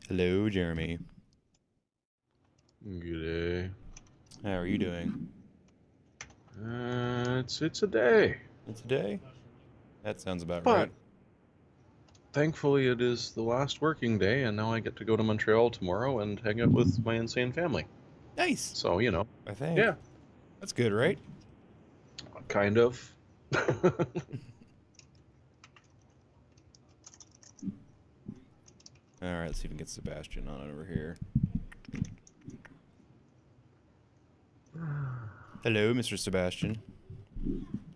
Hello, Jeremy. Good day. How are you doing? It's a day, It's a day. That sounds about but right. thankfully it is the last working day, and now I get to go to Montreal tomorrow and hang out with my insane family. Nice. So I think. yeah, That's good, right? kind of. All right, let's see if we can get Sebastian on over here. Hello, Mr. Sebastian.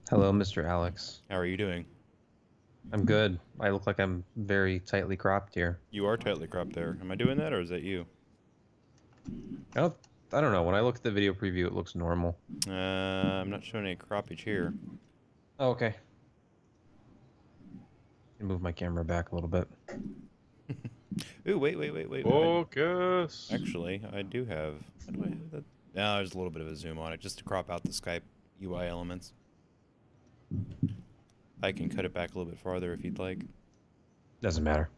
Hello, Mr. Alex. How are you doing? I'm good. I look like I'm very tightly cropped here. You are tightly cropped there. Am I doing that, or is that you? I don't know. When I look at the video preview, it looks normal. I'm not showing any croppage here. Oh, okay. Move my camera back a little bit. Ooh, wait. Focus. Actually, I do have. How do I have that? No, there's a little bit of a zoom on it, just to crop out the Skype UI elements. I can cut it back a little bit farther if you'd like. Doesn't matter.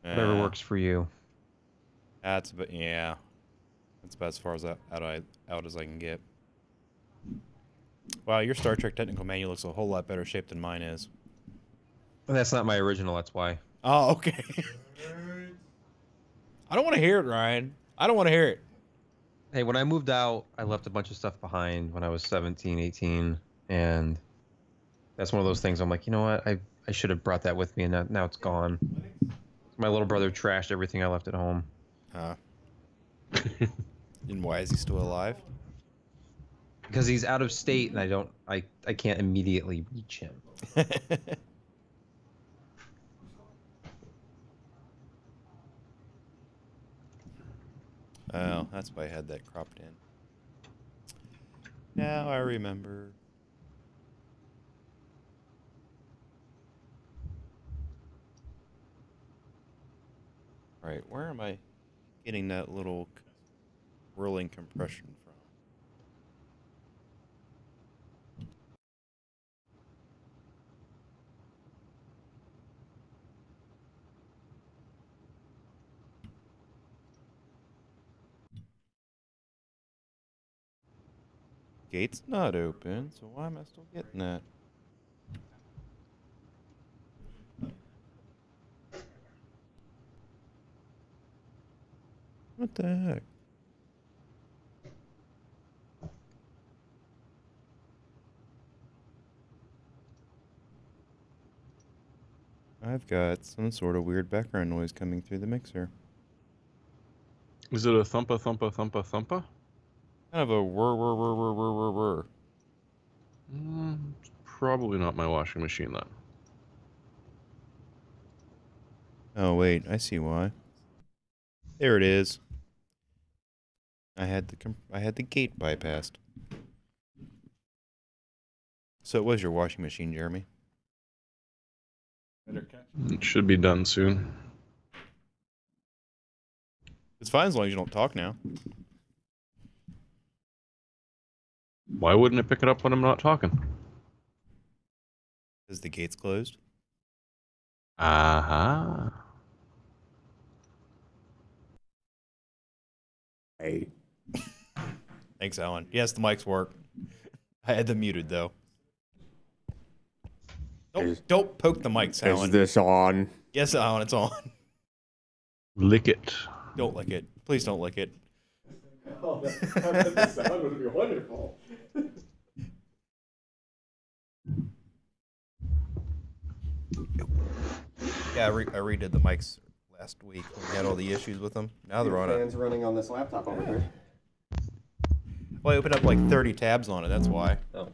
Whatever works for you. That's about, yeah. That's about as far as out as I can get. Wow, your Star Trek technical manual looks a whole lot better shaped than mine is. That's not my original, that's why. Oh, okay. I don't want to hear it, Ryan. I don't want to hear it. Hey, when I moved out, I left a bunch of stuff behind when I was 17, 18, and that's one of those things I'm like, you know what? I should have brought that with me, and now it's gone. My little brother trashed everything I left at home. Huh. And why is he still alive? Because he's out of state, and I can't immediately reach him. Oh, that's why I had that cropped in. Now I remember. Right, where am I getting that little whirling compression from? Gate's not open, so why am I still getting that? What the heck? I've got some sort of weird background noise coming through the mixer. Is it a thumpa thumpa thumpa thumpa? Kind of a whir. It's probably not my washing machine then. Oh wait, I see why. There it is. I had the gate bypassed. So it was your washing machine, Jeremy. It should be done soon. It's fine as long as you don't talk now. Why wouldn't it pick it up when I'm not talking? Is the gates closed? Uh-huh. Hey. Thanks, Alan. Yes, the mics work. I had them muted, though. Don't poke the mics, Alan. Is this on? Yes, Alan, it's on. Lick it. Don't lick it. Please don't lick it. Oh, that sound would be wonderful. Yeah, I redid the mics last week when we had all the issues with them. Now they're on it. Fans running on this laptop over here. Well, I opened up like 30 tabs on it, that's why. Oh.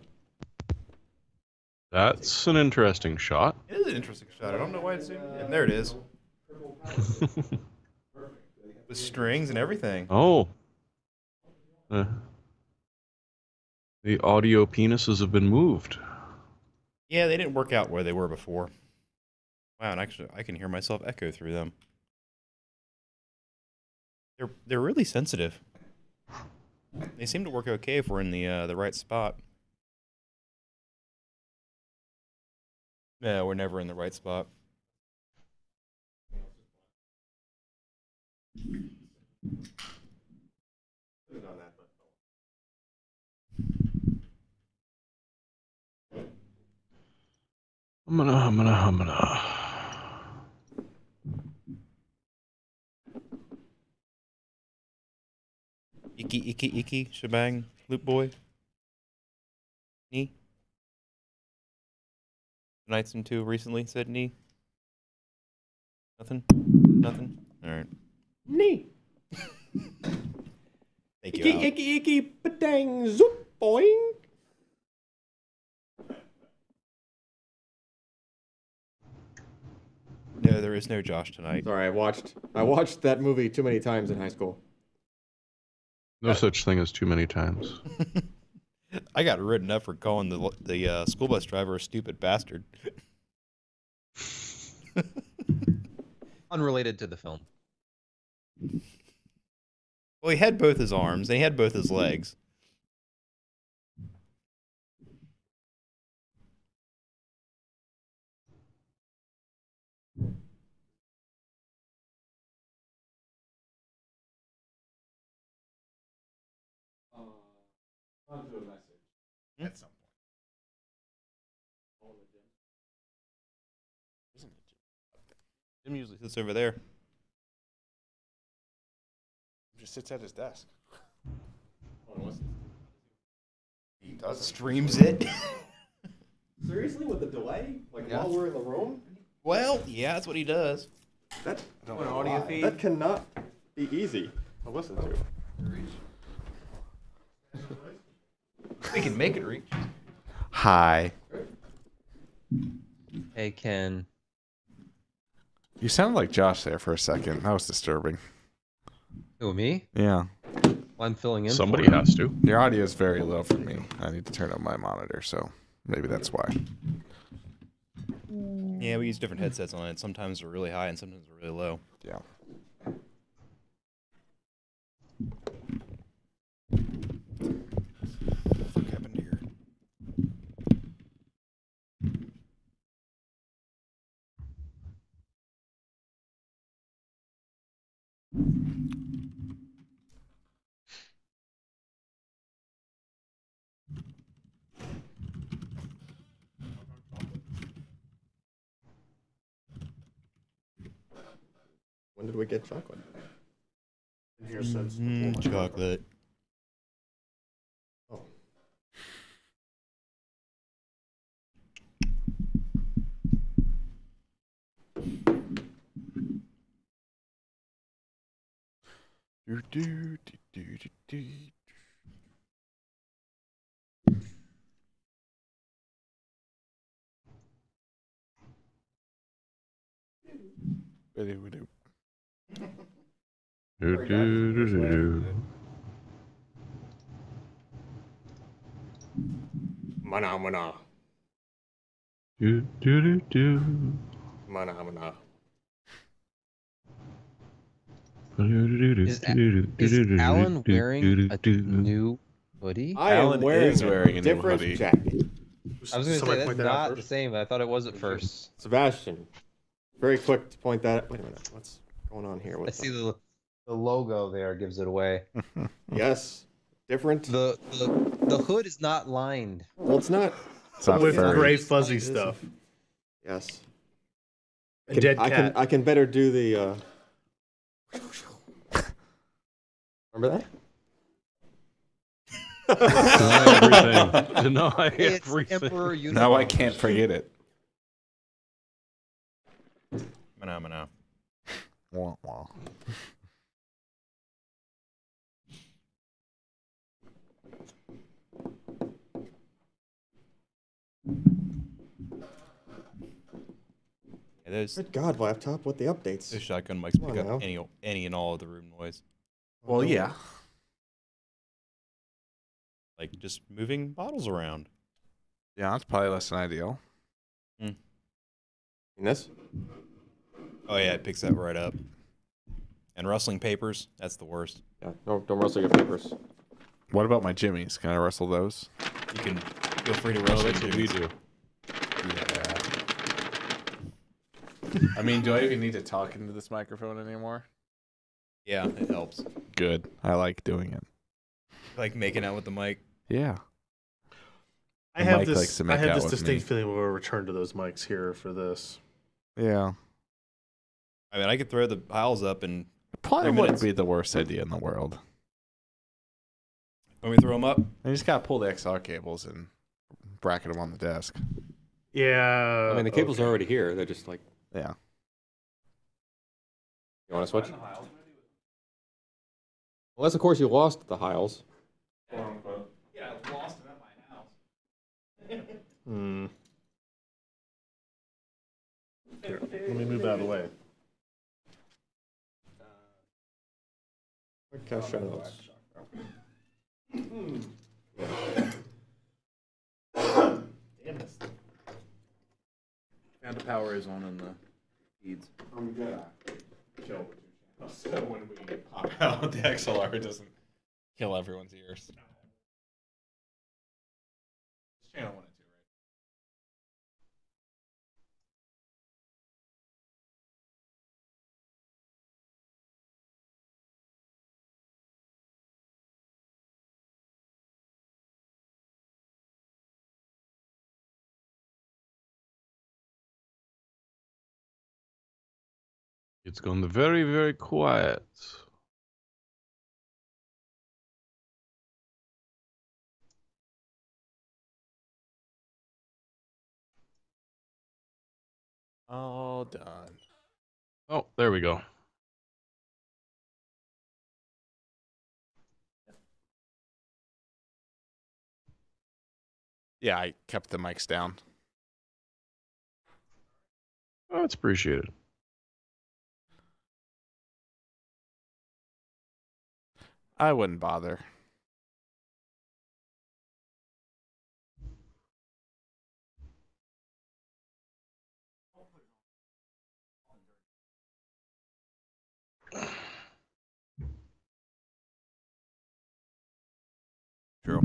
That's an interesting shot. It is an interesting shot. I don't know why it's zoomed in. There it is. With strings and everything. Oh. The audio penises have been moved. Yeah, they didn't work out where they were before. Wow, and actually I can hear myself echo through them. They're really sensitive. They seem to work okay if we're in the right spot. No, we're never in the right spot. Humana. Icky, shebang, loop boy. Knee. Knights and 2 recently said knee. Nothing? Nothing? Alright. Knee. Thank you, Icky, Al. icky, icky, ba-dang, zoop, boing. No, there is no Josh tonight. Sorry, I watched that movie too many times in high school. No such thing as too many times. I got written up for calling the school bus driver a stupid bastard. Unrelated to the film. Well, he had both his arms and he had both his legs. Onto a message. At some point. Jim usually sits over there. Just sits at his desk. He does streams it. Seriously, with the delay? Like Yeah. while we're in the room? Well, yeah, that's what he does. That An audio feed. that cannot be easy to listen to. We can make it reach. Hi. Hey, Ken. You sounded like Josh there for a second. That was disturbing. Who, me? Yeah. Well, I'm filling in. Somebody for you. has to. Your audio is very low for me. I need to turn up my monitor, so maybe that's why. Yeah, we use different headsets on it. Sometimes they're really high and sometimes they're really low. Yeah. What happened here? When did we get chocolate? Here since Chocolate. Oh. Mana mana. Mana mana. Is Alan wearing a new hoodie? I am Alan wearing is wearing a new different hoodie. jacket. I was going to say that's not the same. I thought it was at first. Sebastian, very quick to point that. Wait a minute. What's going on here? I What's see the logo there gives it away. Yes, different. The hood is not lined. Well, it's not. It's not With furry. gray fuzzy It isn't. stuff. Yes. A dead cat. I can better do the. Remember that? Deny everything. Deny It's everything. Emperor uniform. Now I can't forget it. Mana. Wah, wah. Yeah, those Good God, laptop! What the updates? shotgun mics Come pick on up now. any and all of the room noise. Well, yeah. Like just moving bottles around. Yeah, that's probably less than ideal. In this? Oh yeah, it picks that right up. And rustling papers, that's the worst. Yeah, don't rustle your papers. What about my jimmies? Can I rustle those? You can feel free to Oh, rustle. that's what we do. Yeah. I mean, do I even need to talk into this microphone anymore? Yeah, it helps. Good. I like doing it. Like making out with the mic. Yeah. I have Mike this. likes to I make have out this with distinct me. feeling we'll return to those mics here for this. Yeah. I mean, I could throw the piles up and Probably 3 wouldn't minutes. be the worst idea in the world. when we throw them up. You just gotta pull the XLR cables and bracket them on the desk. Yeah. I mean, the cables okay. are already here. They're just like, Yeah. you want to switch? Unless, of course, you lost the Hiles. Yeah, I lost it at my house. Hmm. Here, let me move out of the way. Okay, show notes. Damn this. Found the power is on in the feeds. I'm gonna kill the 2 channels so when we pop out the XLR, it doesn't kill everyone's ears. It's channel 1 and 2, right? It's gone very, very quiet. All done. Oh, there we go. Yeah, I kept the mics down. Oh, it's appreciated. I wouldn't bother. True.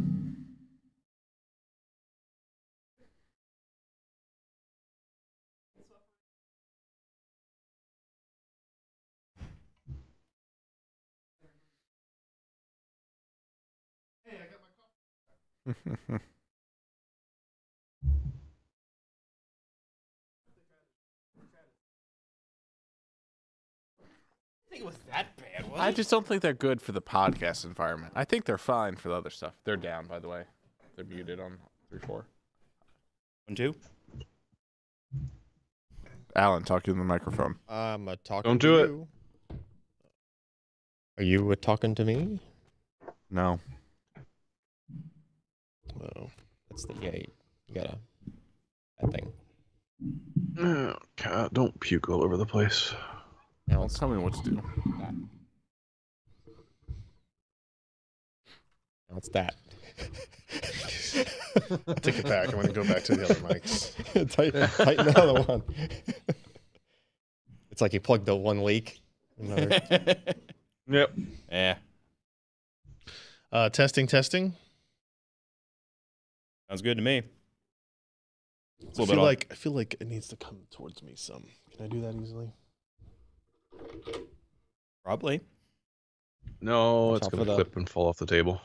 I think it was that bad, was I it? just don't think they're good for the podcast environment. I think they're fine for the other stuff. They're down, by the way. They're muted on 3-4. 1, 2. Alan, talking to the microphone. I'm talking Don't to do it. you. Are you talking to me? No. Oh, that's the gate. You gotta that thing. Oh, God, don't puke all over the place. Now Don't it's tell me what to do. now it's that. Take it back. I'm gonna go back to the other mics. Tighten the other one. It's like you plugged the one leak. Another. Yep. Yeah. Testing. Sounds good to me. It's a little bit I feel like it needs to come towards me some. Can I do that easily? Probably. No, Watch it's out going for to the- clip and fall off the table.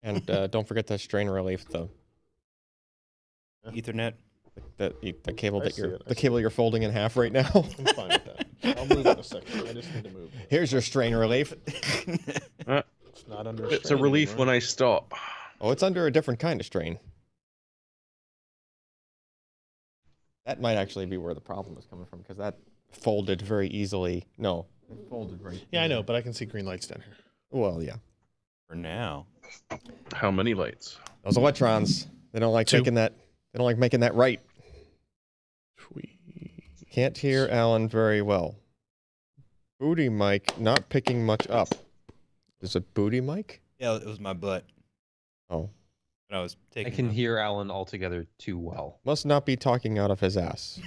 And don't forget the strain relief, the Ethernet. the cable I that see you're it, I the see cable you're folding in half right now. I'm fine with that. I'll move in a second. I just need to move. Here's your strain relief. It's not under. It's a relief when I stop. Oh, it's under a different kind of strain. That might actually be where the problem is coming from, because that folded very easily. No, it folded right. Yeah, I here. know, but I can see green lights down here. Well, yeah. For now. How many lights? Those electrons, they don't like 2. making that. They don't like making that right. Tweet. Can't hear Alan very well. Booty mic not picking much up. Is it booty mic? Yeah, it was my butt. Oh, When I was I taking. can hear Alan altogether too well. must not be talking out of his ass.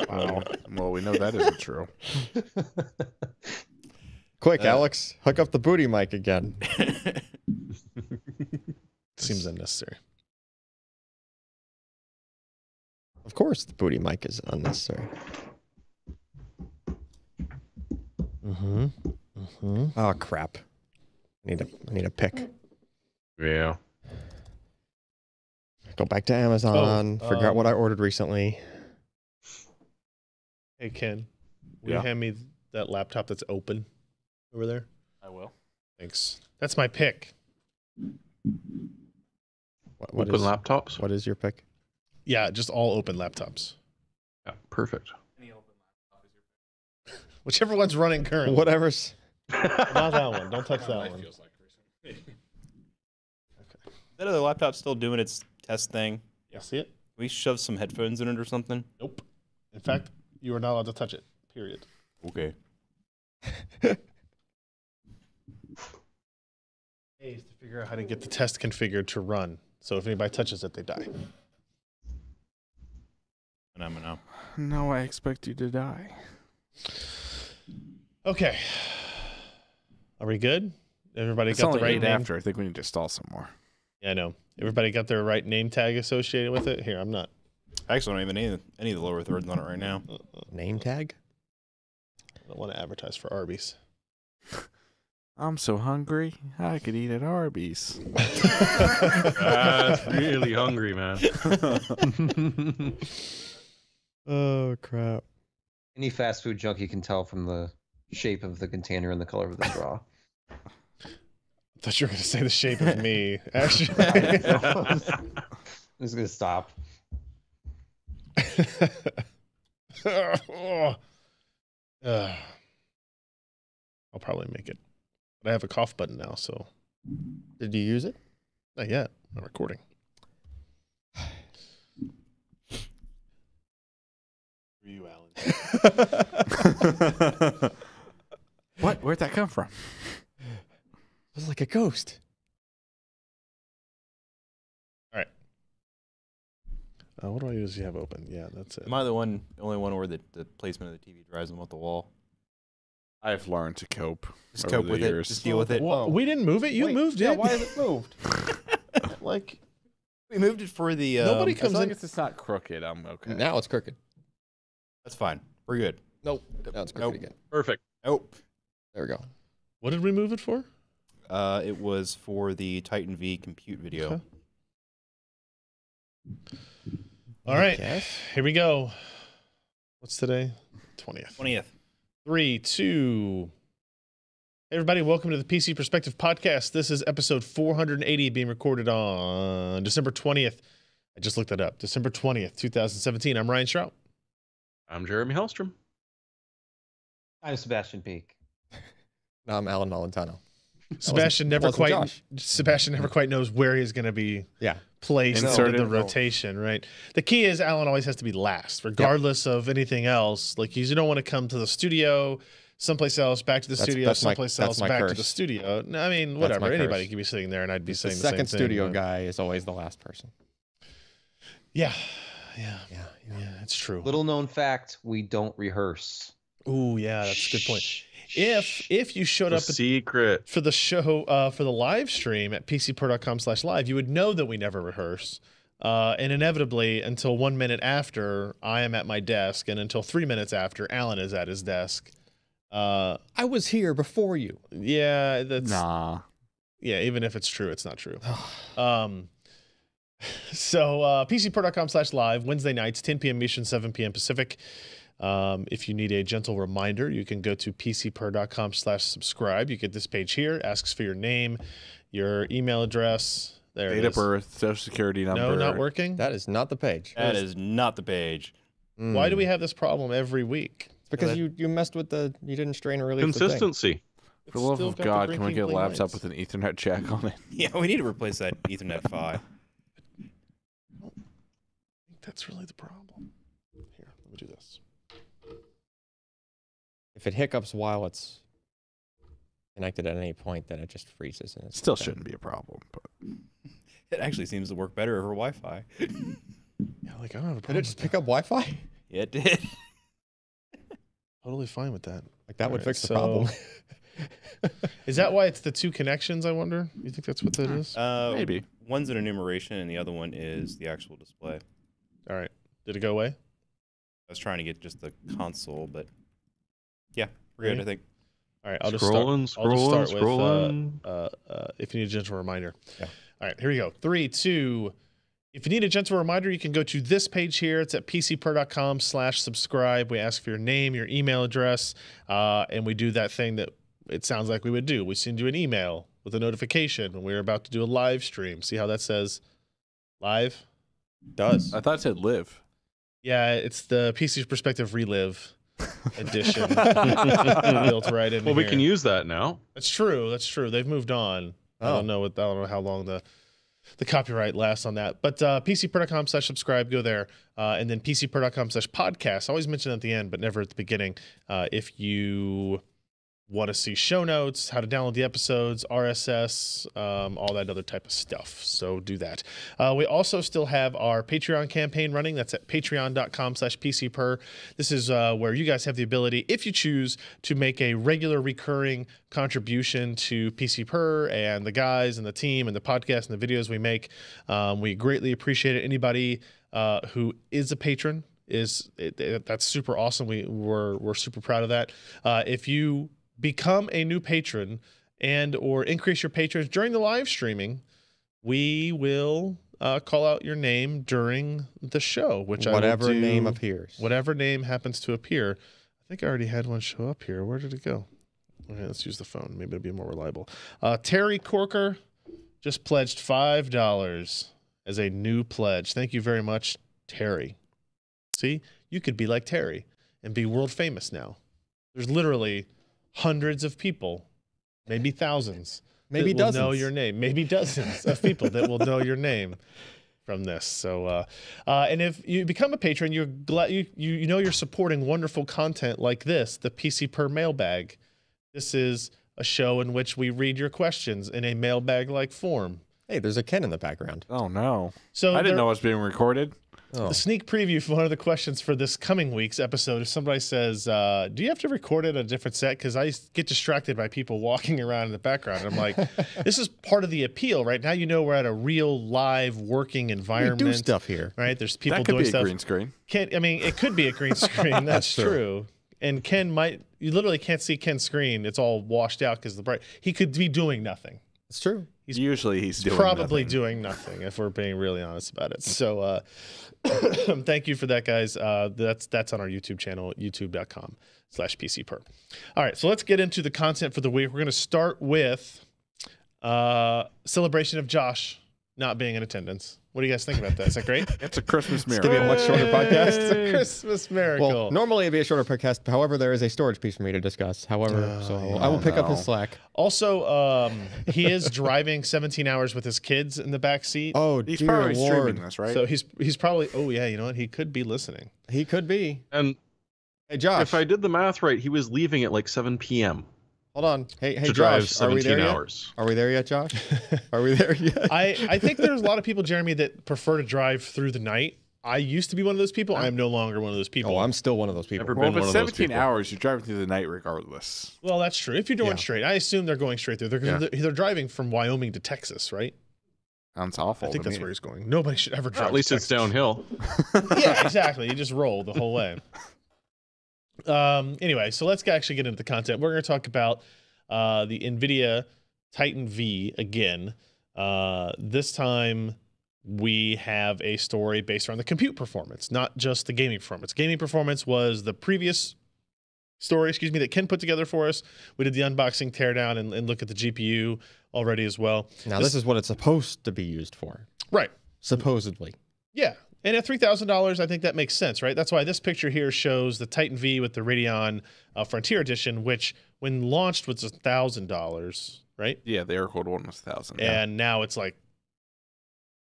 Wow. Well, we know that isn't true. Quick, Alex, hook up the booty mic again. Seems unnecessary. Of course, the booty mic is unnecessary. Oh crap! I need a pick. Yeah. Go back to Amazon. Figure out what I ordered recently. Hey Ken, will Yeah? you hand me that laptop that's open over there? I will. Thanks. That's my pick. What Open is laptops? what is your pick? Yeah, just all open laptops. Yeah, perfect. Any open laptop is your Whichever one's running currently. Whatever's. Not that one. Don't touch that life one. feels like recently. That other laptop still doing its test thing? Yeah, see it? Can we shove some headphones in it or something? Nope. In fact, you are not allowed to touch it. Period. Okay. Is to figure out how to get the test configured to run. So if anybody touches it, they die. Phenomenal. No, I expect you to die. Okay. Are we good? Everybody It's got only the right 8 name? after. I think we need to stall some more. Yeah, I know. Everybody got their right name tag associated with it? Here, I'm not. I actually don't even need any of the lower thirds on it right now. Name tag? I don't want to advertise for Arby's. I'm so hungry. I could eat at Arby's. That's really hungry, man. Oh crap! Any fast food junkie can tell from the shape of the container and the color of the straw. I thought you were going to say the shape of me. Actually. I'm just gonna stop. I'll probably make it. But I have a cough button now, so Did you use it? not yet. I'm recording. For you, Alan. What? Where'd that come from? It was like a ghost. All right. What do I usually have open? Yeah, that's it. Am I the only one where the placement of the TV drives them off the wall? I've learned to cope. Just over cope the with years. it. Just deal with it. Well, we didn't move it. You moved it. Why is it moved? Like, We moved it for the. nobody As comes long in. as it's not crooked, I'm okay. Now it's crooked. That's fine. We're good. Nope. Now it's crooked Nope. again. Perfect. Nope. There we go. What did we move it for? It was for the Titan V compute video. Okay. All right. Yes. Here we go. What's today? 20th. 20th. 3, 2. Hey everybody, welcome to the PC Perspective Podcast. This is episode 480 being recorded on December 20th. I just looked that up. December 20th, 2017. I'm Ryan Shrout. I'm Jeremy Hellstrom. I'm Sebastian Peak. Now I'm Alan Malentano. Sebastian never wasn't Josh. quite knows where he's going to be Yeah. placed Inserted. in the rotation, right? The key is Alan always has to be last, regardless of anything else. Like, you don't want to come to the studio, someplace else, back to the studio, that's my- someplace that's else, my back to curse. the studio. No, I mean, That's whatever. my Anybody curse. could be sitting there, and I'd be The saying the second same studio thing. guy is always the last person. Yeah, Yeah. it's true. Little known fact: we don't rehearse. Ooh, yeah, that's a good point. If you showed The up secret. for the show for the live stream at pcper.com/live, you would know that we never rehearse. And inevitably, until 1 minute after, I am at my desk, and until 3 minutes after, Alan is at his desk. I was here before you. Yeah, that's Nah. yeah. Even if it's true, it's not true. So pcper.com/live Wednesday nights, 10 p.m. Eastern, 7 p.m. Pacific. If you need a gentle reminder, you can go to pcper.com/subscribe. You get this page here, asks for your name, your email address. There Date it of is. birth, social security number. No, not working. That is not the page. That is not the page. Why do we have this problem every week? It's because you messed with you didn't strain or release the thing. Consistency. For the love Still of got the God, can we get a blinking laptop lights. with an Ethernet jack on it? Yeah, we need to replace that Ethernet PHY. I think that's really the problem. Here, let me do this. If it hiccups while it's connected at any point, then it just freezes. And it's Still done. shouldn't be a problem, but It actually seems to work better over Wi-Fi. Yeah, like I don't have a Did problem. it just pick up Wi-Fi? Yeah, it did. Totally fine with that. Like that would Alright, fix the so- problem. Is that why it's the 2 connections, I wonder? You think that's what that is? Maybe. One's an enumeration, and the other one is the actual display. All right. Did it go away? I was trying to get just the console, but yeah, we're good, Ready? I think. All right. I'll just Scrolling, start scrolling. with if you need a gentle reminder. Yeah. All right. Here we go. 3, 2. If you need a gentle reminder, you can go to this page here. It's at pcper.com/subscribe. We ask for your name, your email address, and we do that thing that it sounds like we would do. We send you an email with a notification when we're about to do a live stream. See how that says live? Does. I thought it said live. Yeah, it's the PC Perspective Relive edition built right in Well, we here. can use that now. That's true. That's true. They've moved on. I Oh. don't know how long the copyright lasts on that. But pcper.com/subscribe, go there. And then pcper.com/podcast. I always mention it at the end, but never at the beginning. If you want to see show notes, how to download the episodes, RSS, all that other type of stuff. So do that. We also still have our Patreon campaign running. That's at patreon.com/PCPer. This is where you guys have the ability, if you choose, to make a regular recurring contribution to PCPer and the guys and the team and the podcast and the videos we make. We greatly appreciate it. Anybody who is a patron that's super awesome. We're super proud of that. If you become a new patron and or increase your patrons during the live streaming, we will call out your name during the show, which Whatever I will do, name appears. whatever name happens to appear. I think I already had one show up here. Where did it go? Okay, let's use the phone. Maybe it'll be more reliable. Terry Corker just pledged $5 as a new pledge. Thank you very much, Terry. See, you could be like Terry and be world famous now. There's literally hundreds of people, maybe thousands, Maybe that will dozens. know your name. Maybe dozens of people that will know your name from this. So, and if you become a patron, you're glad you know you're supporting wonderful content like this, the PC Per Mailbag. This is a show in which we read your questions in a mailbag-like form. Hey, there's a Ken in the background. Oh no. So I didn't know it was being recorded. Oh. The sneak preview for one of the questions for this coming week's episode is somebody says, do you have to record it at a different set? Because I get distracted by people walking around in the background. And I'm like, this is part of the appeal, right? Now you know we're at a real live working environment. We do stuff here. Right? There's people That could doing be a stuff. green screen. I mean, it could be a green screen. That's true. And Ken you literally can't see Ken's screen. It's all washed out because of the bright. He could be doing nothing. It's true. Usually he's doing Probably nothing. doing nothing if we're being really honest about it. So thank you for that, guys. That's on our YouTube channel, youtube.com/PCPer. All right, so let's get into the content for the week. We're going to start with celebration of Josh not being in attendance. What do you guys think about that? Is that great? It's a Christmas It's gonna miracle. be a much shorter podcast. It's a Christmas miracle. Well, normally it'd be a shorter podcast. However, there is a storage piece for me to discuss. However, so I will pick up his slack. Also, he is driving 17 hours with his kids in the back seat. Oh, He's dear probably Lord. streaming this, right? So he's probably, oh yeah, you know what? He could be listening. He could be. And Hey, Josh. if I did the math right, he was leaving at like 7 p.m. Hold on. Hey, to drive Josh. Are we 17 there hours. yet? Are we there yet, Josh? Are we there yet? I think there's a lot of people, Jeremy, that prefer to drive through the night. I used to be one of those people. I am no longer one of those people. Oh, I'm still one of those people. Never well, been if one it's of those 17 people. hours, you're driving through the night regardless. Well, that's true. If you're doing Yeah. straight, I assume they're going straight through. They're driving from Wyoming to Texas, right? Sounds awful. I think to that's me. where he's going. Nobody should ever drive. At least to it's Texas. downhill. Yeah, exactly. You just roll the whole way. Anyway, so let's actually get into the content. We're going to talk about the NVIDIA Titan V again. This time we have a story based around the compute performance, not just the gaming performance. Gaming performance was the previous story, that Ken put together for us. We did the unboxing, teardown, and look at the GPU already as well. Now, this is what it's supposed to be used for. Right. Supposedly. Yeah. And at $3,000, I think that makes sense, right? That's why this picture here shows the Titan V with the Radeon Frontier Edition, which when launched was $1,000, right? Yeah, the air-cooled one was 1,000. And now it's like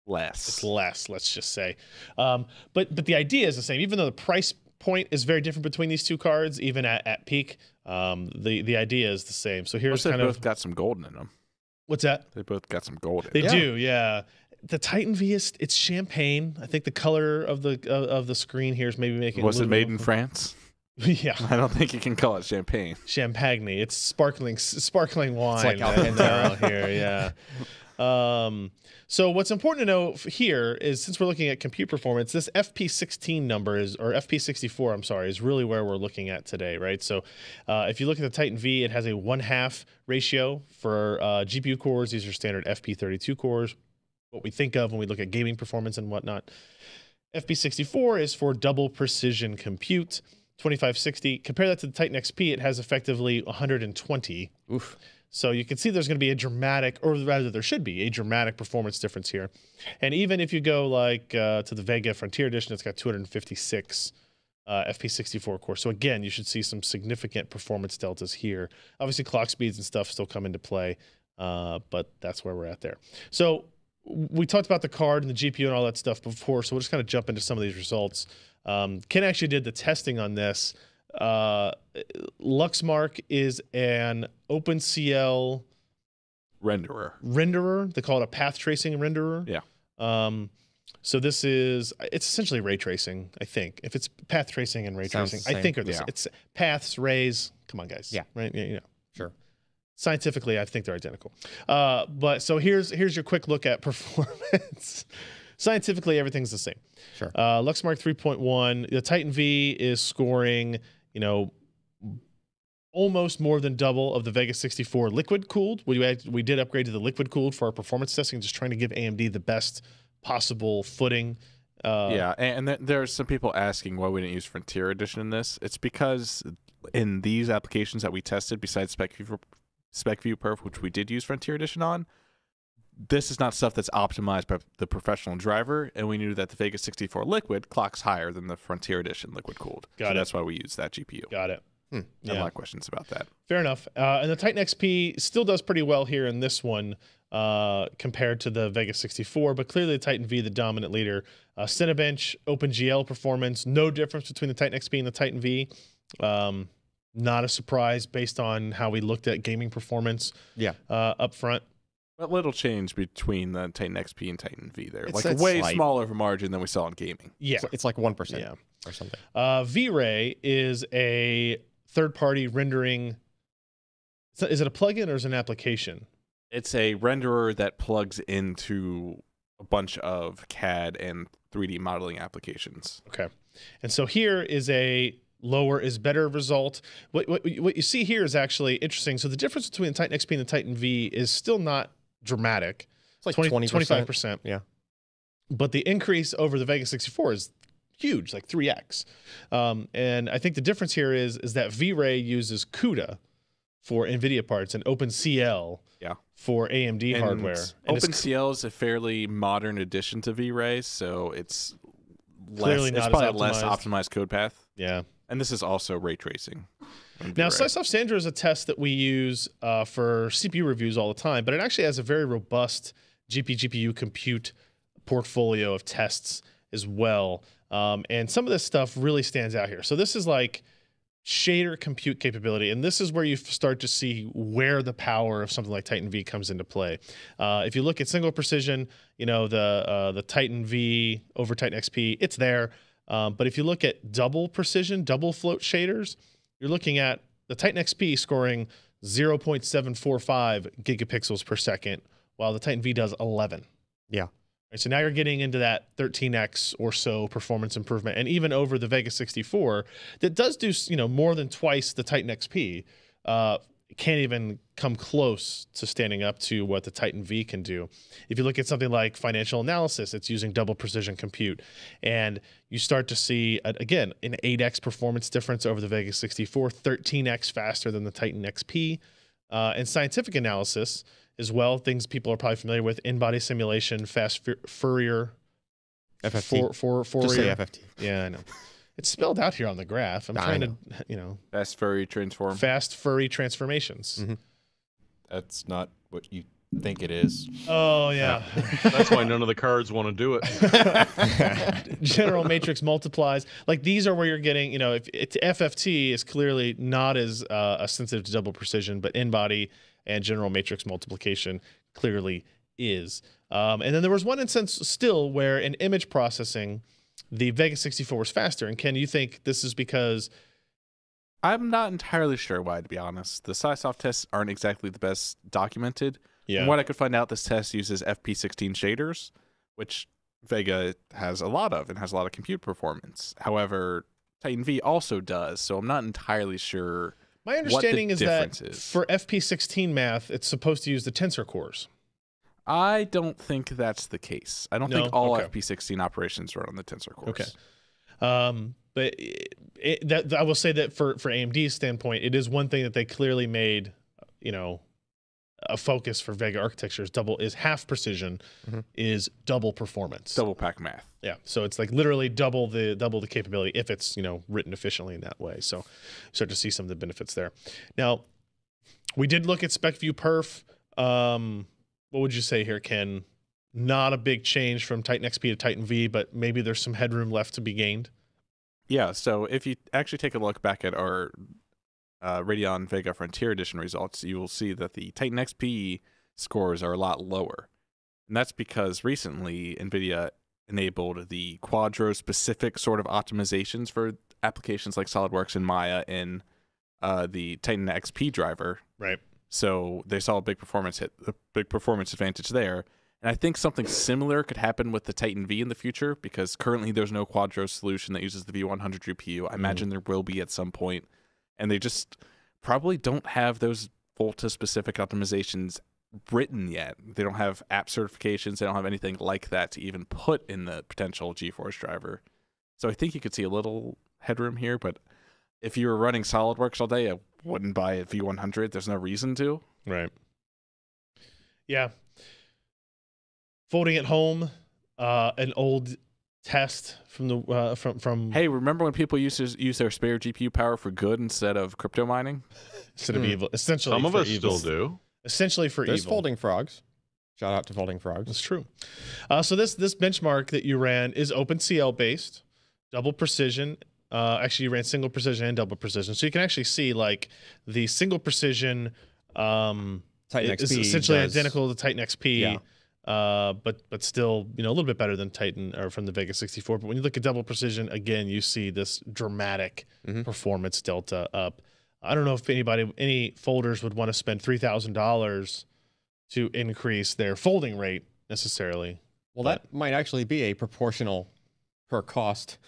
Less. it's less, let's just say. But the idea is the same, even though the price point is very different between these two cards, even at peak. The idea is the same. So here's They kind both of got some golden in them. what's that? They both got some gold in They them. do, yeah. The Titan V it's champagne. I think the color of the screen here is maybe making. Was a it little made bit in France? Yeah, I don't think you can call it champagne. champagne. It's sparkling wine. like out here. Yeah. So what's important to know here is, since we're looking at compute performance, this FP16 number or FP64, I'm sorry, is really where we're looking at today, right? So if you look at the Titan V, it has a 1/2 ratio for GPU cores. These are standard FP32 cores, what we think of when we look at gaming performance and whatnot. FP64 is for double precision compute, 2560. Compare that to the Titan XP, it has effectively 120. Oof. So you can see there's going to be a dramatic, or rather there should be a dramatic performance difference here. And even if you go like to the Vega Frontier Edition, it's got 256 FP64 cores. So again, you should see some significant performance deltas here. Obviously clock speeds and stuff still come into play, but that's where we're at there. So we talked about the card and the GPU and all that stuff before, so we'll just kind of jump into some of these results. Ken actually did the testing on this. Luxmark is an OpenCL renderer. They call it a path tracing renderer. Yeah. So this is, it's essentially ray tracing, I think. If it's path tracing and ray Sounds tracing, the I same. think are this. Yeah. It's paths, rays. Come on, guys. Yeah. Right. Yeah. Sure. Scientifically, I think they're identical. But so here's your quick look at performance. Scientifically, everything's the same. Sure. Luxmark 3.1. The Titan V is scoring, almost more than double of the Vega 64 liquid cooled. We did upgrade to the liquid cooled for our performance testing, just trying to give AMD the best possible footing. Yeah, and there's some people asking why we didn't use Frontier Edition in this. It's because in these applications that we tested, besides SpecView Perf, which we did use Frontier Edition on, this is not stuff that's optimized by the professional driver, and we knew that the Vega 64 liquid clocks higher than the Frontier Edition liquid cooled. Got it. That's why we use that GPU. Got it. I have a lot of questions about that. Fair enough. And the Titan XP still does pretty well here in this one compared to the Vega 64, but clearly the Titan V, the dominant leader. Cinebench, OpenGL performance, no difference between the Titan XP and the Titan V. Not a surprise based on how we looked at gaming performance up front. A little change between the Titan XP and Titan V there. It's like a way slight. smaller of a margin than we saw in gaming. Yeah. It's like 1% Yeah. or something. V-Ray is a third-party rendering. Is it a plugin or is it an application? It's a renderer that plugs into a bunch of CAD and 3D modeling applications. Okay. And so here is a lower is better result. What you see here is actually interesting. So the difference between the Titan XP and the Titan V is still not dramatic. It's like 20, 20%. 25%. Yeah. But the increase over the Vega 64 is huge, like 3x. And I think the difference here is that V-Ray uses CUDA for NVIDIA parts and OpenCL for AMD And hardware. And OpenCL is a fairly modern addition to V-Ray, so it's Clearly less, not it's as probably a less optimized. optimized code path. Yeah. And this is also ray tracing. on Now, V-Ray. Sliceoff Sandra is a test that we use for CPU reviews all the time, but it actually has a very robust GPU compute portfolio of tests as well. And some of this stuff really stands out here. So this is like shader compute capability, and this is where you start to see where the power of something like Titan V comes into play. If you look at single precision, the Titan V over Titan XP, it's there. But if you look at double precision, double float shaders, you're looking at the Titan XP scoring 0.745 gigapixels per second, while the Titan V does 11. Yeah. Right, so now you're getting into that 13x or so performance improvement, and even over the Vega 64, that does do more than twice the Titan XP. Can't even come close to standing up to what the Titan V can do. If you look at something like financial analysis, it's using double precision compute, and you start to see again an 8x performance difference over the Vega 64, 13x faster than the Titan XP, and scientific analysis as well, things people are probably familiar with: in-body simulation, fast Fourier, FFT. Fourier. Just say FFT. Yeah, I know. It's spelled out here on the graph. I'm I trying know. to, Fast furry transform. fast furry transformations. Mm-hmm. That's not what you think it is. Oh yeah. That's why none of the cards want to do it. General matrix multiplies. Like these are where you're getting, if it's FFT is clearly not as sensitive to double precision, but in-body and general matrix multiplication clearly is. And then there was one instance still where in image processing, the Vega 64 was faster. And Ken, you think this is because I'm not entirely sure why, to be honest. The SciSoft tests aren't exactly the best documented. Yeah. From what I could find out, this test uses FP16 shaders, which Vega has a lot of and has a lot of compute performance. However, Titan V also does, so I'm not entirely sure. My understanding is that difference is. for FP16 math, it's supposed to use the tensor cores. I don't think that's the case. I don't No? think all Okay. FP16 operations run on the tensor cores. Okay. But that I will say that for AMD's standpoint, it is one thing that they clearly made, a focus for Vega architecture is half precision, is double performance. Double pack math. Yeah. So it's like literally double the capability if it's, written efficiently in that way. So start to see some of the benefits there. Now, we did look at SpecView Perf. What would you say here, Ken? Not a big change from Titan XP to Titan V, but maybe there's some headroom left to be gained. Yeah, so if you actually take a look back at our Radeon Vega Frontier Edition results, you will see that the Titan XP scores are a lot lower. And that's because recently NVIDIA enabled the Quadro-specific sort of optimizations for applications like SolidWorks and Maya in the Titan XP driver. Right. So they saw a big performance advantage there. And I think something similar could happen with the Titan V in the future, because currently there's no Quadro solution that uses the V100 GPU. I imagine there will be at some point, and they just probably don't have those Volta-specific optimizations written yet. They don't have app certifications. They don't have anything like that to even put in the potential GeForce driver. So I think you could see a little headroom here, but if you were running SolidWorks all day, I wouldn't buy a V100. There's no reason to. Right. Yeah. Folding at home, an old test from the from. Hey, remember when people used to use their spare GPU power for good instead of crypto mining? Instead of evil, essentially. Some of for us evil. still do. Essentially for There's evil. Folding Frogs. Shout out to Folding Frogs. That's true. So this benchmark that you ran is OpenCL based, double precision. Actually, you ran single precision and double precision, so you can actually see like the single precision Titan is XP essentially does- identical to Titan XP. Yeah. But still, a little bit better than Titan or from the Vega 64. But when you look at double precision, again, you see this dramatic performance delta up. I don't know if any folders would want to spend $3,000 to increase their folding rate necessarily. Well, that might actually be a proportional per cost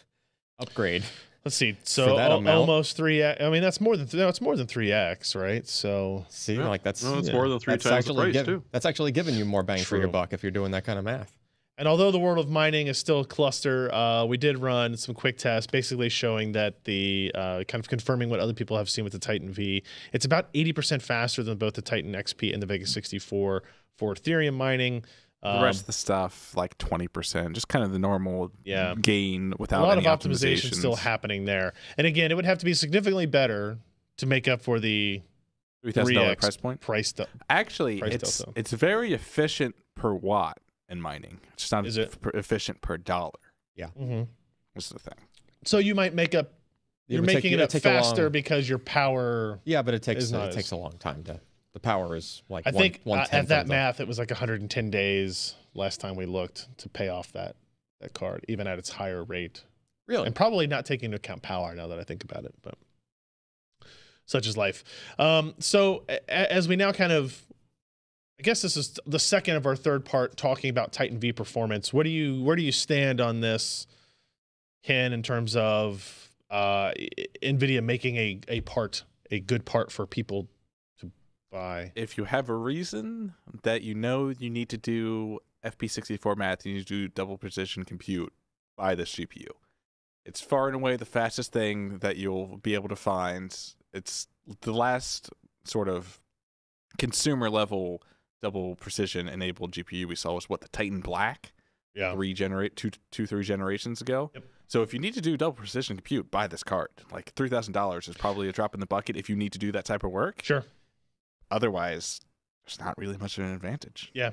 upgrade. Let's see. For So that amount? almost 3x. I mean, that's more than 3x, right? So See, Yeah. like that's No, it's more than three that's times the actually price, too. That's actually giving you more bang for your True. buck if you're doing that kind of math. And although the world of mining is still a cluster, we did run some quick tests basically showing that the kind of confirming what other people have seen with the Titan V. It's about 80% faster than both the Titan XP and the Vega 64 for Ethereum mining. The rest of the stuff, like 20%, just kind of the normal Yeah. gain A without lot any of optimization optimizations. still happening there. And again, it would have to be significantly better to make up for the $3,000 3x price point. Actually, price it's delta. it's very efficient per watt in mining. It's just not Is it? efficient per dollar. Mhm. This is the thing. So you might make up. You're making it up faster because your power. Yeah, but it takes is not it takes as- a long time to. The power is like I think one at that math, it was like 110 days last time we looked to pay off that card, even at its higher rate. Really? And probably not taking into account power now that I think about it, but such is life. So as we now kind of, I guess this is the second of our third part talking about Titan V performance. Where do you stand on this, Ken, in terms of NVIDIA making a good part for people to buy? If you have a reason that you know you need to do FP64 math, you need to do double precision compute, buy this GPU. It's far and away the fastest thing that you'll be able to find. It's the last sort of consumer level double precision enabled GPU we saw was the Titan Black. Yeah. 3 generations ago. Yep. So if you need to do double precision compute, buy this card. Like $3,000 is probably a drop in the bucket if you need to do that type of work. Sure. Otherwise, there's not really much of an advantage. Yeah,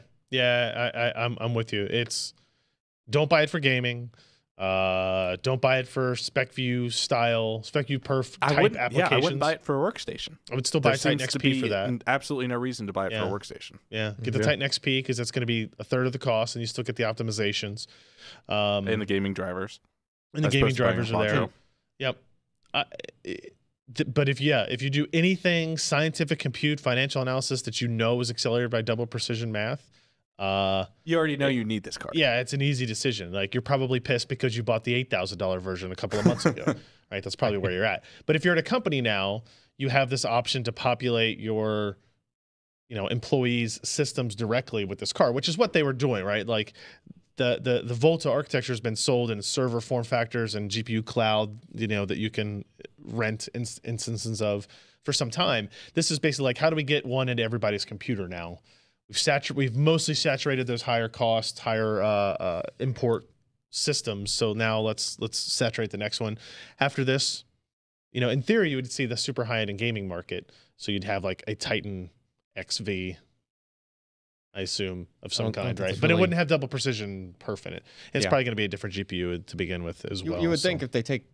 I'm with you. It's don't buy it for gaming. Don't buy it for SpecView perf type applications. Yeah, I wouldn't buy it for a workstation. I would still buy There Titan seems to XP be for that. Absolutely no reason to buy it Yeah. for a workstation. Yeah, get the Titan XP because that's going to be a third of the cost, and you still get the optimizations. And the gaming drivers. And the as gaming opposed to buying a drivers are there. Quadro. Yep. But if you do anything scientific compute, financial analysis that you know is accelerated by double precision math, You already know you need this card. yeah, it's an easy decision. Like you're probably pissed because you bought the $8,000 version a couple of months ago, right? That's probably where you're at. But if you're at a company now, you have this option to populate your, employees' systems directly with this card, which is what they were doing, right? Like the Volta architecture has been sold in server form factors and GPU cloud, that you can rent instances of for some time. This is basically like, how do we get one into everybody's computer now? We've mostly saturated those higher cost, higher import systems. So now let's saturate the next one. After this, in theory, you would see the super high end gaming market. So you'd have like a Titan XV, I assume, of some kind, right? But it wouldn't have double precision perf in it. It's probably going to be a different GPU to begin with as well. You would think if they take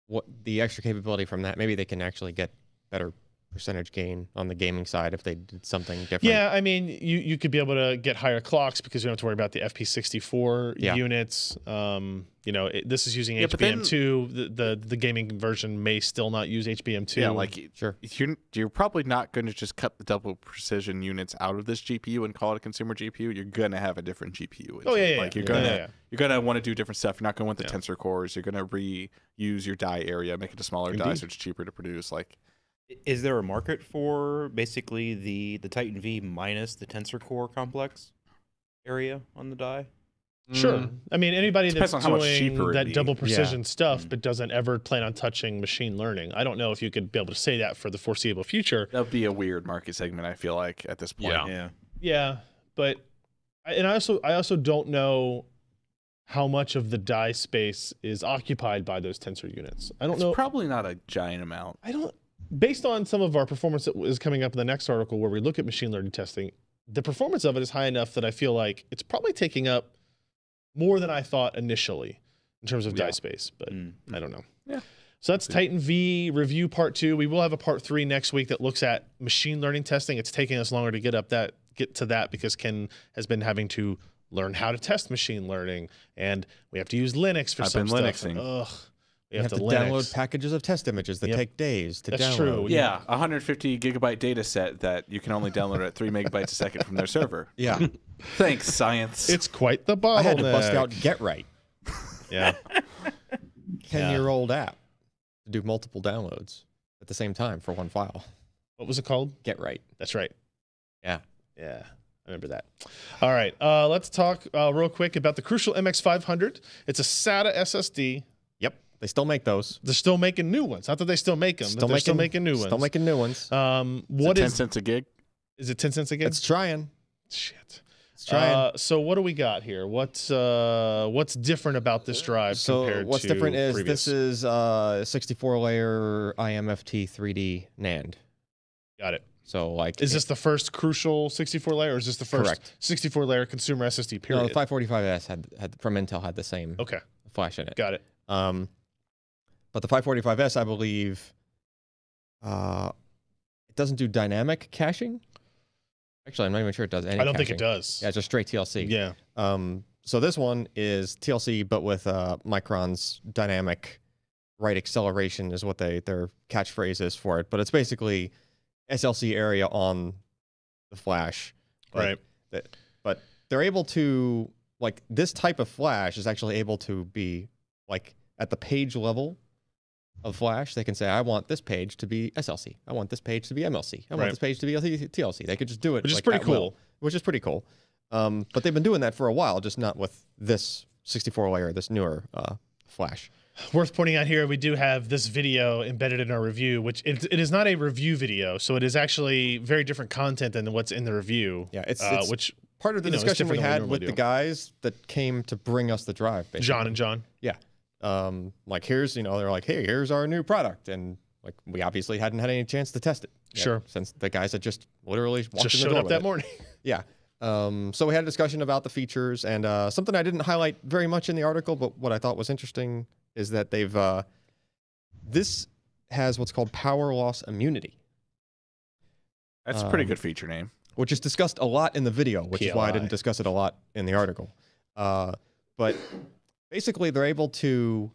what the extra capability from that, maybe they can actually get better percentage gain on the gaming side if they did something different. Yeah, I mean, you could be able to get higher clocks because you don't have to worry about the FP64 units. This is using HBM2. The gaming version may still not use HBM2. Yeah, like sure. You're probably not going to just cut the double precision units out of this GPU and call it a consumer GPU. You're gonna have a different GPU. You're gonna want to do different stuff. You're not gonna want the tensor cores. You're gonna reuse your die area, make it a smaller die, so it's cheaper to produce. Like, is there a market for basically the Titan V minus the tensor core complex area on the die? Sure. I mean, anybody that's on how much doing cheaper that it'd be. double precision stuff but doesn't ever plan on touching machine learning. I don't know if you could be able to say that for the foreseeable future. That would be a weird market segment, I feel like, at this point. Yeah, but I also don't know how much of the die space is occupied by those tensor units. I don't know. It's probably not a giant amount. Based on some of our performance that is coming up in the next article where we look at machine learning testing, the performance of it is high enough that I feel like it's probably taking up more than I thought initially in terms of die space, but I don't know. Yeah. So that's Titan V review part 2. We will have a part 3 next week that looks at machine learning testing. It's taking us longer to get to that because Ken has been having to learn how to test machine learning, and we have to use Linux for some stuff. Linuxing. You have to download packages of test images that take days to download. That's true. Yeah, 150 gigabyte data set that you can only download at 3 megabytes a second from their server. Yeah. Thanks, science. It's quite the bottleneck. I had to bust out GetRight. Yeah. 10-year-old app to do multiple downloads at the same time for one file. What was it called? GetRight. That's right. Yeah. Yeah. I remember that. All right. Let's talk real quick about the Crucial MX500. It's a SATA SSD. Yep. They still make those. They're still making new ones. Not that they still make them, but they're still making new ones. Still making new ones. What is 10 cents a gig? Is it 10 cents a gig? It's trying. Shit. It's trying. So what do we got here? What's different about this drive compared what's to different is previous? this is 64-layer IMFT 3D NAND. Got it. So like, is this the first Crucial 64-layer, or is this the first 64-layer consumer SSD period? No, the 545S had from Intel had the same flash in it. Got it. But the 545S, I believe, it doesn't do dynamic caching. Actually, I'm not even sure it does any. I don't caching. think it does. Yeah, just straight TLC. Yeah. So this one is TLC, but with Micron's dynamic write acceleration is what their catchphrase is for it. But it's basically SLC area on the flash. Right. But they're able to, like, this type of flash is actually able to be, like, at the page level of flash. They can say, I want this page to be SLC. I want this page to be MLC. I want this page to be TLC. They could just do it. Which is pretty cool. Which is pretty cool. But they've been doing that for a while, just not with this 64-layer, this newer flash. Worth pointing out here, we do have this video embedded in our review, which it is not a review video, so it is actually very different content than what's in the review. Yeah, it's which part of the discussion we had with the guys that came to bring us the drive. Basically. John and John. Yeah. Like, here's, they're like, hey, here's our new product. And like, we obviously hadn't had any chance to test it. Sure. Since the guys had just literally walked just in the door showed up with that it. morning. Yeah. So we had a discussion about the features, and something I didn't highlight very much in the article, but what I thought was interesting is that they've, this has what's called power loss immunity. That's a pretty good feature name. Which is discussed a lot in the video, which is why I didn't discuss it a lot in the article. But basically, they're able to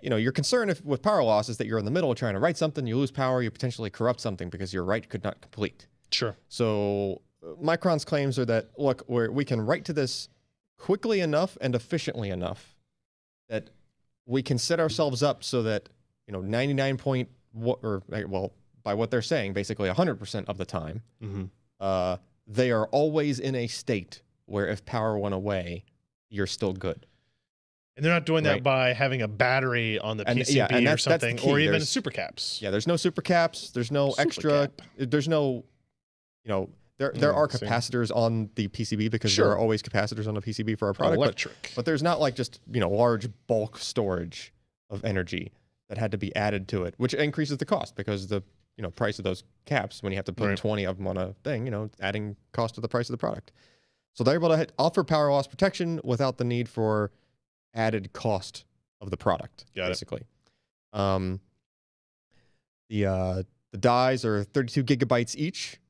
your concern with power loss is that you're in the middle trying to write something, you lose power, you potentially corrupt something because your write could not complete. Sure. So Micron's claims are that, look, we can write to this quickly enough and efficiently enough that we can set ourselves up so that, 99 point, by what they're saying, basically 100% of the time, they are always in a state where if power went away, you're still good. And they're not doing that by having a battery on the PCB or something, or even super caps. Yeah, there's no super caps. There's no extra. There's no, there are capacitors on the PCB because there are always capacitors on the PCB for our product. Electric. But there's not like just, large bulk storage of energy that had to be added to it, which increases the cost because the, price of those caps, when you have to put 20 of them on a thing, adding cost to the price of the product. So they're able to offer power loss protection without the need for added cost of the product, basically. The dies are 32 gigabytes each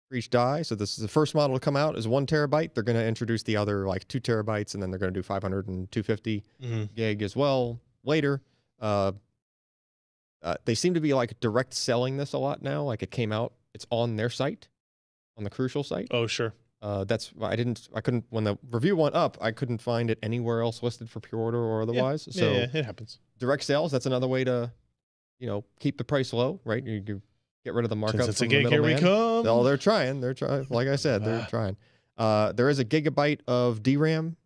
for each die. So this is the first model to come out is 1 terabyte. They're going to introduce the other like 2 terabytes, and then they're going to do 500 and 250 gig as well later. They seem to be like direct selling this a lot now. Like it came out, it's on their site, on the Crucial site. Oh, sure. I couldn't, when the review went up, I couldn't find it anywhere else listed for pre-order or otherwise. Yeah, so it happens. Direct sales, that's another way to, keep the price low, right? You get rid of the markup. Since it's a gig, here we come. Oh, they're trying. Like I said, they're trying. There is a gigabyte of DRAM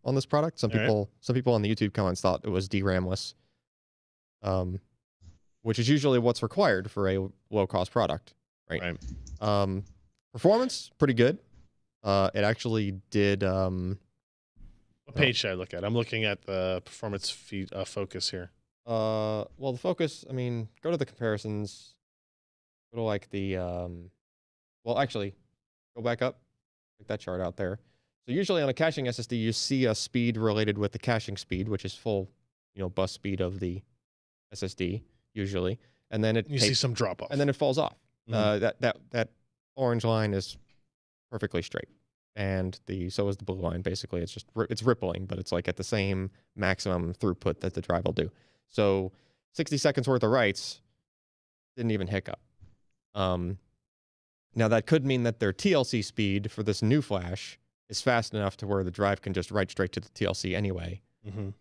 on this product. Some people on the YouTube comments thought it was DRAM-less, which is usually what's required for a low-cost product, right? Performance, pretty good. It actually did. What page should I look at? I'm looking at the performance focus here. Well, the focus, go to the comparisons. Go to like the, well, actually, go back up. Take that chart out there. So usually on a caching SSD, you see a speed related with the caching speed, which is full, bus speed of the SSD, usually. And then you see some drop off. And then it falls off. That orange line is perfectly straight, and so is the blue line. Basically, it's rippling, but it's like at the same maximum throughput that the drive will do. So 60 seconds worth of writes didn't even hiccup. Now that could mean that their TLC speed for this new flash is fast enough to where the drive can just write straight to the TLC anyway, and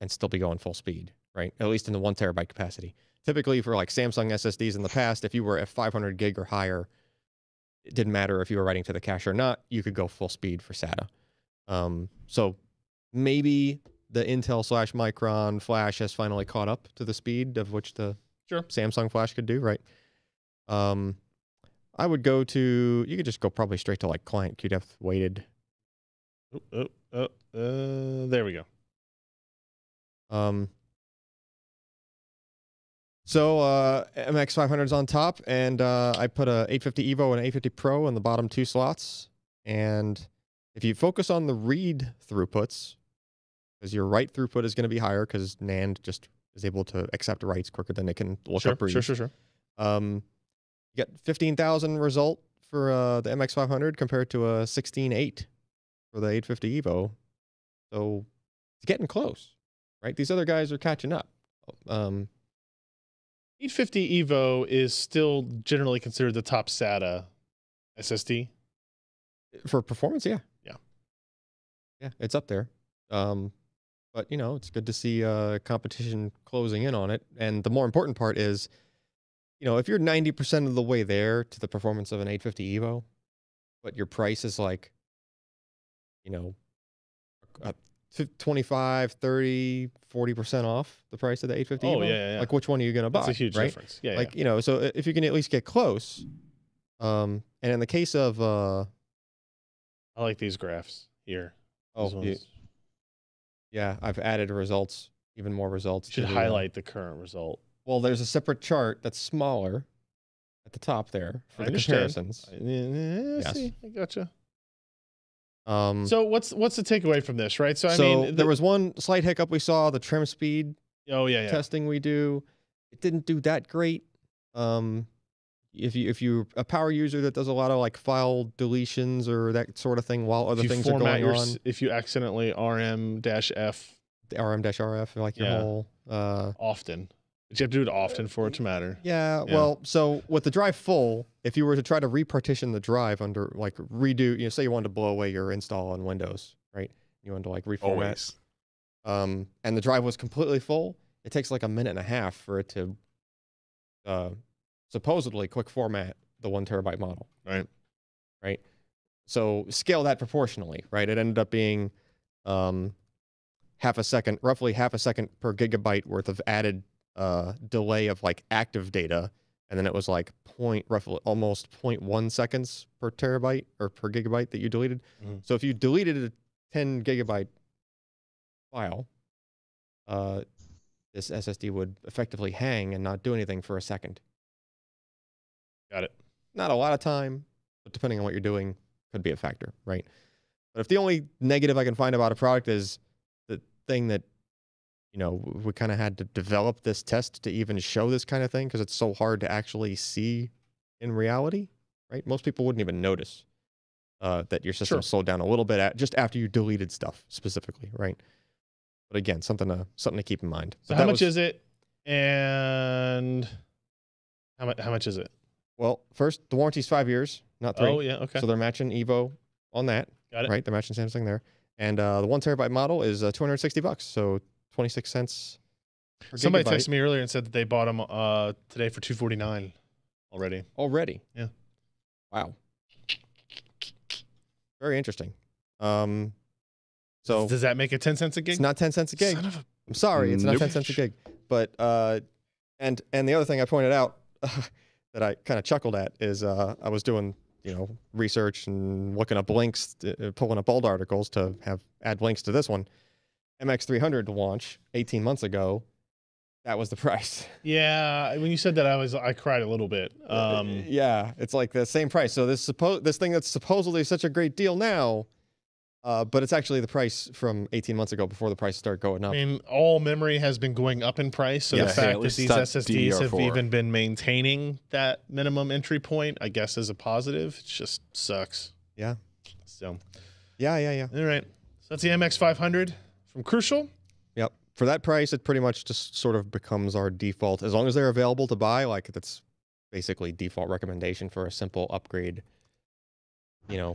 still be going full speed, right? At least in the 1 terabyte capacity. Typically for like Samsung SSDs in the past, if you were at 500 gig or higher, it didn't matter if you were writing to the cache or not, you could go full speed for SATA. So maybe the Intel/Micron flash has finally caught up to the speed of which the Samsung flash could do, right? I would go to, you could just go probably straight to like client QDepth weighted. There we go. So MX500 is on top, and I put a 850 Evo and an 850 Pro in the bottom 2 slots. And if you focus on the read throughputs, because your write throughput is going to be higher because NAND just is able to accept writes quicker than it can look up reads. Sure. You get 15,000 result for the MX500 compared to a 16.8 for the 850 Evo. So it's getting close, right? These other guys are catching up. 850 Evo is still generally considered the top SATA SSD. For performance, yeah. Yeah, it's up there. But, it's good to see competition closing in on it. And the more important part is, if you're 90% of the way there to the performance of an 850 Evo, but your price is like, 25, 30, 40% off the price of the 850 Evo. Yeah. Like, which one are you going to buy? That's a huge difference. Yeah. So if you can at least get close. And in the case of... I like these graphs here. Yeah, I've added results, even more results. You should highlight the current result. Well, there's a separate chart that's smaller at the top there for the comparisons. Yes. I gotcha. So what's the takeaway from this, right? So there was one slight hiccup we saw, the trim speed testing we do. It didn't do that great. If you're a power user that does a lot of like file deletions or that sort of thing while other things are going on. If you accidentally RM-F the RM-RF, like your Yeah. whole. Often. But you have to do it often for it to matter. Yeah, Yeah. well, so with the drive full, if you were to try to repartition the drive under, like, redo, say you wanted to blow away your install on Windows, right? You wanted to, like, reformat. Always. And the drive was completely full, it takes like a minute and a half for it to supposedly quick format the 1 terabyte model. Right. So scale that proportionally, right? It ended up being roughly half a second per gigabyte worth of added delay of like active data, and then it was like roughly almost 0.1 seconds per terabyte or per gigabyte that you deleted. Mhm. So if you deleted a 10 gigabyte file, this SSD would effectively hang and not do anything for a second. Got it. Not a lot of time, but depending on what you're doing, could be a factor, right? But if the only negative I can find about a product is the thing that, we kind of had to develop this test to even show this kind of thing because it's so hard to actually see in reality, right? Most people wouldn't even notice that your system slowed down a little bit just after you deleted stuff specifically, right? But again, something to keep in mind. So how much is it? And how much is it? Well, first, the warranty's 5 years, not 3. Oh, yeah, okay. So they're matching Evo on that. Got it. Right, they're matching Samsung there. And the 1 terabyte model is $260, so 26 cents per Somebody gigabyte. texted me earlier and said that they bought them today for $249 already. Already? Yeah. Wow. Very interesting. So Does that make it 10 cents a gig? it's not 10 cents a gig. Son of a- I'm sorry, it's not Nope. 10 cents a gig. But and the other thing I pointed out that I kind of chuckled at is I was doing research and looking up links, pulling up old articles to add links to this one. MX300 to launch 18 months ago. That was the price. Yeah, when you said that, I cried a little bit. Yeah, it's like the same price. So this thing that's supposedly such a great deal now, but it's actually the price from 18 months ago before the price started going up. I mean, all memory has been going up in price, so Yes. the Yeah, fact at that least these not SSDs have DDR4. even been maintaining that minimum entry point, I guess, is a positive. It just sucks. Yeah. So, Yeah. all right. So that's the MX500 from Crucial. Yep. For that price, it pretty much just sort of becomes our default. As long as they're available to buy, like that's basically default recommendation for a simple upgrade. Yeah.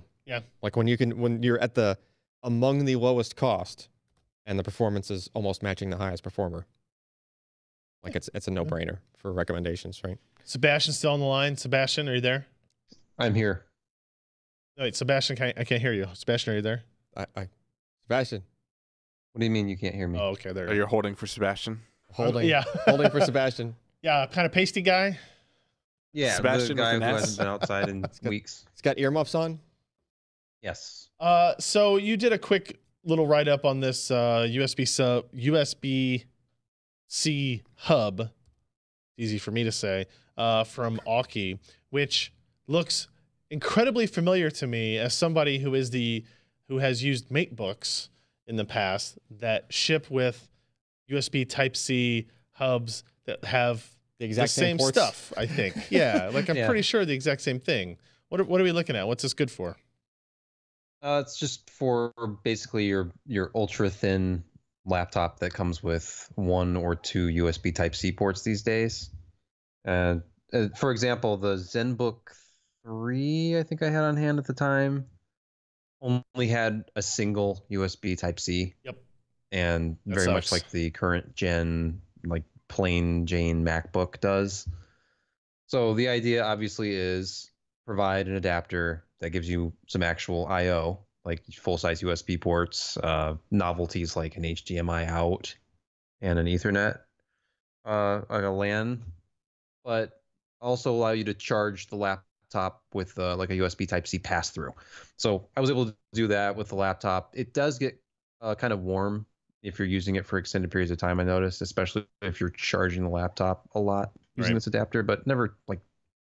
Like when you're at among the lowest cost and the performance is almost matching the highest performer. Like it's a no-brainer for recommendations, right? Sebastian's still on the line. Sebastian, are you there? I'm here. No, wait, Sebastian, I can't hear you. Sebastian, are you there? Sebastian, What do you mean you can't hear me? Oh, okay, there. Are you holding for Sebastian? holding. Yeah. Holding for Sebastian. Yeah, kind of pasty guy. Yeah, Sebastian the guy with who an S? hasn't been outside in weeks. He's got earmuffs on. Yes. So you did a quick little write up on this USB-C hub. Easy for me to say. From Aukey, which looks incredibly familiar to me as somebody who has used MateBooks in the past that ship with USB Type-C hubs that have The the exact same ports. stuff. I think. Yeah, like I'm Yeah. pretty sure the exact same thing. What are we looking at? What's this good for? It's just for basically your ultra thin laptop that comes with 1 or 2 USB Type-C ports these days. For example, the ZenBook 3, I think I had on hand at the time, only had a single USB Type-C. Yep. And That very much sucks. like the current gen, like plain Jane MacBook does. So the idea obviously is provide an adapter that gives you some actual I/O, like full-size USB ports, novelties like an HDMI out and an Ethernet, like a LAN, but also allow you to charge the laptop with like a USB Type-C pass-through. So I was able to do that with the laptop. It does get kind of warm if you're using it for extended periods of time, I noticed, especially if you're charging the laptop a lot using Right. this adapter, but never like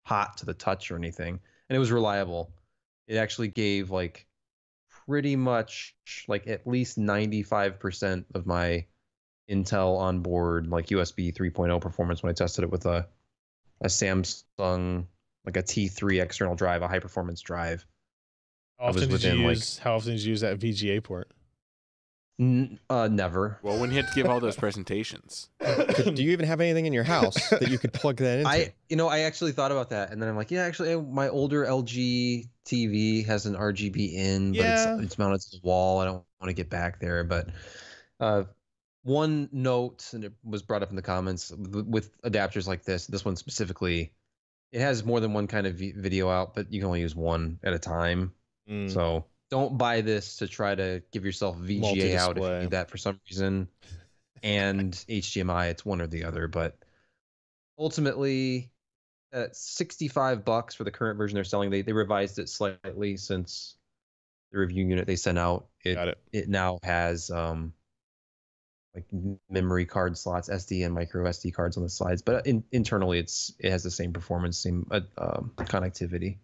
hot to the touch or anything. And it was reliable. It actually gave like pretty much like at least 95% of my Intel onboard like USB 3.0 performance when I tested it with a Samsung, like a T3 external drive, a high performance drive. How I was often did you within, like- use that VGA port? Never. Well, when you had to give all those presentations. Do you even have anything in your house that you could plug that into? I actually thought about that, and then I'm like, yeah, actually, my older LG TV has an RGB in, but it's mounted to the wall. I don't want to get back there, but one note, and it was brought up in the comments with adapters like this one specifically, it has more than one kind of video out, but you can only use one at a time. So don't buy this to try to give yourself VGA out if you need that for some reason. And HDMI, it's one or the other. But ultimately, at $65 for the current version they're selling, they revised it slightly since the review unit they sent out. It now has like memory card slots, SD and micro SD cards on the sides. But internally, it has the same performance, same connectivity.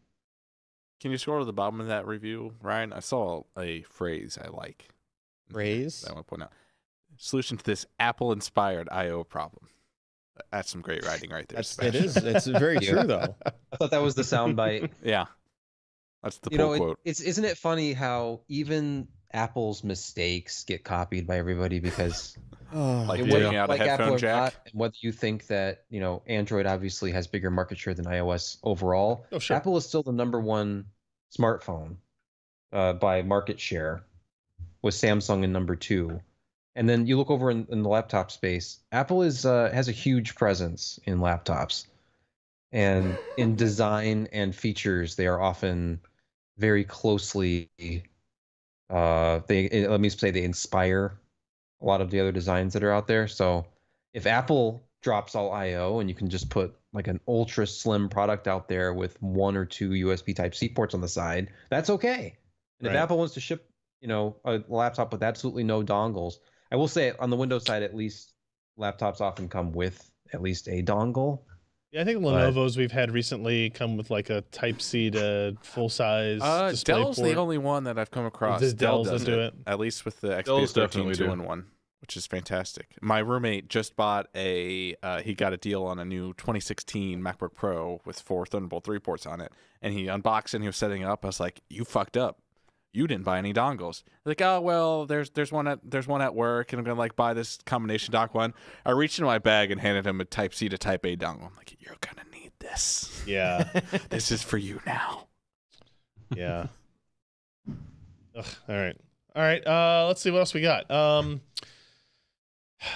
Can you scroll to the bottom of that review, Ryan? I saw a phrase I like. Phrase? That I want to point out. Solution to this Apple-inspired I/O problem. That's some great writing right there. It is. It's very true, though. I thought that was the soundbite. Yeah, that's the pull quote. Isn't it funny how even Apple's mistakes get copied by everybody because like taking out a headphone jack. And whether you think that Android obviously has bigger market share than iOS overall, Apple is still the #1 smartphone by market share, with Samsung in #2. And then you look over in the laptop space, Apple has a huge presence in laptops, and in design and features, they are often very closely. They inspire a lot of the other designs that are out there. So if Apple drops all I/O and you can just put like an ultra slim product out there with 1 or 2 USB Type-C ports on the side, that's okay. And if Apple wants to ship, a laptop with absolutely no dongles, I will say on the Windows side, at least laptops often come with at least a dongle. Yeah, I think Lenovo's we've had recently come with like a Type-C to full-size display Dell's port. the only one that I've come across. Dell does do it. At least with the Dell's XPS 13 definitely 2-in-1, which is fantastic. My roommate just bought he got a deal on a new 2016 MacBook Pro with 4 Thunderbolt 3 ports on it, and he unboxed it and he was setting it up. I was like, you fucked up. You didn't buy any dongles. Like, oh well, there's one at work, and I'm gonna buy this combination dock one. I reached into my bag and handed him a Type-C to Type-A dongle. I'm like, you're gonna need this. Yeah. This is for you now. Yeah. Ugh, all right. Let's see what else we got.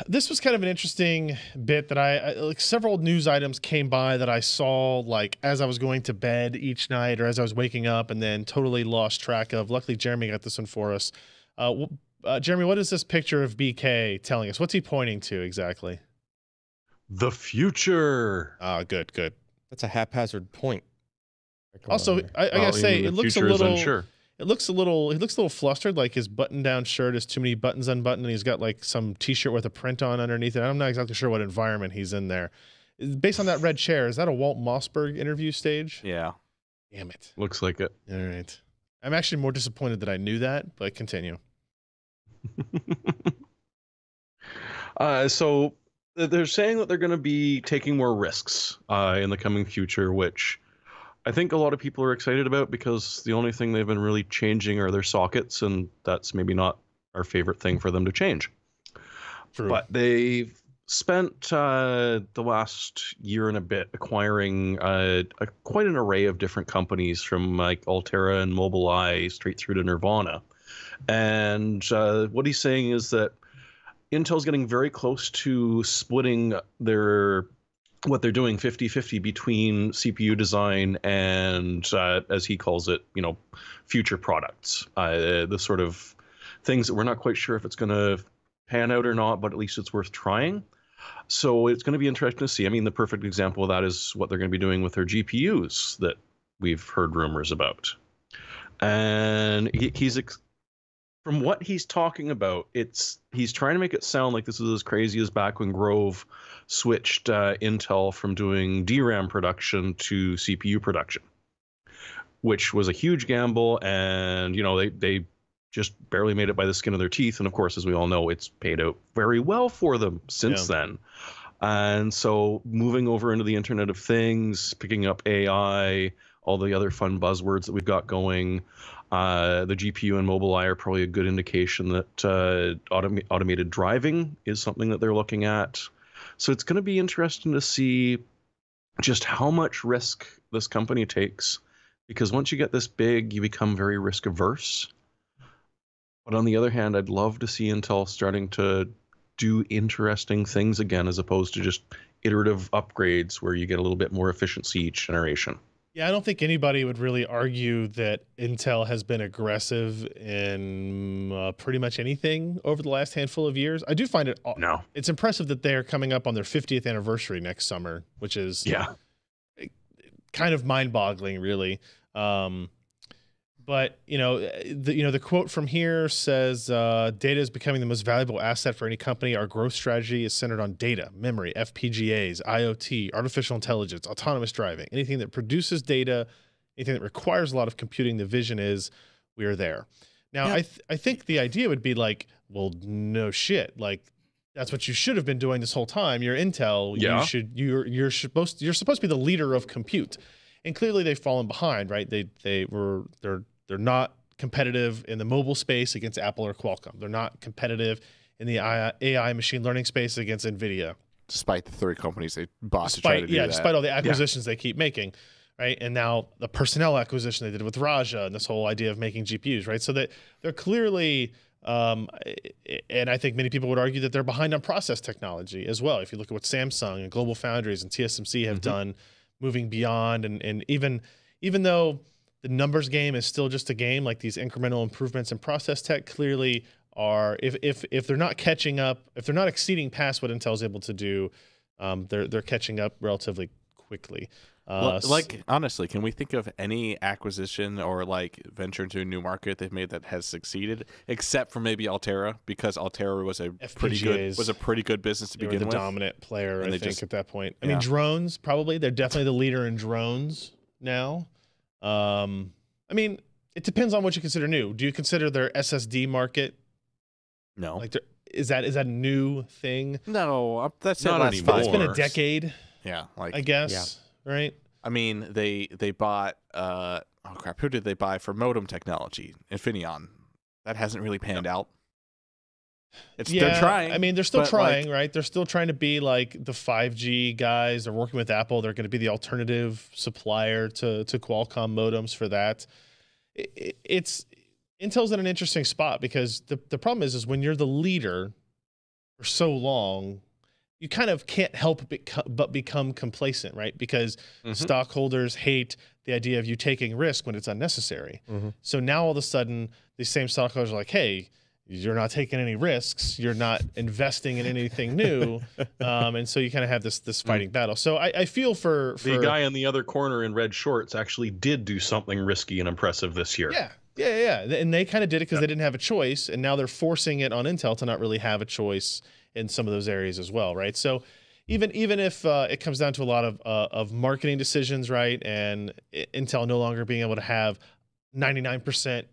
This was kind of an interesting bit that I like. Several news items came by that I saw like as I was going to bed each night or as I was waking up, and then totally lost track of. Luckily, Jeremy got this one for us. Jeremy, what is this picture of BK telling us? What's he pointing to exactly? The future. Good. That's a haphazard point. Also, I gotta say, it looks a little. Unsure. He looks a little flustered, like his button-down shirt has too many buttons unbuttoned, and he's got like some T-shirt with a print on underneath it. I'm not exactly sure what environment he's in there. Based on that red chair, is that a Walt Mossberg interview stage? Yeah. Damn it. Looks like it. All right. I'm actually more disappointed that I knew that, but continue. So they're saying that they're going to be taking more risks in the coming future, which I think a lot of people are excited about because the only thing they've been really changing are their sockets, and that's maybe not our favorite thing for them to change. True. But they've spent the last year and a bit acquiring quite an array of different companies, from like Altera and Mobileye straight through to Nirvana. And what he's saying is that Intel's getting very close to splitting what they're doing 50-50 between CPU design and, as he calls it, future products. The sort of things that we're not quite sure if it's going to pan out or not, but at least it's worth trying. So it's going to be interesting to see. I mean, the perfect example of that is what they're going to be doing with their GPUs that we've heard rumors about. And from what he's talking about, he's trying to make it sound like this is as crazy as back when Grove switched Intel from doing DRAM production to CPU production, which was a huge gamble, and they just barely made it by the skin of their teeth. And of course, as we all know, it's paid out very well for them since then. And so moving over into the Internet of Things, picking up AI, all the other fun buzzwords that we've got going, The GPU and Mobileye are probably a good indication that automated driving is something that they're looking at. So it's going to be interesting to see just how much risk this company takes, because once you get this big, you become very risk averse. But on the other hand, I'd love to see Intel starting to do interesting things again, as opposed to just iterative upgrades where you get a little bit more efficiency each generation. Yeah, I don't think anybody would really argue that Intel has been aggressive in pretty much anything over the last handful of years. I do find it it's impressive that they're coming up on their 50th anniversary next summer, which is kind of mind-boggling, really. But the quote from here says, "Data is becoming the most valuable asset for any company. Our growth strategy is centered on data, memory, FPGAs, IoT, artificial intelligence, autonomous driving. Anything that produces data, anything that requires a lot of computing. The vision is we are there." Now, I think the idea would be like, well, no shit, like that's what you should have been doing this whole time. You're Intel. Yeah. You're supposed to be the leader of compute, and clearly they've fallen behind, right? They're not competitive in the mobile space against Apple or Qualcomm. They're not competitive in the AI machine learning space against NVIDIA. Despite the 3 companies they bought to try to do that. Despite all the acquisitions they keep making, right? And now the personnel acquisition they did with Raja and this whole idea of making GPUs, right? So that they're clearly, and I think many people would argue that they're behind on process technology as well. If you look at what Samsung and Global Foundries and TSMC have done, moving beyond, and even though the numbers game is still just a game, like these incremental improvements in process tech clearly are, if they're not catching up, if they're not exceeding past what Intel's able to do, they're catching up relatively quickly. Like, honestly, can we think of any acquisition or like venture into a new market they've made that has succeeded, except for maybe Altera, because Altera was a pretty good business to begin with. The dominant player, I think, at that point. I Yeah. mean, drones, probably. They're definitely the leader in drones now. I mean, it depends on what you consider new. Do you consider their SSD market? No. Like, is that a new thing? No, that's not last anymore. 5 It's been a years. decade, Yeah, like I guess. Right? I mean, they bought oh crap, who did they buy for modem technology? Infineon. That hasn't really panned out. They're trying. I mean, they're still but, trying, like, right? They're still trying to be like the 5G guys. They're working with Apple. They're going to be the alternative supplier to Qualcomm modems for that. Intel's in an interesting spot because the problem is when you're the leader for so long, you kind of can't help but become complacent, right? Because stockholders hate the idea of you taking risk when it's unnecessary. So now all of a sudden, these same stockholders are like, hey, you're not taking any risks. You're not investing in anything new. And so you kind of have this fighting battle. So I feel for the guy in the other corner in red shorts actually did do something risky and impressive this year. Yeah. And they kind of did it because they didn't have a choice. And now they're forcing it on Intel to not really have a choice in some of those areas as well, right? So even if it comes down to a lot of marketing decisions, right, and Intel no longer being able to have 99%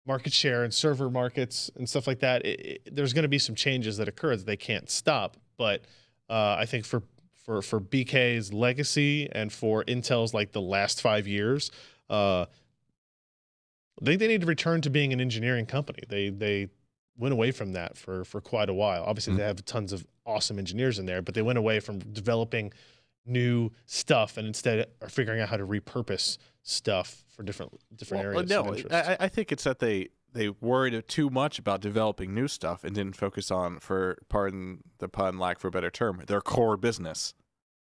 market share in server markets and stuff like that, there's going to be some changes that occur that they can't stop. But I think for BK's legacy and for Intel's like the last 5 years, I think they need to return to being an engineering company. They went away from that for quite a while. Obviously, they have tons of awesome engineers in there, but they went away from developing new stuff and instead are figuring out how to repurpose stuff for different areas of interest. I think it's that they worried too much about developing new stuff and didn't focus on, for pardon the pun, lack for a better term, their core business.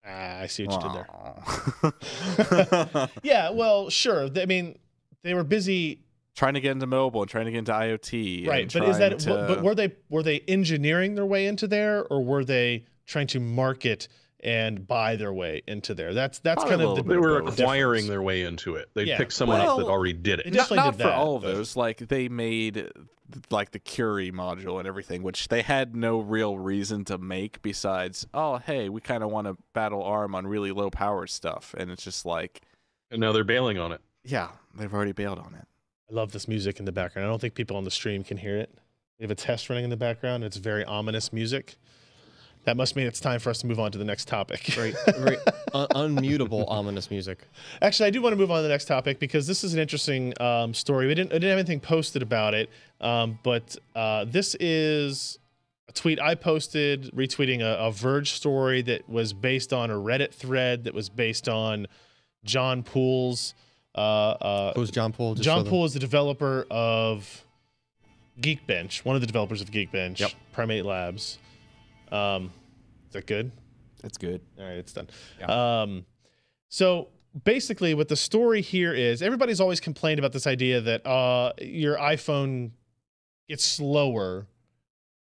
I see what you did there. Yeah, well, sure. I mean, they were busy trying to get into mobile and trying to get into IoT. Right, but is that? But were they engineering their way into there, or were they trying to market and buy their way into there? That's kind of they were acquiring their way into it. They picked someone up that already did it. Not for all of those. Like they made like the Curie module and everything, which they had no real reason to make besides, oh hey, we kind of want to battle ARM on really low power stuff, and it's just like, and now they're bailing on it. Yeah, they've already bailed on it. I love this music in the background. I don't think people on the stream can hear it. We have a test running in the background. It's very ominous music. That must mean it's time for us to move on to the next topic. Very, very unmutable, ominous music. Actually, I do want to move on to the next topic because this is an interesting story. I didn't have anything posted about it, but this is a tweet I posted retweeting a Verge story that was based on a Reddit thread that was based on John Poole's. Who's John Poole? John Poole is the developer of Geekbench, one of the developers of Geekbench, Yep. Primate Labs. Is that good? That's good. All right, it's done. Yeah. So basically, what the story here is, everybody's always complained about this idea that your iPhone gets slower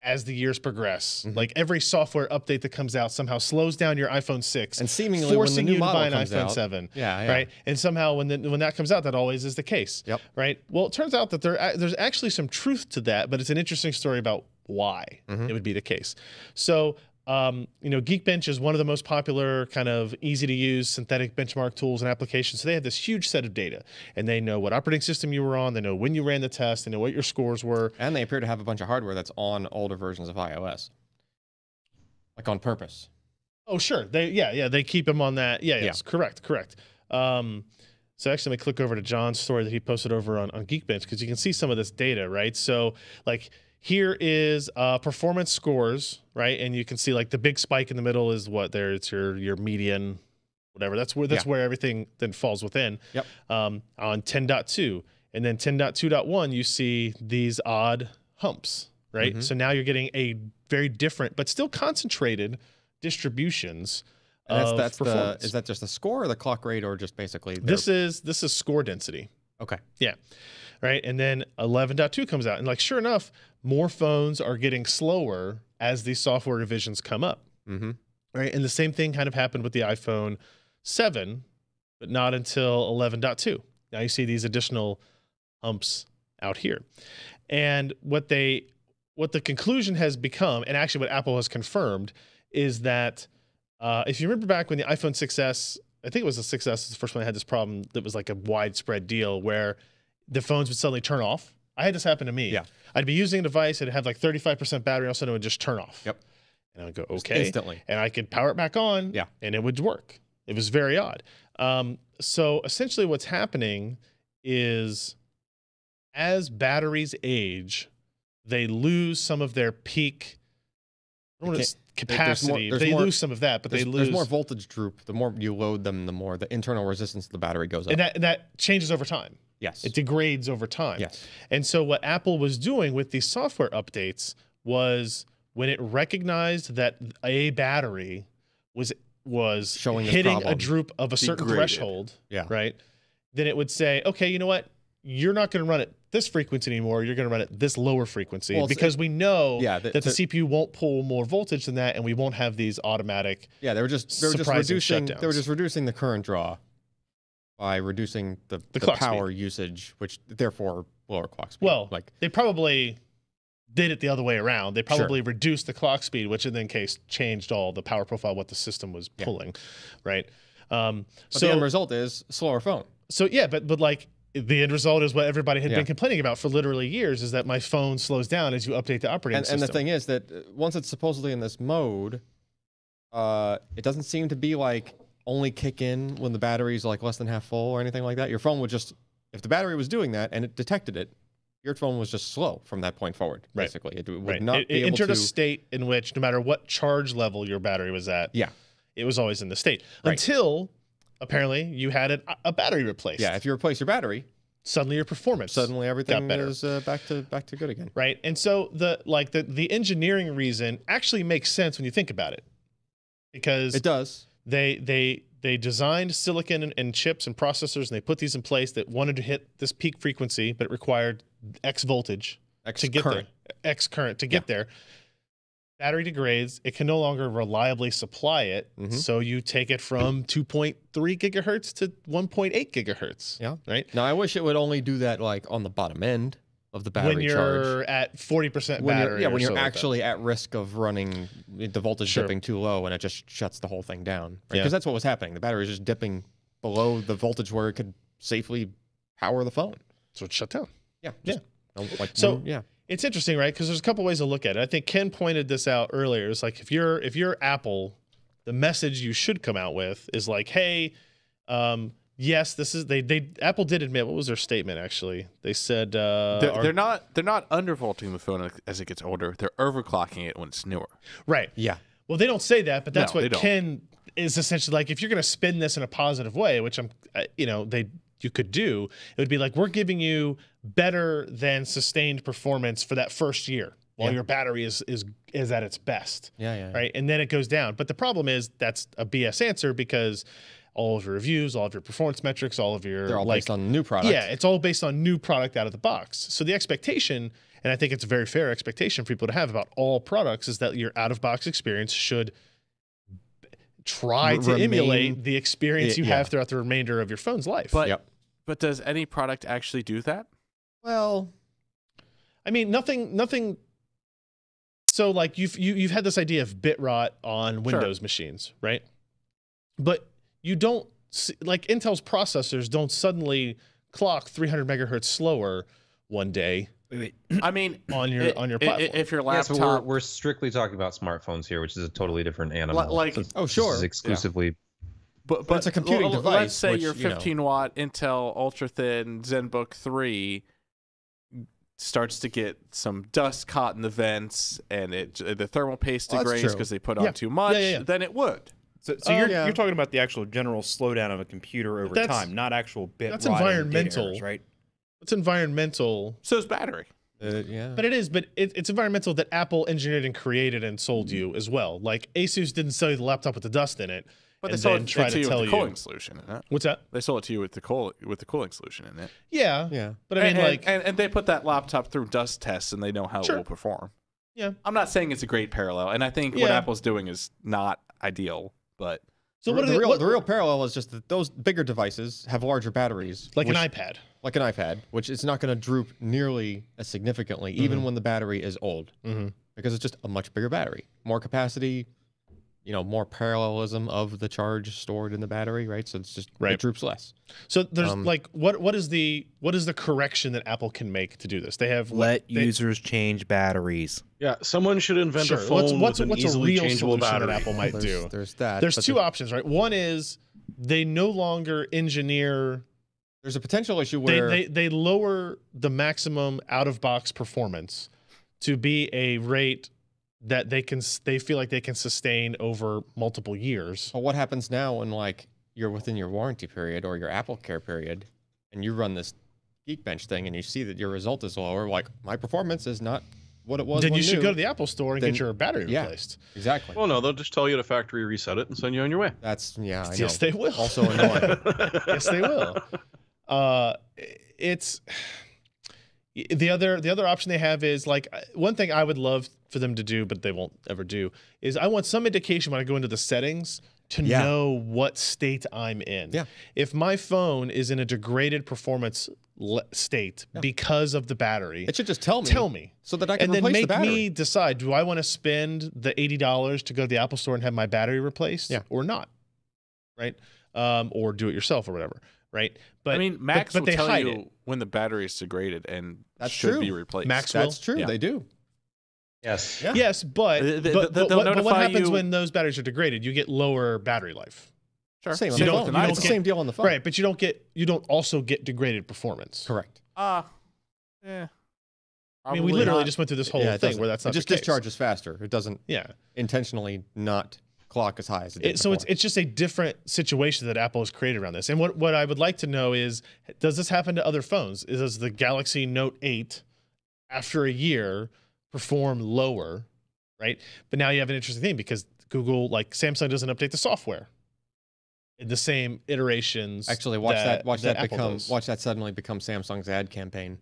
as the years progress. Mhm. Like every software update that comes out somehow slows down your iPhone 6, And seemingly, when the forcing new you to model buy an comes iPhone out, 7. yeah, Right, and somehow when that comes out, that always is the case. Yep. Right. Well, it turns out that there's actually some truth to that, but it's an interesting story about why Mhm. it would be the case. So, Geekbench is one of the most popular kind of easy to use synthetic benchmark tools and applications. So they have this huge set of data, and they know what operating system you were on, they know when you ran the test, they know what your scores were. And they appear to have a bunch of hardware that's on older versions of iOS, like on purpose. Oh, sure. They keep them on that. Yeah, yes, correct. So actually, let me click over to John's story that he posted over on Geekbench because you can see some of this data, right? So, like, here is performance scores, right? And you can see like the big spike in the middle is what there. It's your median, whatever. That's where everything then falls within. Yep. On 10.2, and then 10.2.1, you see these odd humps, right? Mhm. So now you're getting a very different but still concentrated distributions. And that's performance. is that just the score or the clock rate or just basically This is score density. okay. Right. And then 11.2 comes out. And like, sure enough, more phones are getting slower as these software revisions come up. Mm-hmm. Right. And the same thing kind of happened with the iPhone 7, but not until 11.2. Now you see these additional humps out here. And what the conclusion has become, and actually what Apple has confirmed, is that if you remember back when the iPhone 6S, I think it was the 6S was the first one that had this problem that was like a widespread deal where the phones would suddenly turn off. I had this happen to me. Yeah. I'd be using a device, it'd have like 35% battery, all of a sudden it would just turn off. Yep. And I would go, Just okay. instantly. And I could power it back on, Yeah. and it would work. It was very odd. So essentially what's happening is as batteries age, they lose some of their peak capacity. there's They more- lose some of that, but they lose. There's more voltage droop. The more you load them, the more the internal resistance of the battery goes up. and that changes over time. Yes. It degrades over time. Yes. And so what Apple was doing with these software updates was when it recognized that a battery was Showing this hitting a problem. droop of a certain Degraded. threshold, Yeah. right? Then it would say, okay, you know what? You're not going to run at this frequency anymore. You're going to run at this lower frequency Well, because we know yeah, that the CPU won't pull more voltage than that, and we won't have these automatic. Yeah, they were just surprising reducing. They were shutdowns. just reducing the current draw by reducing the clock power usage, which therefore lower clock speed. Well, like they probably did it the other way around. They probably reduced the clock speed, which in that case changed all the power profile, what the system was pulling, right? but the end result is slower phone. So yeah, but like the end result is what everybody had Yeah. been complaining about for literally years, is that my phone slows down as you update the operating And system. the thing is that once it's supposedly in this mode, it doesn't seem to be like only kick in when the battery's like less than half full or anything like that. Your phone would just, if the battery was doing that and it detected it, your phone was just slow from that point forward. Right. Basically, it would right. not it be able entered to. a state in which no matter what charge level your battery was at, Yeah. it was always in the state Right. until apparently you had a battery replaced. Yeah, if you replace your battery, Suddenly your performance suddenly everything got better. is back to good again. Right. And so the engineering reason actually makes sense when you think about it, because It does. they designed silicon and chips and processors, and they put these in place that wanted to hit this peak frequency, but it required X voltage to get current. there, X current to get there. Battery degrades. It can no longer reliably supply it. Mhm. So you take it from 2.3 gigahertz to 1.8 gigahertz. Yeah. Right. Now I wish it would only do that like on the bottom end of the battery When charge. you're at 40% When battery. you're, when or you're so like that. actually at risk of running the voltage Sure. dipping too low and it just shuts the whole thing down. Because Yeah. that's what was happening. The battery was just dipping below the voltage where it could safely power the phone. So it's shut down. Yeah. Yeah. Like So- yeah. It's interesting, right? Because there's a couple ways to look at it. I think Ken pointed this out earlier. It's like if you're Apple, the message you should come out with is like, hey, yes, this is Apple did admit, what was their statement actually? They said they're not undervolting the phone as it gets older. They're overclocking it when it's newer. Right. Yeah. Well, they don't say that, but that's No, they what don't. Ken is essentially like. If you're going to spin this in a positive way, which you could do, it would be like, we're giving you better than sustained performance for that first year while your battery is at its best. Yeah. Right. And then it goes down. But the problem is that's a BS answer because all of your reviews, all of your performance metrics, all of your They're all based on new products. Yeah, it's all based on new product out of the box. So the expectation, and I think it's a very fair expectation for people to have about all products, is that your out-of-box experience should try to Remain- emulate the experience you Yeah. have throughout the remainder of your phone's life. But does any product actually do that? Well, I mean, nothing. So like you've had this idea of bit rot on Windows machines, right? But you don't see, like Intel's processors don't suddenly clock 300 megahertz slower one day I mean, on your platform. if your Yes, laptop, but we're strictly talking about smartphones here, which is a totally different animal. like- This- Oh, this sure. is exclusively. but it's a computing device, Let's say which, your you know. 15-watt Intel ultra thin ZenBook 3 starts to get some dust caught in the vents, and the thermal paste Oh, that's degrades true. because they put Yeah. on too much. Yeah. Then it would. So yeah. you're talking about the actual general slowdown of a computer over That's- time, not actual bit that's rot and data environmental. errors, right? It's environmental, So is battery. yeah. but it's environmental that Apple engineered and created and sold you as well. Like Asus didn't sell you the laptop with the dust in it, But they and sold then it try to to you tell with you the cooling solution in it. what's that. They sold it to you with the cooling solution in it. Yeah, Yeah. but I mean, and they put that laptop through dust tests, and they know how Sure. it will perform. Yeah. I'm not saying it's a great parallel, and I think what Yeah. Apple's doing is not ideal, but so what are the they, real what- the real parallel is just that those bigger devices have larger batteries, like which- an iPad. like an iPad, which is not going to droop nearly as significantly, even when the battery is old, because it's just a much bigger battery, more capacity, more parallelism of the charge stored in the battery, right? So it's just Right. it droops less. So there's like what is the correction that Apple can make to do this? They have Let they- users change batteries. Yeah, someone should invent Sure. a phone What's with an a easily real changeable solution battery. that Apple might There's, do? There's that. There's but two options, right? One is they no longer engineer. There's a potential issue where They lower the maximum out of box performance to be a rate that they feel like they can sustain over multiple years. Well, what happens now when like you're within your warranty period or your Apple Care period, and you run this Geekbench thing, and you see that your result is lower? Like my performance is not what it was. Then when you should new. go to the Apple Store and Then- get your battery yeah. replaced. Exactly. Well, no, they'll just tell you to factory reset it and send you on your way. That's I know. Yes, they will. Also annoying. Yes, they will. It's the other option they have is like one thing I would love for them to do, but they won't ever do, is I want some indication when I go into the settings to Yeah. know what state I'm in. Yeah. If my phone is in a degraded performance state because of the battery, It should just tell me. So that I can and then replace the make battery. me decide: do I want to spend the $80 to go to the Apple Store and have my battery replaced, or not? Right? Or do it yourself or whatever. Right? But I mean, Max but will they tell hide you it. when the battery is degraded and That's should true. be replaced. Max That's true. Yeah. They do. Yes. Yeah. Yes, but They'll but what notify happens you- when those batteries are degraded? You get lower battery life. Sure. Same on You the don't- phone. you don't It's the get- same deal on the phone. Right, but you don't also get degraded performance. Correct. Yeah. I mean, we Probably literally not. just went through this whole Yeah, it thing doesn't. where that's not It just the case. discharges faster. It doesn't Yeah. intentionally not clock as high as it did So before. it's just a different situation that Apple has created around this. And what I would like to know is, does this happen to other phones? Does the Galaxy Note 8, after a year, perform lower, right? But now you have an interesting thing because Google, like Samsung, doesn't update the software in the same iterations. Actually, watch that Apple become does. watch that suddenly become Samsung's ad campaign.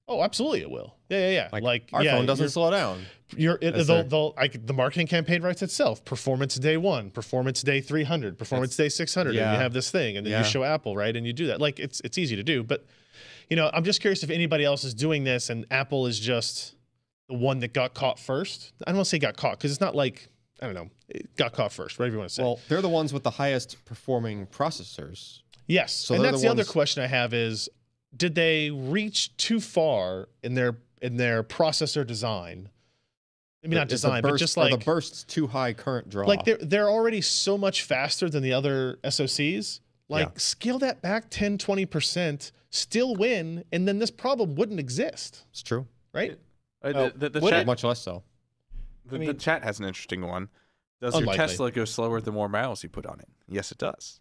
Oh, absolutely, it will. Yeah. Like our phone doesn't slow down. The marketing campaign writes itself. Performance day 1, performance day 300, performance day 600. And Yeah. you have this thing, and then Yeah. you show Apple, right? And you do that. Like it's easy to do, but I'm just curious if anybody else is doing this, and Apple is just the one that got caught first. I don't want to say got caught because it's not like I don't know, it got caught first. Whatever you want to say. Well, they're the ones with the highest performing processors. Yes, So and they're that's the the other ones- question I have is, did they reach too far in their processor design. Maybe not Is the design, but burst- just are like the bursts too high current draw. like they're already so much faster than the other SoCs. Like Yeah. scale that back 10, 20%, still win, and then this problem wouldn't exist, It's true. right? The what chat, Much less so. the chat has an interesting one. Does Unlikely. your Tesla go slower the more miles you put on it? Yes, it does.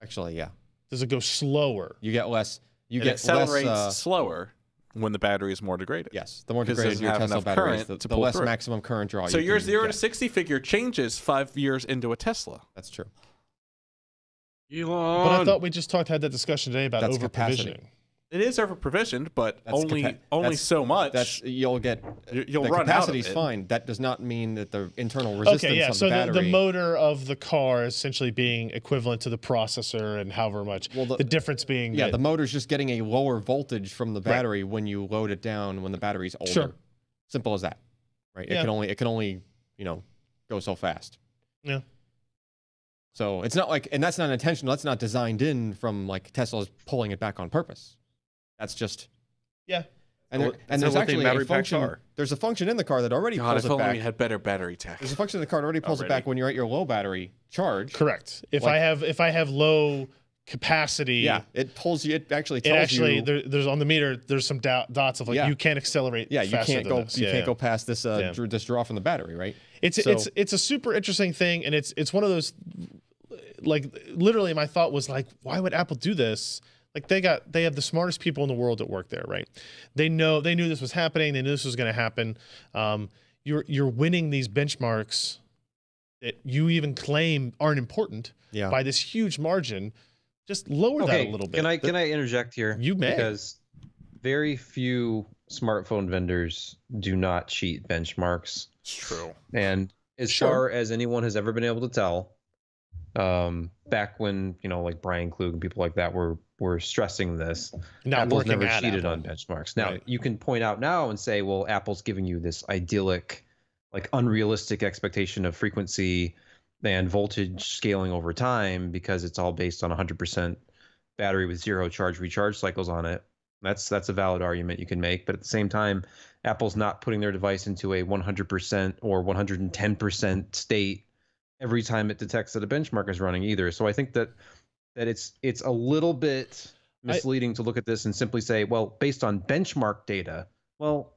Actually, yeah. Does it go slower? You get less. You It get accelerates less. slower when the battery is more degraded. Yes, the more because it degraded doesn't your have Tesla enough battery is, current to the pull less through. maximum current draw. So you your can 0 to get. 60 figure changes 5 years into a Tesla. That's true. Elon. But I thought we just had that discussion today about That's over capacity. provisioning. It is over provisioned, but That's only that's- so much. That's you'll get. You'll the run out of capacity's it. fine. That does not mean that the internal resistance Okay, yeah. of So the battery. the motor of the car essentially being equivalent to the processor and however much. Well, the difference being yeah, that- the motor's just getting a lower voltage from the battery when you load it down when the battery's older. Sure. Simple as that, right? Yeah. It can only go so fast. Yeah. So it's not like, and that's not intentional. That's not designed in from like Tesla's pulling it back on purpose. That's just yeah. and Well, and that's there's what the actually battery a packs function. are. There's a function in the car that already God, pulls if it only back. we had better battery tech. There's a function in the car that already pulls it Already. back when you're at your low battery charge. Correct. If Like- I have low capacity, Yeah, it pulls you. It actually it tells actually you. there's on the meter. There's some dots of like Yeah. you can't accelerate. Yeah, you faster can't than go. this. You Yeah, can't yeah. go past this Yeah. this draw from the battery, right? It's So- it's a super interesting thing, and it's one of those like literally my thought was like, why would Apple do this? Like they have the smartest people in the world that work there, right? They knew this was happening. They knew this was going to happen. You're winning these benchmarks that you even claim aren't important Yeah. by this huge margin. Just lower that a little bit. Can I interject here? You may. Because very few smartphone vendors do not cheat benchmarks. It's true. And as Sure. far as anyone has ever been able to tell, back when like Brian Klug and people like that were stressing this, Not Apple's working never at cheated Apple. on benchmarks. Now Right. you can point out now and say, well, Apple's giving you this idyllic, like unrealistic expectation of frequency and voltage scaling over time because it's all based on 100% battery with 0 charge recharge cycles on it. That's a valid argument you can make, but at the same time, Apple's not putting their device into a 100% or 110% state every time it detects that a benchmark is running either. So I think that it's a little bit misleading to look at this and simply say, well, based on benchmark data. Well,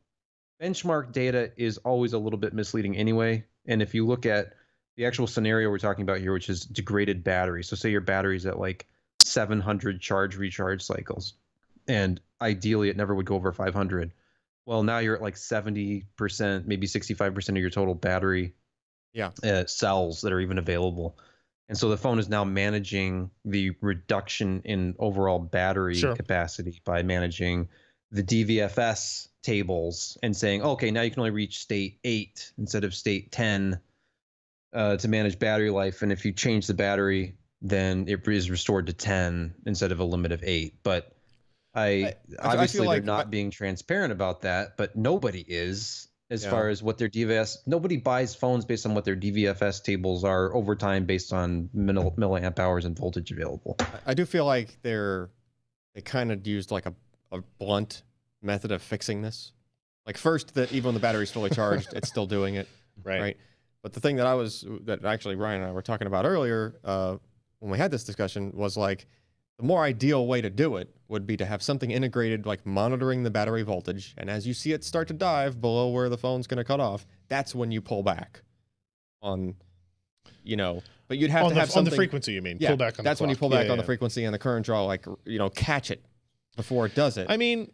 benchmark data is always a little bit misleading anyway. And if you look at the actual scenario we're talking about here, which is degraded battery. So say your battery's at like 700 charge recharge cycles, and ideally it never would go over 500. Well, now you're at like 70%, maybe 65% of your total battery cells that are even available. And so the phone is now managing the reduction in overall battery Sure. capacity by managing the DVFS tables and saying, okay, now you can only reach state 8 instead of state 10 to manage battery life. And if you change the battery, then it is restored to 10 instead of a limit of 8. But obviously feel they're like not being transparent about that, but nobody is as Yeah. far as what their nobody buys phones based on what their DVFS tables are over time based on milliamp hours and voltage available. I do feel like they kind of used like a blunt method of fixing this. Like first, that even when the battery's fully charged, it's still doing it, right? But the thing that actually Ryan and I were talking about earlier when we had this discussion was like the more ideal way to do it would be to have something integrated, like monitoring the battery voltage, and as you see it start to dive below where the phone's going to cut off, that's when you pull back on, but you'd have to have on something the frequency. You mean yeah, pull back on that's the when you clock. pull back Yeah, on the yeah. frequency and the current draw, like catch it before it does it. I mean,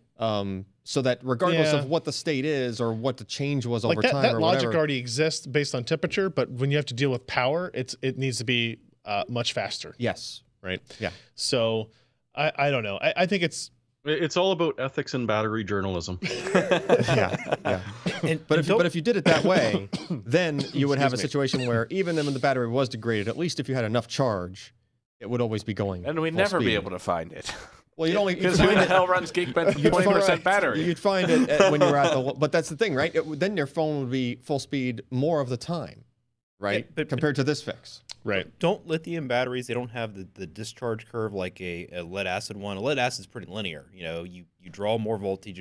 So that regardless Yeah. of what the state is or what the change was like over that, time that or logic whatever, already exists based on temperature, but when you have to deal with power, it needs to be much faster, yes, right? Yeah. So I don't know. I think It's all about ethics and battery journalism. yeah. But if you did it that way, then you would have a Excuse me. situation where even when the battery was degraded, at least if you had enough charge, it would always be going. And we'd full never be speed. able to find it. Well, you'd only Because who the hell runs Geekbench with 20% battery? You'd find it when you're at the. But that's the thing, right? Then your phone would be full speed more of the time, right? Yeah, but- compared to this fix. right. Don't lithium batteries, they don't have the discharge curve like a lead acid one. A lead acid is pretty linear. You draw more voltage,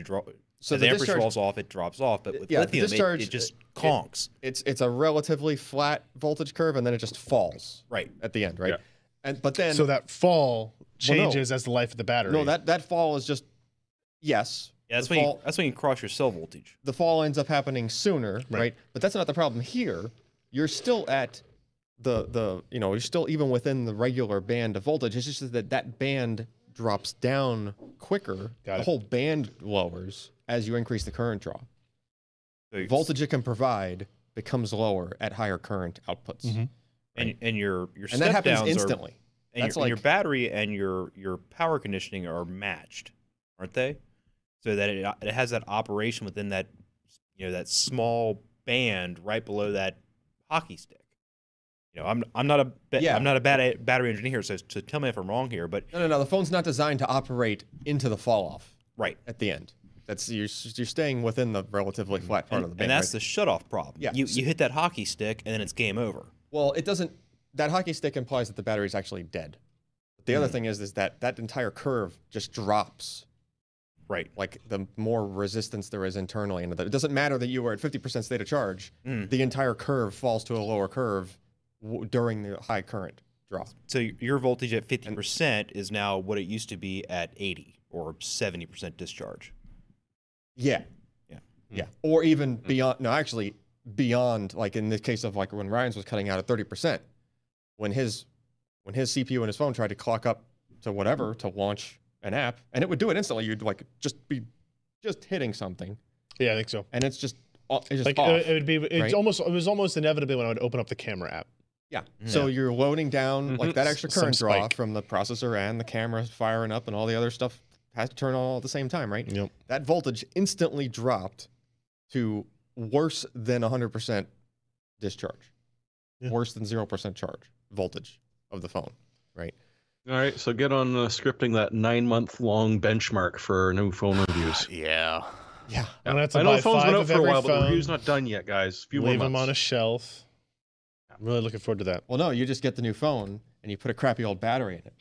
So as the amperage falls off, it drops off. But with Yeah, the lithium, discharge- it just conks. it's a relatively flat voltage curve, and then it just falls Right. at the end, right? Yeah. But then So that fall Well, no. changes as the life of the battery. no, that fall is just yes. Yeah, that's the when fall, you cross your cell voltage. the fall ends up happening sooner, Right. right? But that's not the problem here. You're still at the you're still even within the regular band of voltage. It's just that band drops down quicker. Got The it. whole band lowers as you increase the current draw. So Voltage it can provide becomes lower at higher current outputs. Mhm. and your And step that happens downs instantly. and That's your like- battery and your power conditioning are matched, aren't they? So that it has that operation within that that small band right below that hockey stick. I'm not a Yeah. I'm not a bad battery engineer, so tell me if I'm wrong here, but No. The phone's not designed to operate into the fall off right. at the end. That's you're staying within the relatively flat part of the band. And that's right? the shut-off problem. Yeah. You hit that hockey stick, and then it's game over. Well, it doesn't. That hockey stick implies that the battery is actually dead. But the other thing is that entire curve just drops. Right. Like the more resistance there is internally, and it doesn't matter that you were at 50% state of charge. The entire curve falls to a lower curve during the high current drop. So your voltage at 50% is now what it used to be at 80 or 70% discharge. Yeah. Yeah. Yeah. Or even beyond. No, actually, beyond. Like in the case of like when Ryan's was cutting out at 30%, when his CPU and his phone tried to clock up to whatever to launch an app, and it would do it instantly. You'd like be hitting something, Yeah, I think so. and it's just off. Like off. it would be. right? It was almost inevitably when I would open up the camera app. Yeah. So you're loading down like that extra Some current draw spike. from the processor and the camera firing up and all the other stuff has to turn on all at the same time, right? Yep. That voltage instantly dropped to worse than 100% discharge. Yeah. Worse than 0% charge voltage of the phone, right? All right, so get on scripting that 9-month-long benchmark for new phone reviews. Yeah. Yeah. I'm gonna have to I know buy the phone's 5 been out of for a every while, but the phone, review's not done yet, guys. A few more leave them months. on a shelf. I'm really looking forward to that. Well, no, you just get the new phone and you put a crappy old battery in it.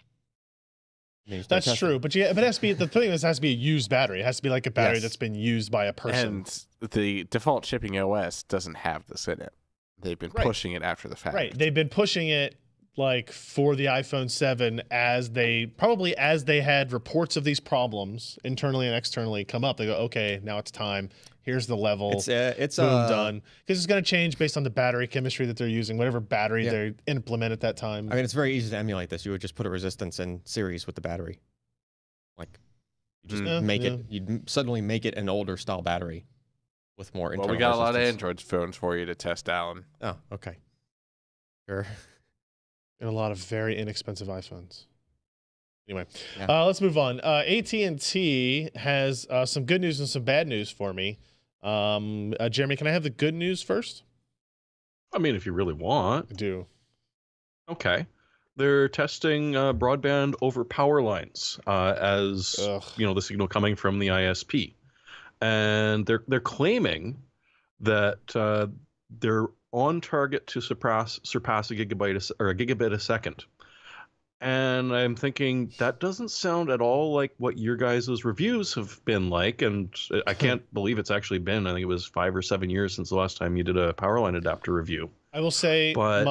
And you start That's testing. true, but it has to be the thing is it has to be a used battery. It has to be like a battery Yes. that's been used by a person. And the default shipping OS doesn't have this in it. They've been Right. pushing it after the fact. Right. They've been pushing it like for the iPhone 7 as they had reports of these problems internally and externally come up. They go, okay, now it's time. Here's the level. It's boom, done. Because it's going to change based on the battery chemistry that they're using, whatever battery Yeah. they implement at that time. I mean, it's very easy to emulate this. You would just put a resistance in series with the battery. Like, you just Yeah, make yeah. it, you'd suddenly make it an older style battery with more Well, internal we got a lot of resistance. Android phones for you to test, Alan. Oh, okay. Sure. And a lot of very inexpensive iPhones. Anyway, Yeah. let's move on. AT&T has some good news and some bad news for me. Jeremy, can I have the good news first? I mean, if you really want. I do. Okay. They're testing broadband over power lines as Ugh. the signal coming from the ISP, and they're claiming that they're on target to surpass a gigabit a second. And I'm thinking that doesn't sound at all like what your guys' reviews have been like, and I can't believe it's actually been. I think it was 5 or 7 years since the last time you did a power line adapter review. I will say But-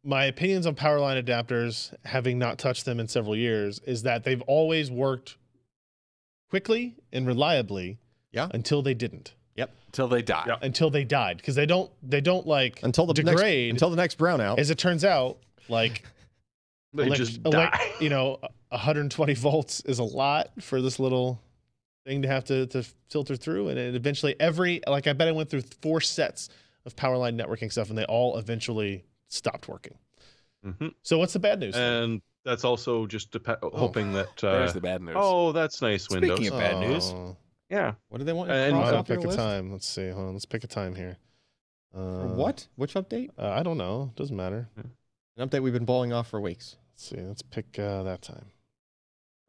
my opinions on power line adapters, having not touched them in several years, is that they've always worked quickly and reliably Yeah. until they didn't. Until they die. Yeah. Until they died. Because they don't like Until the degrade. until the next brownout. As it turns out, like They just die. 120 volts is a lot for this little thing to have to filter through, and it eventually I bet I went through 4 sets of power line networking stuff, and they all eventually stopped working. Mhm. So what's the bad news? And that's also just hoping that. There's the bad news. Oh, that's nice, Windows. Speaking of bad news. Oh, Yeah. What do they want? And- Cross I'll off your pick a list? time. Let's see. Hold on. Let's pick a time here. For what? Which update? I don't know. Doesn't matter. An update we've been bowling off for weeks. Let's see. Let's pick that time.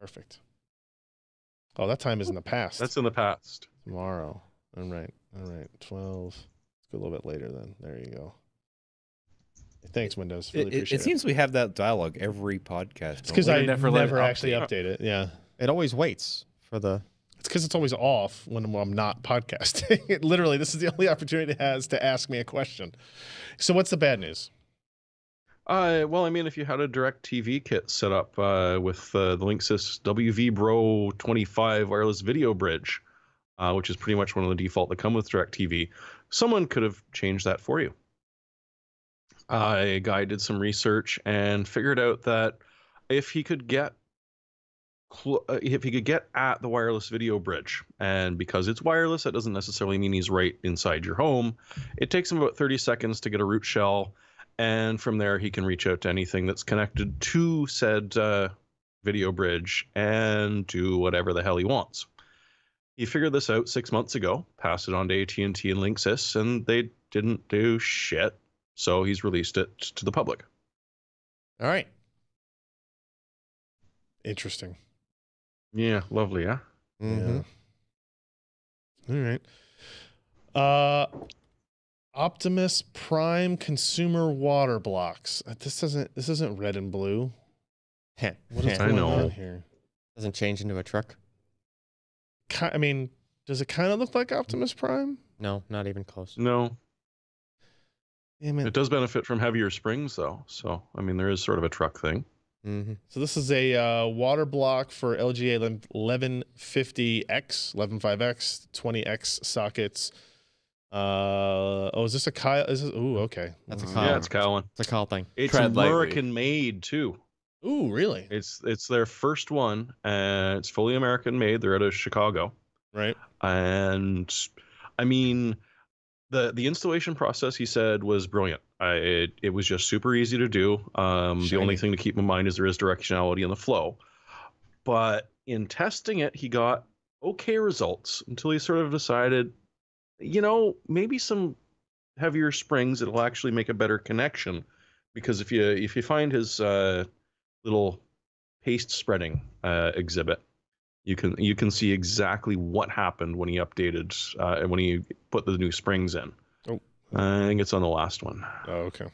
Perfect. Oh, that time is in the past. That's in the past. Tomorrow. All right. 12. Let's go a little bit later then. There you go. Thanks, Windows. Really appreciate It seems we have that dialogue every podcast. It's because We I never never, let it actually update. update it. Yeah. It always waits for the. It's because it's always off when I'm not podcasting. Literally, this is the only opportunity it has to ask me a question. So what's the bad news? Well, I mean, if you had a DirecTV kit set up with the Linksys WV Bro 25 wireless video bridge, which is pretty much one of the default that come with DirecTV, someone could have changed that for you. A guy did some research and figured out that if he could get at the wireless video bridge, and because it's wireless, that doesn't necessarily mean he's right inside your home. It takes him about 30 seconds to get a root shell. And from there, he can reach out to anything that's connected to said video bridge and do whatever the hell he wants. He figured this out 6 months ago, passed it on to AT&T and Linksys, and they didn't do shit. So he's released it to the public. All right. Interesting. Yeah, lovely, yeah? Mm-hmm. Yeah. All right. Optimus Prime consumer water blocks. This isn't red and blue. What is I going know. on here? Doesn't change into a truck. I mean, does it kind of look like Optimus Prime? No, not even close. No. Damn it. It does benefit from heavier springs, though. So, I mean, there is sort of a truck thing. Mm-hmm. So this is a water block for LGA 1150X, 115X, 20X sockets. Is this a Kyle? Ooh, okay. That's a Mm. Kyle. Yeah, it's Cowan. It's a Kyle thing. It's Tread lightly. American made, too. Ooh, really? It's their first one, and it's fully American made. They're out of Chicago. Right. And, I mean, the installation process, he said, was brilliant. It was just super easy to do. The only thing to keep in mind is there is directionality in the flow. But in testing it, he got okay results until he sort of decided, maybe some heavier springs, it'll actually make a better connection. Because if you find his little paste spreading exhibit, you can see exactly what happened when he updated and when he put the new springs in. Oh. I think it's on the last one. Oh, okay.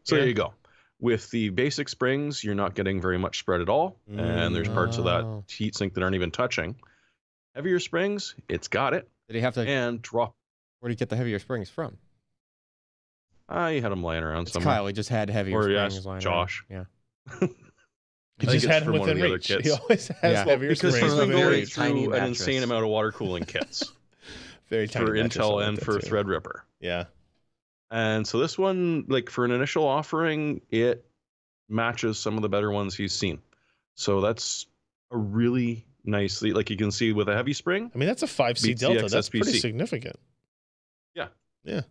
So Yeah. there you go. With the basic springs, you're not getting very much spread at all, and there's parts of that Oh. heatsink that aren't even touching. Heavier springs, it's got it, Did he have to? and drop. Where did he get the heavier springs from? You had them lying around It's somewhere. Kyle. He just had heavier Or springs yes, lying Josh. around. He I think just it's had him from one of within the other reach. kits. He always has Yeah. heavier Because springs he's been within going reach. tiny through an mattress. insane amount of water cooling kits Very tiny for mattress Intel like and that for too. Threadripper. Yeah. And so this one, like for an initial offering, it matches some of the better ones he's seen. So that's a really nicely, like you can see with a heavy spring. I mean, that's a 5C Beats the delta. That's pretty XSPC. significant. Yeah. Yeah.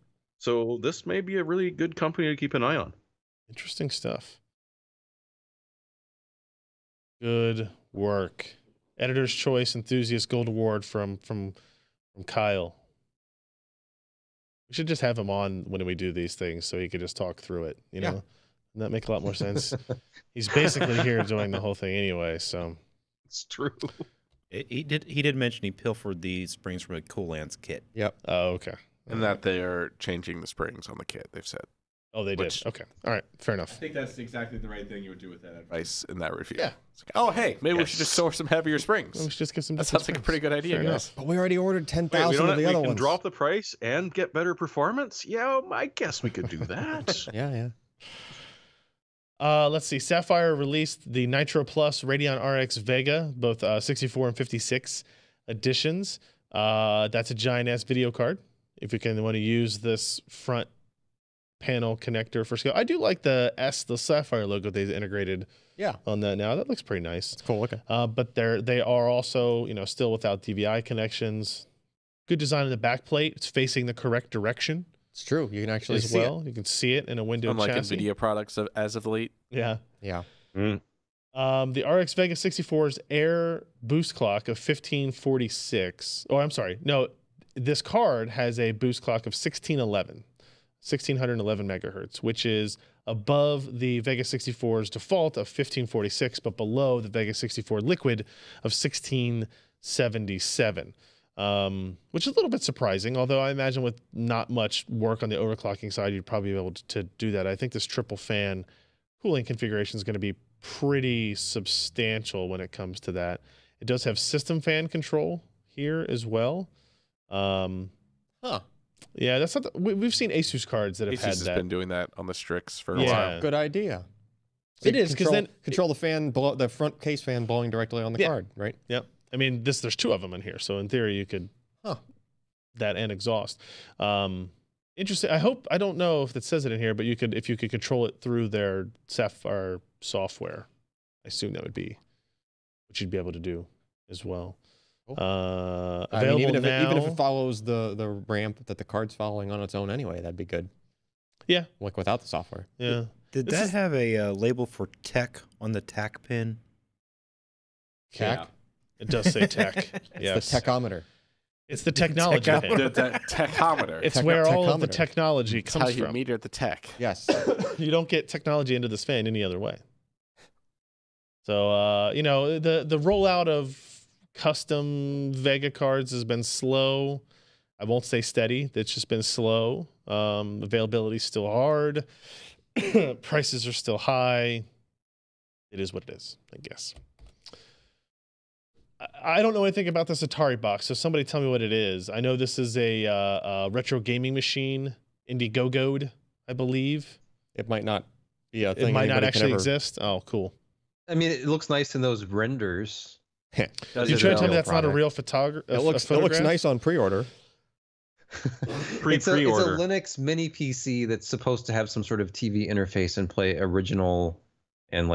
So this may be a really good company to keep an eye on. Interesting stuff. Good work. Editor's Choice Enthusiast Gold Award from Kyle. We should just have him on when we do these things so he could just talk through it. You know, Yeah. Doesn't that make a lot more sense? He's basically here doing the whole thing anyway. So It's true. He did mention he pilfered the springs from a Coolants kit. Yep. oh, okay. And that they are changing the springs on the kit, they've said. Oh, they Which- did. Okay. All right. Fair I enough. think that's exactly the right thing you would do with that advice. Advice in that review. Yeah. It's like, oh, hey, maybe we should just source some heavier We springs. should just get some. That different sounds like a springs. pretty good idea, Fair guys. enough. But we already ordered Wait, 10,000 of the other we can ones. drop the price and get better performance? Yeah, I guess we could do that. Yeah. Let's see. Sapphire released the Nitro Plus Radeon RX Vega, both 64 and 56 editions. That's a giant ass video card. If you want to use this front panel connector for scale, I do like the Sapphire logo they integrated Yeah. on that now. That looks pretty nice. It's cool looking. But they are also still without DVI connections. Good design in the back plate. It's facing the correct direction It's true. You can actually as see well. You can see it in a window Unlike chassis. NVIDIA products as of late. Yeah. it. Yeah. The RX Vega 64's Air boost clock of 1546. Oh, I'm sorry. No, this card has a boost clock of 1611 megahertz, which is above the Vega 64's default of 1546, but below the Vega 64 Liquid of 1677. Which is a little bit surprising, although I imagine with not much work on the overclocking side, you'd probably be able to do that. I think this triple fan cooling configuration is going to be pretty substantial when it comes to that. It does have system fan control here as well. Huh. Yeah, that's not. We've seen Asus cards that have Asus had has that. been doing that on the Strix for a Yeah. while. Good idea. It is, 'cause then- control the fan, the front case fan blowing directly on the Yeah. card, right? Yep. I mean, there's 2 of them in here, so in theory you could that and exhaust. Interesting. I don't know if it says it in here, but if you could control it through their Sapphire software, I assume that would be what you'd be able to do as well. Cool. Available even now. if it follows the ramp that the card's following on its own anyway, that'd be good. Yeah. Like without the software. Yeah. Did This that is- have a label for tech on the tack pin? Tech. It does say tech. Yes. The techometer. It's the technology pin. The tachometer. It's where all of the Techometer. technology It's how comes you from. meter the tech. Yes. You don't get technology into this fan any other way. So the rollout of custom Vega cards has been slow. I won't say steady. It's just been slow. Availability is still hard. Prices are still high. It is what it is, I guess. I don't know anything about this Atari box, so somebody tell me what it is. I know this is a retro gaming machine, Indiegogo'd, I believe. It might not be a thing. It might not anybody can actually ever- exist. Oh, cool. I mean, it looks nice in those renders. You trying to tell me that's not a real photograph? It looks nice on pre-order. It's a Pre-order. Linux mini PC that's supposed to have some sort of TV interface and play original and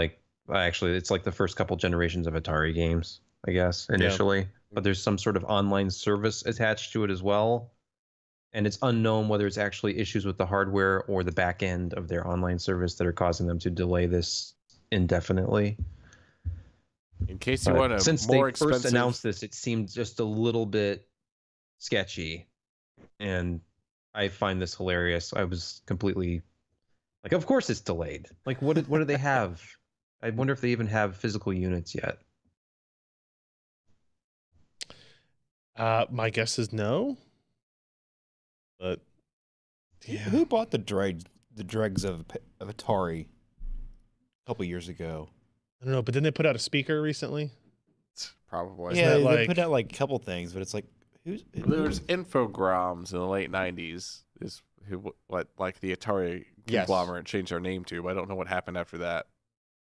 actually it's like the first couple generations of Atari games, I guess, initially. But there's some sort of online service attached to it as well. And it's unknown whether it's actually issues with the hardware or the back end of their online service that are causing them to delay this indefinitely. In case you But want a since more they expensive, first announced this, it seemed just a little bit sketchy, and I find this hilarious. I was completely like, of course it's delayed. Like, what do they have? I wonder if they even have physical units yet. My guess is no. But Who bought the dregs of Atari a couple years ago? I don't know. But didn't they put out a speaker recently? probably. Yeah, that they like- put out like a couple things, but it's like who's There was Infogrames in the late '90s. Is what like the Atari Yes. conglomerate changed their name to. But I don't know what happened after that.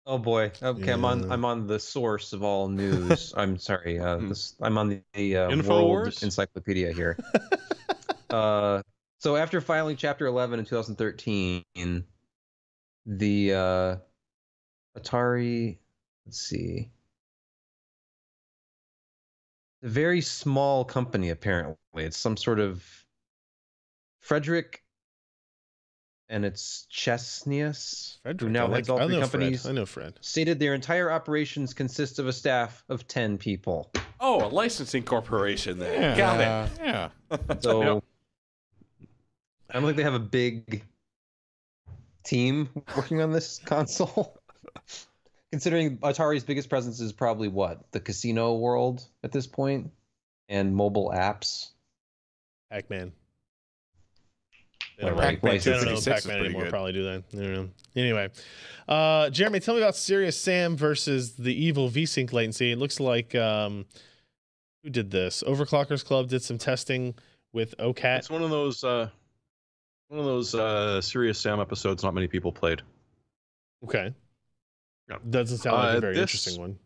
Oh boy. Okay, I'm Yeah. on the source of all news. I'm sorry. I'm on the World InfoWars? Encyclopedia here. So after filing Chapter 11 in 2013, the Atari, let's see, a very small company apparently. It's some sort of Frederick, and it's Chesnius, who now heads all I three know companies. Fred. I know Fred. Stated their entire operations consist of a staff of 10 people. Oh, a licensing corporation there. Yeah. Got it. Yeah. So I don't think they have a big team working on this console. Considering Atari's biggest presence is probably what? The casino world at this point and mobile apps. Pac-Man. They Like don't Pac-Man they don't know 66 is Pac-Man pretty anymore. good. Probably do they? I don't know. Anyway, Jeremy, tell me about Serious Sam versus the evil VSync latency. It looks like who did this? Overclockers Club did some testing with OCAT. It's one of those Serious Sam episodes not many people played. Okay. Yeah. Doesn't sound like a very This- interesting one.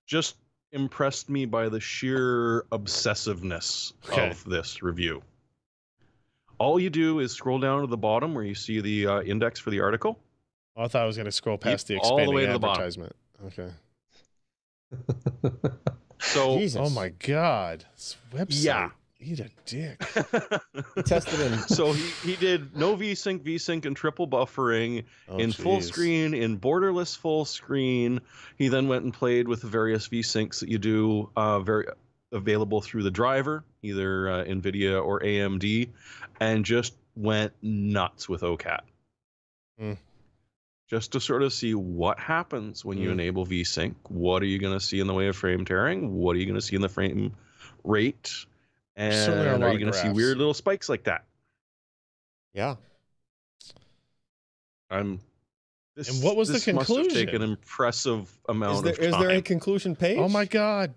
Just impressed me by the sheer obsessiveness Okay. of this review. All you do is scroll down to the bottom where you see the index for the article. Oh, I thought I was going to scroll past the all the expanding way to the bottom. advertisement. Okay. So Jesus. Oh my God. This website. Yeah. Eat a dick. He tested in. so he did no VSync, and triple buffering Oh, in full geez. screen, in borderless full screen. He then went and played with the various VSyncs that you do, very available through the driver, either NVIDIA or AMD, and just went nuts with OCAT. Hmm. Just to sort of see what happens when you Hmm. enable VSync. What are you going to see in the way of frame tearing? What are you going to see in the frame rate? certainly are a And lot are of you going to see graphs. weird little spikes like that? Yeah. And what was the this must have conclusion? taken an impressive amount Is of time. there a conclusion page? Oh my God.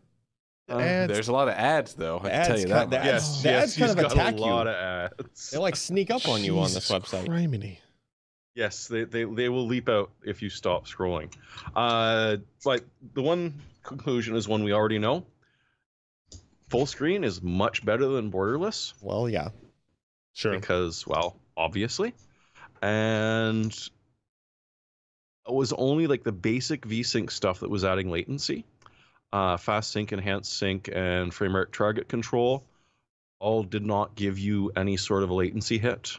Ads. There's a lot of ads, though. I can tell you that. The much. ads, the ads kind he's of got attack a lot you. of ads. They like sneak up on you on this Jesus website. criminy. Yes, they will leap out if you stop scrolling. But the one conclusion is one we already know. Full screen is much better than borderless Well, yeah. Sure. because, well, obviously. And it was only like the basic VSync stuff that was adding latency. Fast sync, enhanced sync, and frame rate target control all did not give you any sort of a latency hit.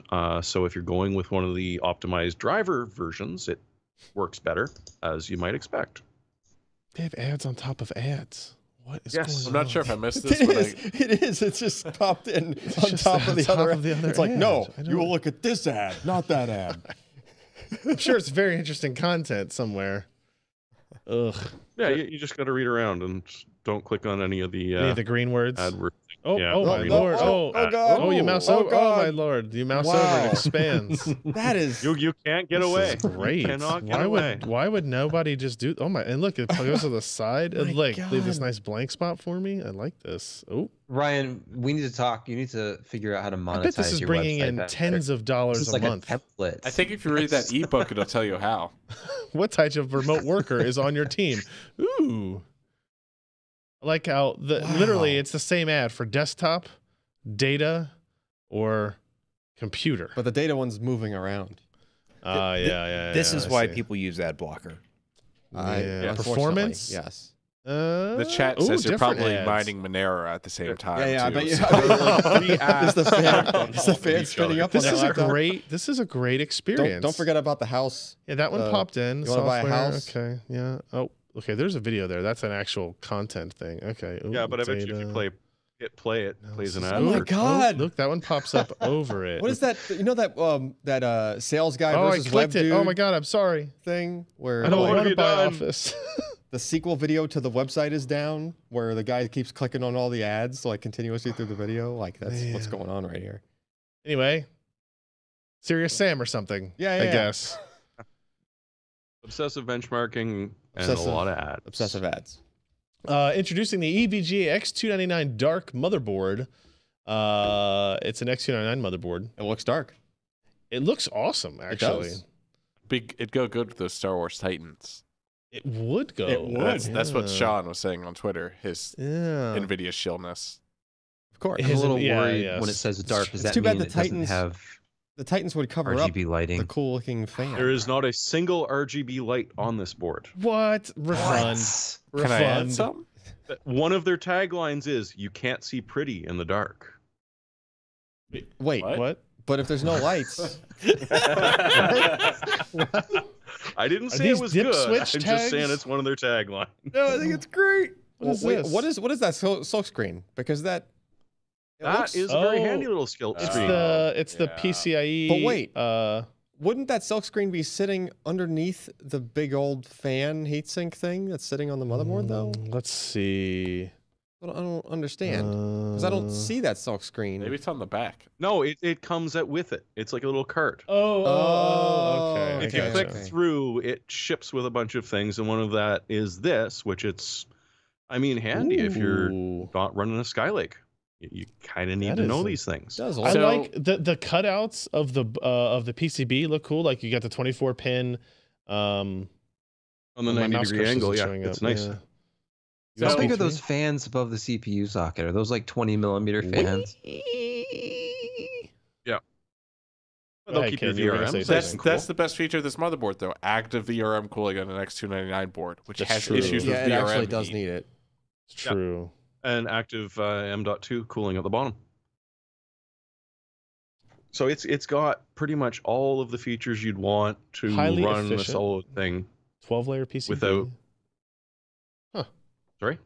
So if you're going with one of the optimized driver versions, it works better, as you might expect. They have ads on top of ads. What is Yes. going I'm on? not sure if I missed this. It But is. It is. It's just popped in on just top of on the top other. of the other It's like, ad. no, I you will don't- look at this ad, not that ad. I'm sure it's very interesting content somewhere. Ugh. Yeah, you just got to read around and don't click on any of the Any of the green words? AdWords. Oh, Yeah. oh my Oh, lord! oh, Oh, oh, God. oh, you mouse Oh, over! Oh my God. lord! You mouse over Wow. and expands. That is. You can't get This away. is great. You cannot get why away. would nobody just do? Oh my! And look, it goes to the side. My And like leave this God. nice blank spot for me. I like this. Oh, Ryan, we need to talk. You need to figure out how to monetize I bet this is your bringing website in better. tens of This dollars is a like month. a template. I think if you read that ebook, it'll tell you how. What type of remote worker is on your team? Ooh. I like how literally Wow. it's the same ad for desktop, data, or computer. But the data one's moving around. Yeah. This yeah, is I why see. people use ad blocker. Yeah. Unfortunately, Performance? Yes. The chat ooh, says you're different probably ads. mining Monero at the same time. Yeah, I too, bet you. so- Is the fan, is the fan each spinning other. up This on is the a laptop? great. This is a great experience. Don't forget about the house. Yeah, that one popped in. you wanna buy a software, house? Okay. Yeah. Oh, okay. There's a video there. That's an actual content thing. Okay. Ooh, Yeah, but I bet you if you hit play, it plays an ad. Oh my for- God. look, that one pops up over it. What is that? You know that sales guy Oh, I versus web clicked it. dude Oh my God, I'm sorry. thing where I don't what want have to you buy done? Office. the sequel video to the website is down, where the guy keeps clicking on all the ads like continuously through the video. Like that's what's Man. going on right here. Anyway, Serious Sam or something. Yeah, I yeah. guess. Obsessive benchmarking and Obsessive- a lot of ads. Obsessive ads. Introducing the EVGA X299 Dark motherboard. It's an X299 motherboard. It looks dark. It looks awesome, actually. does. It'd go good with those Star Wars Titans. It would go. It would. That's what Yeah. Sean was saying on Twitter. His Yeah. NVIDIA shillness. Of course. I'm a His- little yeah, worried yes. when it says dark. Does It's that too bad mean the it doesn't Titans- have The Titans would cover up RGB lighting? the cool looking fan. There is not a single RGB light on this board. What? Refund. Can I add Refund. some? One of their taglines is "You can't see pretty in the dark." Wait, What? What? but if there's no lights, I didn't Are say it these was dip good. I'm switch just tags? saying it's one of their taglines. no, I think it's great. What is Wait, this? what is that silk screen? Because that it That looks- is a very Oh, handy little skill It's screen. the yeah. PCIe. But wait. Wouldn't that silk screen be sitting underneath the big old fan heatsink thing that's sitting on the motherboard though? Let's see. I don't understand because I don't see that silk screen. Maybe it's on the back. No, it comes with it. It's like a little cart. Oh, okay. If you I click gotcha. through, it ships with a bunch of things, and one of that is this, which it's, I mean, handy if you're Ooh. not running a Skylake. You kind of need That to is know a- these things. It does I So- like the cutouts of the PCB look cool. Like you got the 24 pin. On the my 90 mouse degree cursor angle, isn't yeah, showing it's up, nice. yeah. How USB big are 3? those fans above the CPU socket? Are those like 20mm fans? But they'll Hey, keep Ken, your you were gonna VRM. say nice something. and cool. That's the best feature of this motherboard, though. Active VRM cooling on an X299 board, which That's has true. issues yeah, with it VRM. actually does heat. need it. It's true. and active M.2 cooling at the bottom. So it's got pretty much all of the features you'd want to Highly run a efficient. solid thing. 12-layer PCB. Without- Sorry?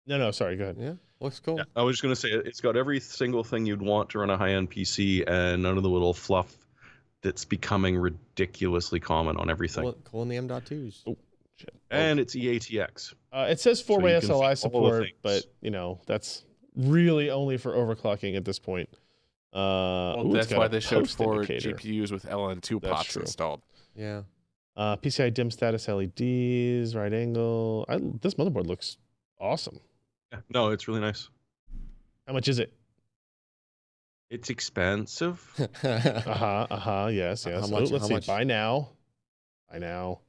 No, sorry. Go ahead. Yeah, looks cool. Yeah, I was just going to say it's got every single thing you'd want to run a high-end PC, and none of the little fluff that's becoming ridiculously common on everything. Cool in the M.2s. Oh, shit. And it's E EATX. It says 4-way you can SLI fit all the support, things. but that's really only for overclocking at this point. Well, Ooh, it's that's got why a they showed post 4 indicator. GPUs with LN2 That's pots true. installed. Yeah. PCI dim status LEDs, right angle. This motherboard looks awesome. Yeah, no, it's really nice. How much is it? It's expensive. Yes. How Let's much? see. Buy now. I know.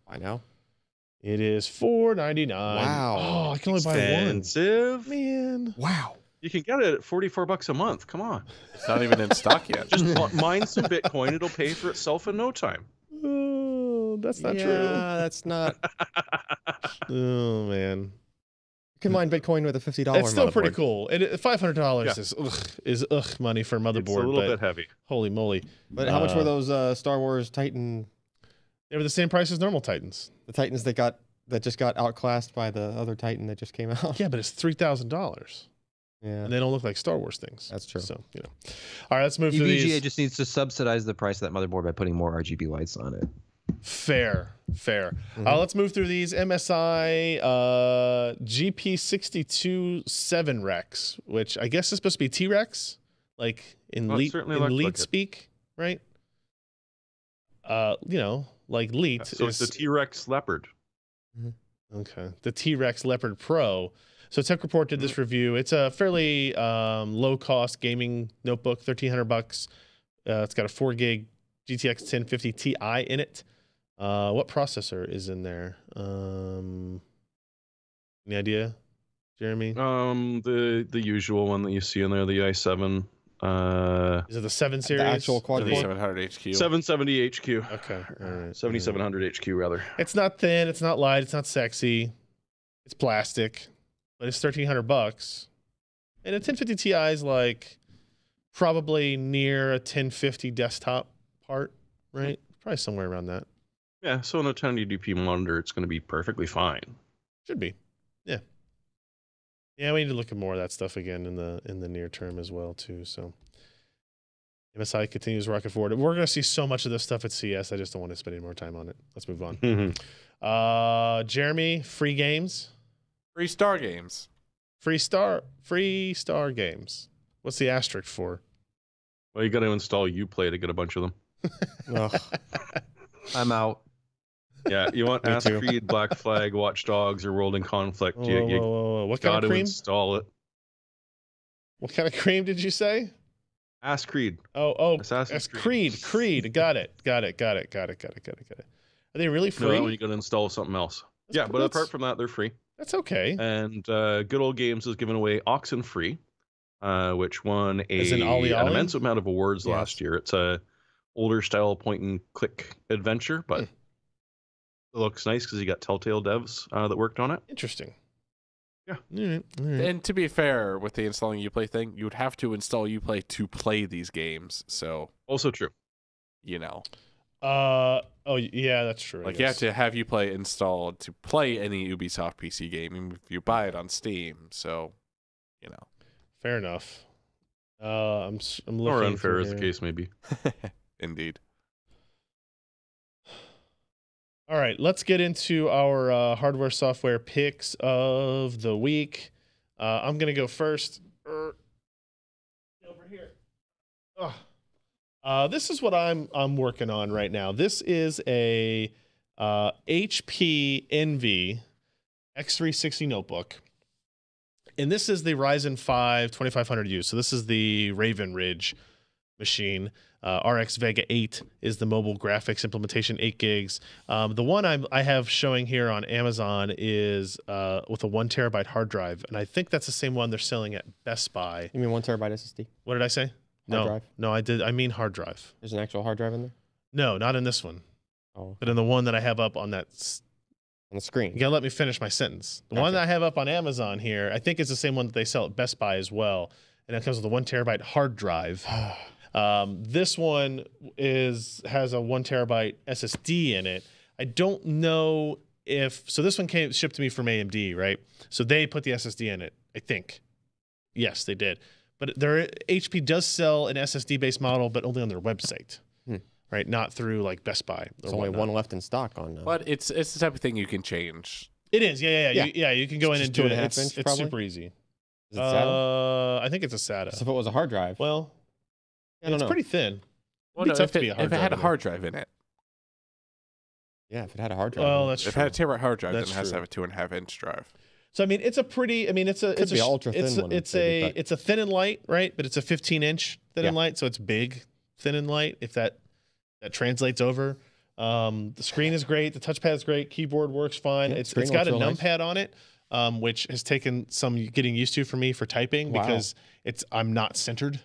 It is $4.99. Wow. Oh, I can only buy one. Expensive. Man. Wow. You can get it at $44 a month. Come on. It's not even in stock yet. Just mine some Bitcoin. It'll pay for itself in no time. Oh, that's not yeah, true. that's not. Oh man. You can mine Bitcoin with a $50 It's still pretty motherboard. cool. And $500 Yeah. is money for a motherboard. It's a little but bit heavy. holy moly. But how much were those Star Wars Titan, They were the same price as normal Titans. the Titans that just got outclassed by the other Titan that just came out? Yeah, but it's $3,000. Yeah. And they don't look like Star Wars things. That's true. So, All right, let's move through EVGA these. just needs to subsidize the price of that motherboard by putting more RGB lights on it. Fair. Let's move through these. MSI GP62 7 Rex, which I guess is supposed to be T-Rex, like in Well, it lead certainly looks lead like it. speak, right? Like Leet So is it's the T-Rex Leopard. okay. The T-Rex Leopard Pro. So Tech Report did this review. It's a fairly low-cost gaming notebook, $1,300. It's got a 4 gig GTX 1050 Ti in it. What processor is in there? Any idea, Jeremy? The usual one that you see in there, the i7. Is it the 7 series? The actual quad core. 7700 HQ. 770 HQ. Okay, all right. 7700 HQ rather. It's not thin. It's not light. It's not sexy. It's plastic, but it's $1,300. And a 1050 Ti is like probably near a 1050 desktop part, right? Probably somewhere around that. Yeah, so on a 1080p monitor, it's going to be perfectly fine. Should be. Yeah. Yeah, we need to look at more of that stuff again in the near term as well too. So MSI continues rocking forward. We're gonna see so much of this stuff at CS. I just don't want to spend any more time on it. Let's move on. Jeremy, free games. Free Star Games. Free star games. What's the asterisk for? Well, you got to install Uplay to get a bunch of them. Ugh. I'm out. Yeah, you want Me Ask too. Creed, Black Flag, Watch Dogs, or World in Conflict. You What got kind to of cream? install it. What kind of cream did you say? Ask Creed. Oh, Assassin's that's Creed. Creed. Got it. Are they really free? No, you got to install something else. That's- But that's- apart from that, they're free. That's okay. And Good Old Games is giving away Oxenfree, which won As in an Ollie Ollie? immense amount of awards Yes. last year. It's a older style point and click adventure, but it looks nice because you got Telltale devs that worked on it. Interesting. Yeah. All right. And to be fair, with the installing Uplay thing, you would have to install Uplay to play these games. So, Also true. you know, Oh yeah, that's true. I like you have guess. to have Uplay installed to play any Ubisoft PC game, even if you buy it on Steam. So, you know, Fair enough. I'm looking. Or unfair through as the here. case may be. indeed. All right, let's get into our hardware software picks of the week. I'm gonna go first. Over here. This is what I'm working on right now. This is a HP Envy X360 notebook, and this is the Ryzen 5 2500U. So this is the Raven Ridge machine. RX Vega 8 is the mobile graphics implementation, 8 gigs. The one I have showing here on Amazon is with a 1 terabyte hard drive, and I think that's the same one they're selling at Best Buy. You mean 1 terabyte SSD? What did I say? No, drive? no, I mean hard drive. There's an actual hard drive in there? No, not in this one, Oh, but in the one that I have up on that. on the screen. You gotta let me finish my sentence. The one Gotcha. that I have up on Amazon here, I think is the same one that they sell at Best Buy as well, and it comes with a 1 terabyte hard drive. This one has a 1 terabyte SSD in it. I don't know if this one shipped to me from AMD, right? So they put the SSD in it, I think. Yes, they did. But HP does sell an SSD based model, but only on their website, right? Not through like Best Buy. There's only one left in stock on. But it's the type of thing you can change. It is, yeah. Yeah. You can go in It's and just do it. 2.5 It's inch, it's probably? super easy. Is it SATA? I think it's a SATA. So if it was a hard drive, Well, I don't it's know. pretty thin. Well, It'd be no, tough if to it, be a hard if it drive had a in hard drive in it, Yeah, if it had a hard drive. Well, in it. that's if it true. had a terabyte hard drive, That's then it has true. to have a 2.5 inch drive. So I mean, it's a pretty. I mean, it's a Could it's be a ultra thin it's one, it's maybe, a but- it's a thin and light, right? But it's a 15-inch thin and Yeah. light, so it's big, thin and light. If that translates over. The screen is great. The touchpad is great. Keyboard works fine. Yeah, It's screen got a looks real nice. numpad on it, which has taken some getting used to for me for typing Wow. because I'm not centered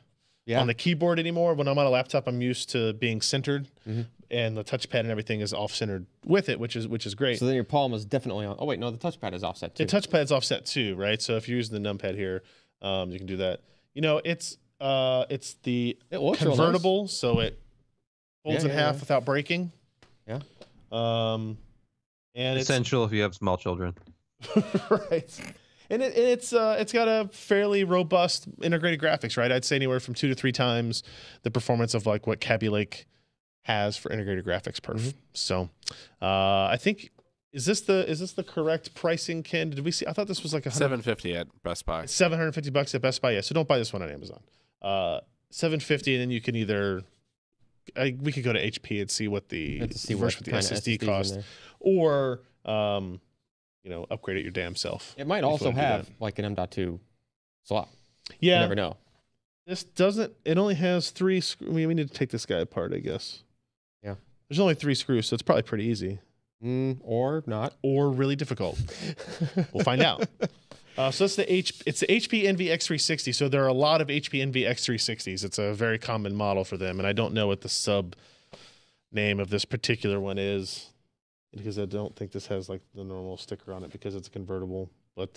Yeah. on the keyboard anymore. When I'm on a laptop, I'm used to being centered, Mhm. and the touchpad and everything is off centered with it, which is great. So then your palm is definitely on. Oh wait, no, the touchpad is offset too. The touchpad's offset too, right? So if you're using the numpad here, you can do that. You know, it's the It looks real nice. convertible, so it folds Yeah, in yeah, half yeah. without breaking. Yeah. And it's Essential if you have small children. right. And it's got a fairly robust integrated graphics, right? I'd say anywhere from 2 to 3 times the performance of like what Kaby Lake has for integrated graphics perf. So, I think is this the correct pricing, Ken? Did we see? I thought this was like $750 at Best Buy. It's $750 at Best Buy. Yeah, so don't buy this one on Amazon. $750, and then you can either we could go to HP and see what the Have to see version what with the kind of SSD SSDs in cost, there. or upgrade it your damn self. It might if you also wanna do have that. like an M.2 slot. Yeah, You never know. this doesn't. It only has 3. We need to take this guy apart, I guess. Yeah. There's only 3 screws, so it's probably pretty easy, Or not. or really difficult. We'll find out. So it's the HP Envy X360. So there are a lot of HP Envy X360s. It's a very common model for them, and I don't know what the sub name of this particular one is because I don't think this has like the normal sticker on it because it's a convertible. But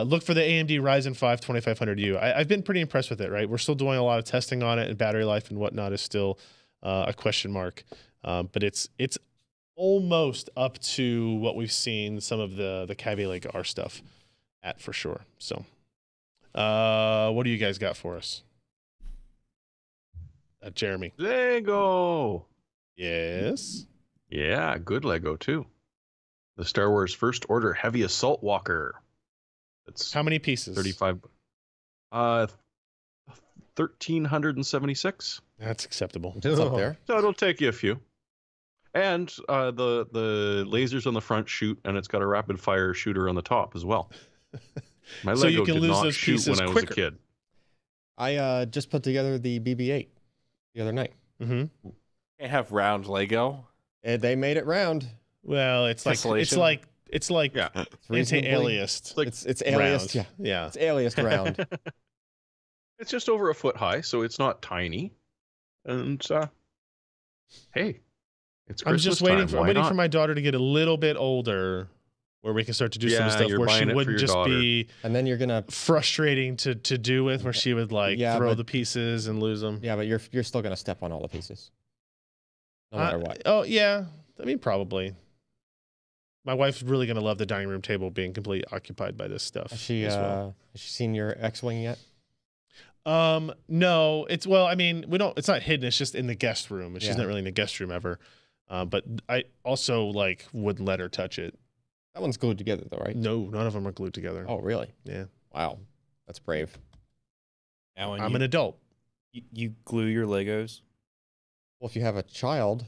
look for the AMD Ryzen 5 2500U. I've been pretty impressed with it. Right, we're still doing a lot of testing on it, and battery life and whatnot is still a question mark. But it's almost up to what we've seen some of the Kaby Lake R stuff at for sure. So, what do you guys got for us? Jeremy. Lego. Yes. Yeah, good Lego too. The Star Wars First Order Heavy Assault Walker. That's How many pieces? 35. 1,376. That's acceptable. It's up there. So it'll take you a few. And the lasers on the front shoot, and it's got a rapid fire shooter on the top as well. My So you Lego can did lose not those shoot pieces when I was quicker. a kid. I just put together the BB-8 the other night. Mm-hmm. Can't have round Lego. And they made it round. Well, it's like Tessellation? it's like Yeah. It's reasonably- anti-aliased. like it's round. aliased. Yeah, Yeah. it's aliased round. It's just over a foot high, so it's not tiny. And hey, it's I'm Christmas just waiting time. for Why I'm waiting not? for my daughter to get a little bit older, where we can start to do some Yeah, stuff you're where she buying it for wouldn't your just daughter. be And then you're gonna. frustrating to do with, where she would like Yeah, throw but- the pieces and lose them. Yeah, but you're still gonna step on all the pieces, no matter what. Oh yeah, I mean probably. My wife's really gonna love the dining room table being completely occupied by this stuff. Has she as well. has she seen your X-wing yet? No, it's well, I mean, it's not hidden, it's just in the guest room. She's Yeah. not really in the guest room ever. But I also like wouldn't let her touch it. That one's glued together though, right? No, none of them are glued together. Oh, really? Yeah. Wow, that's brave. Now, when I'm an adult. you glue your Legos? Well, if you have a child,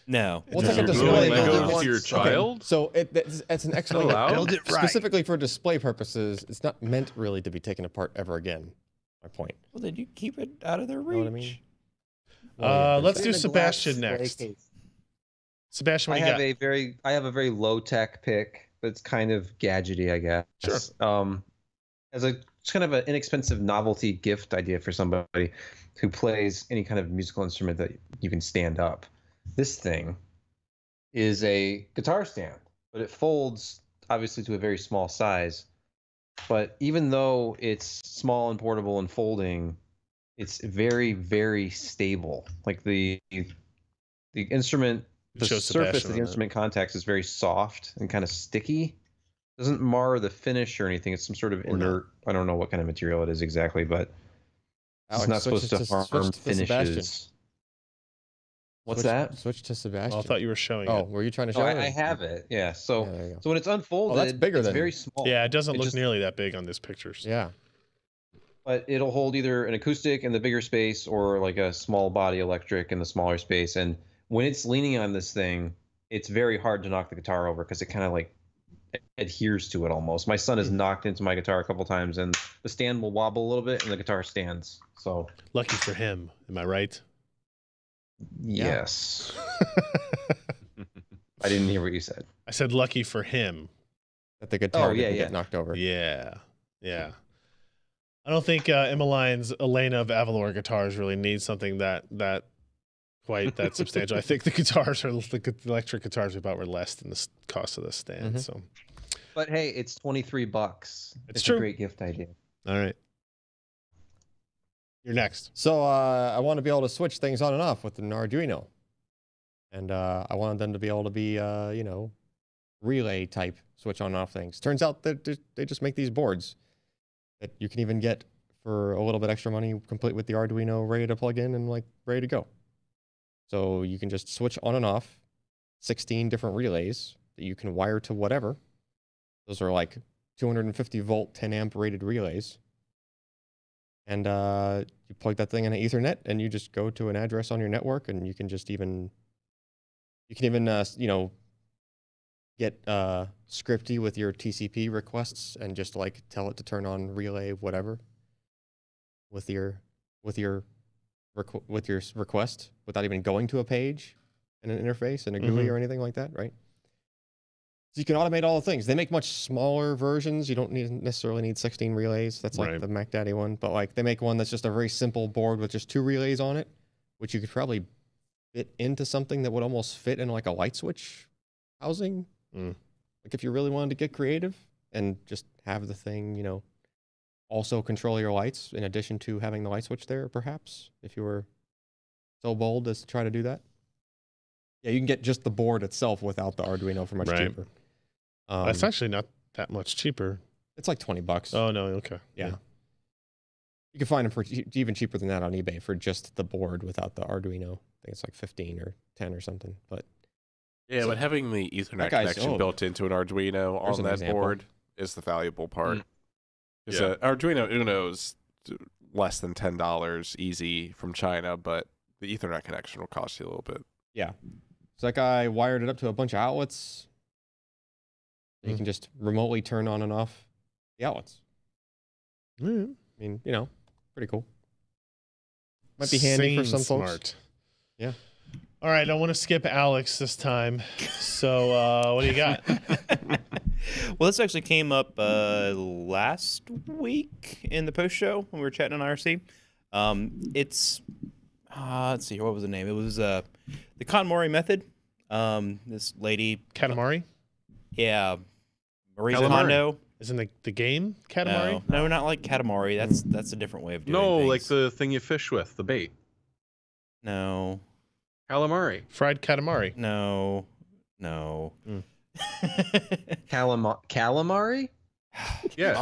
No. Well, it's like a You're display. gluing Lego Legos to to your child? so it's an X-wing. allowed? Build it right. Specifically for display purposes, it's not meant really to be taken apart ever again. My point. Well, then you keep it out of their reach. Know what I mean? Well, yeah, Let's there's- do In a Sebastian glass next. case. Sebastian, I what do you have got? a very low tech pick, but it's kind of gadgety, I guess. Sure. As it's kind of an inexpensive novelty gift idea for somebody who plays any kind of musical instrument that you can stand up. This thing is a guitar stand, but it folds obviously to a very small size. But even though it's small and portable and folding, it's very, very stable. Like the instrument, the Show surface Sebastian of the on that. instrument contacts is very soft and kind of sticky. Doesn't mar the finish or anything. It's some sort of Or not. inert. I don't know what kind of material it is exactly, but Alex, it's not switch supposed it to switch harm to Sebastian. finishes. What's Switch- that? Switch to Sebastian. Oh, I thought you were showing Oh, it. were you trying to show Oh, it? I have it. Yeah. So Yeah, there you go. so when it's unfolded, bigger it's than- very small. Yeah, it doesn't It look just- nearly that big on this pictures. Yeah. But it'll hold either an acoustic in the bigger space or like a small body electric in the smaller space. And when it's leaning on this thing, it's very hard to knock the guitar over because it kind of like adheres to it almost. My son has knocked into my guitar a couple times, and the stand will wobble a little bit, and the guitar stands. So Lucky for him. Am I right? yes, I didn't hear what you said. I said lucky for him. That the guitar yeah, didn't yeah. get knocked over. Yeah. Yeah. I don't think Emmeline's Elena of Avalor guitars really need something that quite that substantial. I think the guitars are the electric guitars we bought were less than the cost of the stand. Mhm. So, But hey, it's $23. It's true. a great gift idea. all right. You're next. So I want to be able to switch things on and off with an Arduino, and I wanted them to be able to be relay type switch on and off things. Turns out that they just make these boards that you can even get for a little bit extra money, complete with the Arduino ready to plug in and like ready to go. So you can just switch on and off 16 different relays that you can wire to whatever. Those are like 250 volt, 10 amp rated relays. And you plug that thing in an Ethernet, and you just go to an address on your network, and you can just even, get scripty with your TCP requests, and just like tell it to turn on relay whatever with your request without even going to a page and an interface and a GUI or anything like that, right? So you can automate all the things. They make much smaller versions. You don't necessarily need 16 relays. That's like Right. the Mac Daddy one. But like they make one that's just a very simple board with just 2 relays on it, which you could probably fit into something that would almost fit in like a light switch housing. Mm. Like if you really wanted to get creative and just have the thing, also control your lights in addition to having the light switch there, perhaps, if you were so bold as to try to do that. Yeah, you can get just the board itself without the Arduino for much Right. cheaper. That's actually not that much cheaper. It's like $20. Oh no, okay. Yeah. You can find them for even cheaper than that on eBay for just the board without the Arduino. I think it's like 15 or 10 or something. But Yeah, but having the Ethernet guy's connection built into an Arduino There's on an that example. board is the valuable part. Mm. Because Yeah. Arduino Uno's less than $10 easy from China, but the Ethernet connection will cost you a little bit. yeah. So that guy wired it up to a bunch of outlets. You can just remotely turn on and off the outlets. Mm. I mean, pretty cool. Might be handy for some folks. Smart. Yeah. All right, I want to skip Alex this time. So, what do you got? Well, this actually came up last week in the post show when we were chatting on IRC. It's let's see here, what was the name? It was the Katamari method. This lady, Katamari? yeah, Marie Calamari. Kondo. Isn't the game Katamari? No, not like Katamari. That's a different way of doing No, things. like the thing you fish with, the bait. No, Calamari. Fried Katamari. no. Calamari? Yes.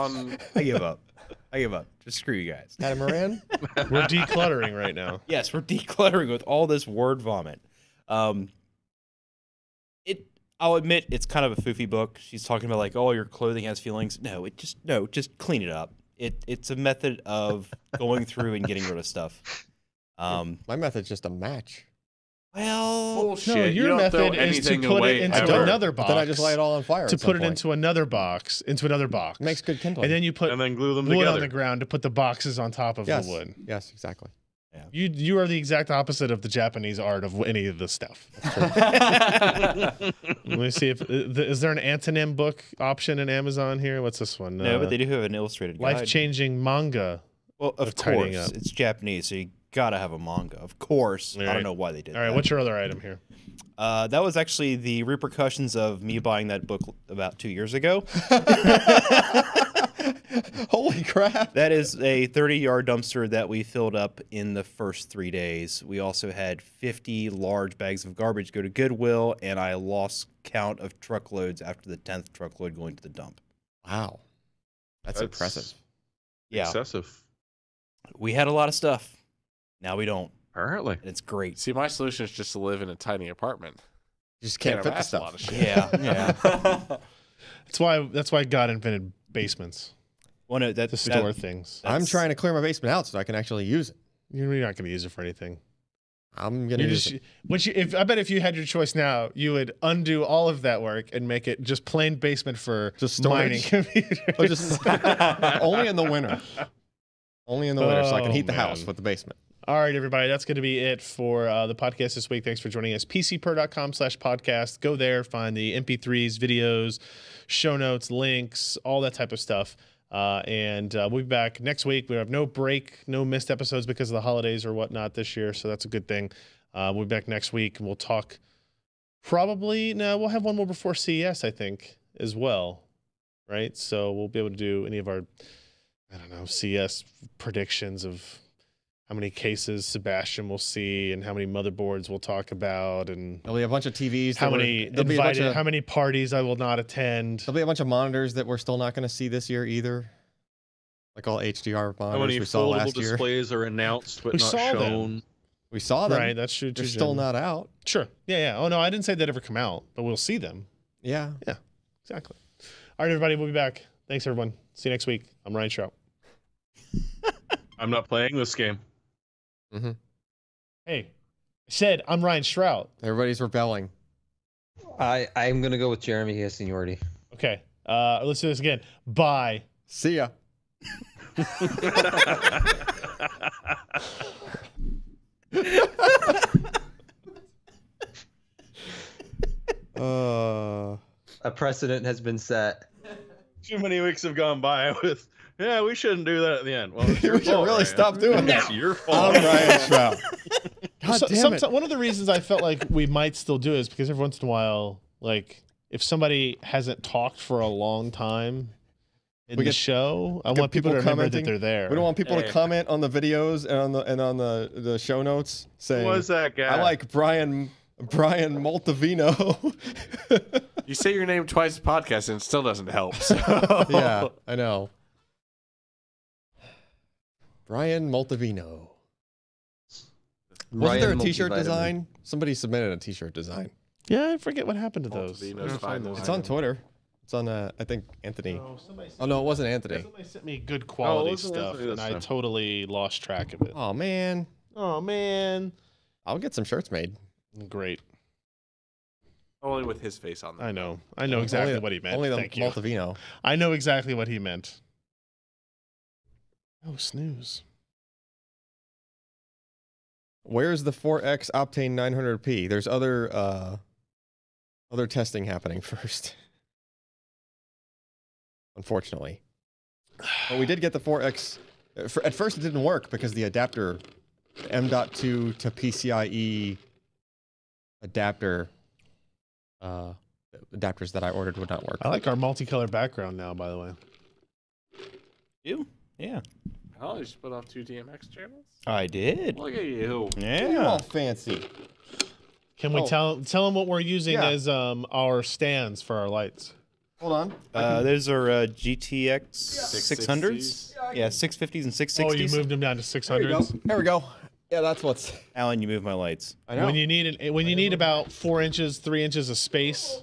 I give up. Just screw you guys. Catamaran? We're decluttering right now. Yes, we're decluttering with all this word vomit. I'll admit it's kind of a foofy book. She's talking about like, oh, your clothing has feelings. No, just clean it up. It's a method of going through and getting rid of stuff. My method's just a match. Well, Bullshit. No, You your don't throw method is to anything put away it into ever. another But box. then I just light it all on fire. to at some put it point. into another box. It makes good kindling. And then you put And then glue them wood together. on the ground to put the boxes on top of yes. the wood. Yes, exactly. You are the exact opposite of the Japanese art of any of this stuff. Let me see if is there an antonym book option in Amazon here? What's this one? no, but they do have an illustrated guide. Life-changing manga. Well, of tidying course, up. it's Japanese, so you gotta have a manga. Of course, All I right. don't know why they did. All right, that. what's your other item here? That was actually the repercussions of me buying that book about 2 years ago. Holy crap. That is a 30-yard dumpster that we filled up in the first 3 days. We also had 50 large bags of garbage go to Goodwill, and I lost count of truckloads after the 10th truckload going to the dump. Wow. That's impressive. Yeah, Excessive. we had a lot of stuff. Now we don't, Apparently. and it's great. See, my solution is just to live in a tiny apartment. You just can't fit the amass a lot stuff. of shit. Yeah. That's why God invented basements Well, no, to store things. I'm trying to clear my basement out so I can actually use it. You're not going to use it for anything. I'm gonna You use just, it. I bet if you had your choice now, you would undo all of that work and make it just plain basement for Just mining storage? computers. Oh, just only in the winter. Only in the winter, so I can Oh, heat the house man. with the basement. All right, everybody, that's going to be it for the podcast this week. Thanks for joining us. PCPer.com/podcast. Go there, find the MP3s, videos, show notes, links, all that type of stuff. And we'll be back next week. We have no break, no missed episodes because of the holidays or whatnot this year, so that's a good thing. We'll be back next week, and we'll talk we'll have one more before CES, I think, as well, right? So we'll be able to do any of our, CES predictions of how many cases Sebastian will see and how many motherboards we'll talk about and There'll be a bunch of TVs. how there'll be a bunch of, how many parties I will not attend. There'll be a bunch of monitors that we're still not going to see this year either. Like all HDR monitors How many we saw foldable last year. displays are announced but We not saw them. shown? We saw them. Right, that's true too. They're still Jim. not out. Sure. Yeah. Oh no, I didn't say they'd ever come out, but we'll see them. Yeah. Exactly. All right, everybody, we'll be back. Thanks, everyone. See you next week. I'm Ryan Shrout. I'm not playing this game. Mm-hmm. Hey, I said I'm Ryan Shrout. Everybody's rebelling. I'm gonna go with Jeremy. He has seniority. Okay. Let's do this again. Bye. See ya. A precedent has been set. Too many weeks have gone by with, yeah, we shouldn't do that at the end. Well, it's your We should fault, really Ryan. stop doing that. It's your fault. I'm Ryan Shrout. God damn it. One of the reasons I felt like we might still do it is because every once in a while, like if somebody hasn't talked for a long time in We the get- show, I get want people to people remember that commenting. they're there. We don't want people to Hey. comment on the videos and on the show notes saying, Who was that guy? I like Brian Moltavino. You say your name twice in podcast and it still doesn't help. So. Yeah, I know. Brian Moltavino. Wasn't there a Ryan t-shirt Multivitamin. design? Somebody submitted a t-shirt design. Yeah, I forget what happened to those. Multivino's I'm gonna find fine. those. It's on Twitter. It's on, I think, Anthony. Oh, somebody Oh, no, it wasn't Anthony. Somebody sent me good quality wasn't stuff, Anthony and this I time. totally lost track of it. Oh, man. Oh man, I'll get some shirts made. great. Only with his face on them. I know exactly Only- what he meant. Only the Thank you. Moltavino. I know exactly what he meant. Oh, snooze. Where's the 4X Optane 900p? There's other testing happening first. Unfortunately. But we did get the 4X. At first it didn't work because the adapter, the M.2 to PCIe adapter, adapters that I ordered would not work. I like our multicolored background now, by the way. You? Yeah. Oh, you split off 2 DMX channels? I did. Look at you. You're all fancy. Can we Oh. tell them what we're using Yeah. as our stands for our lights? Hold on. Those are GTX 600s. Yeah, 650s and 660s. Oh, you moved them down to There you go. 600s. There we go. Yeah, that's what's. Alan, you moved my lights. I know. When you need about 4 inches, 3 inches of space,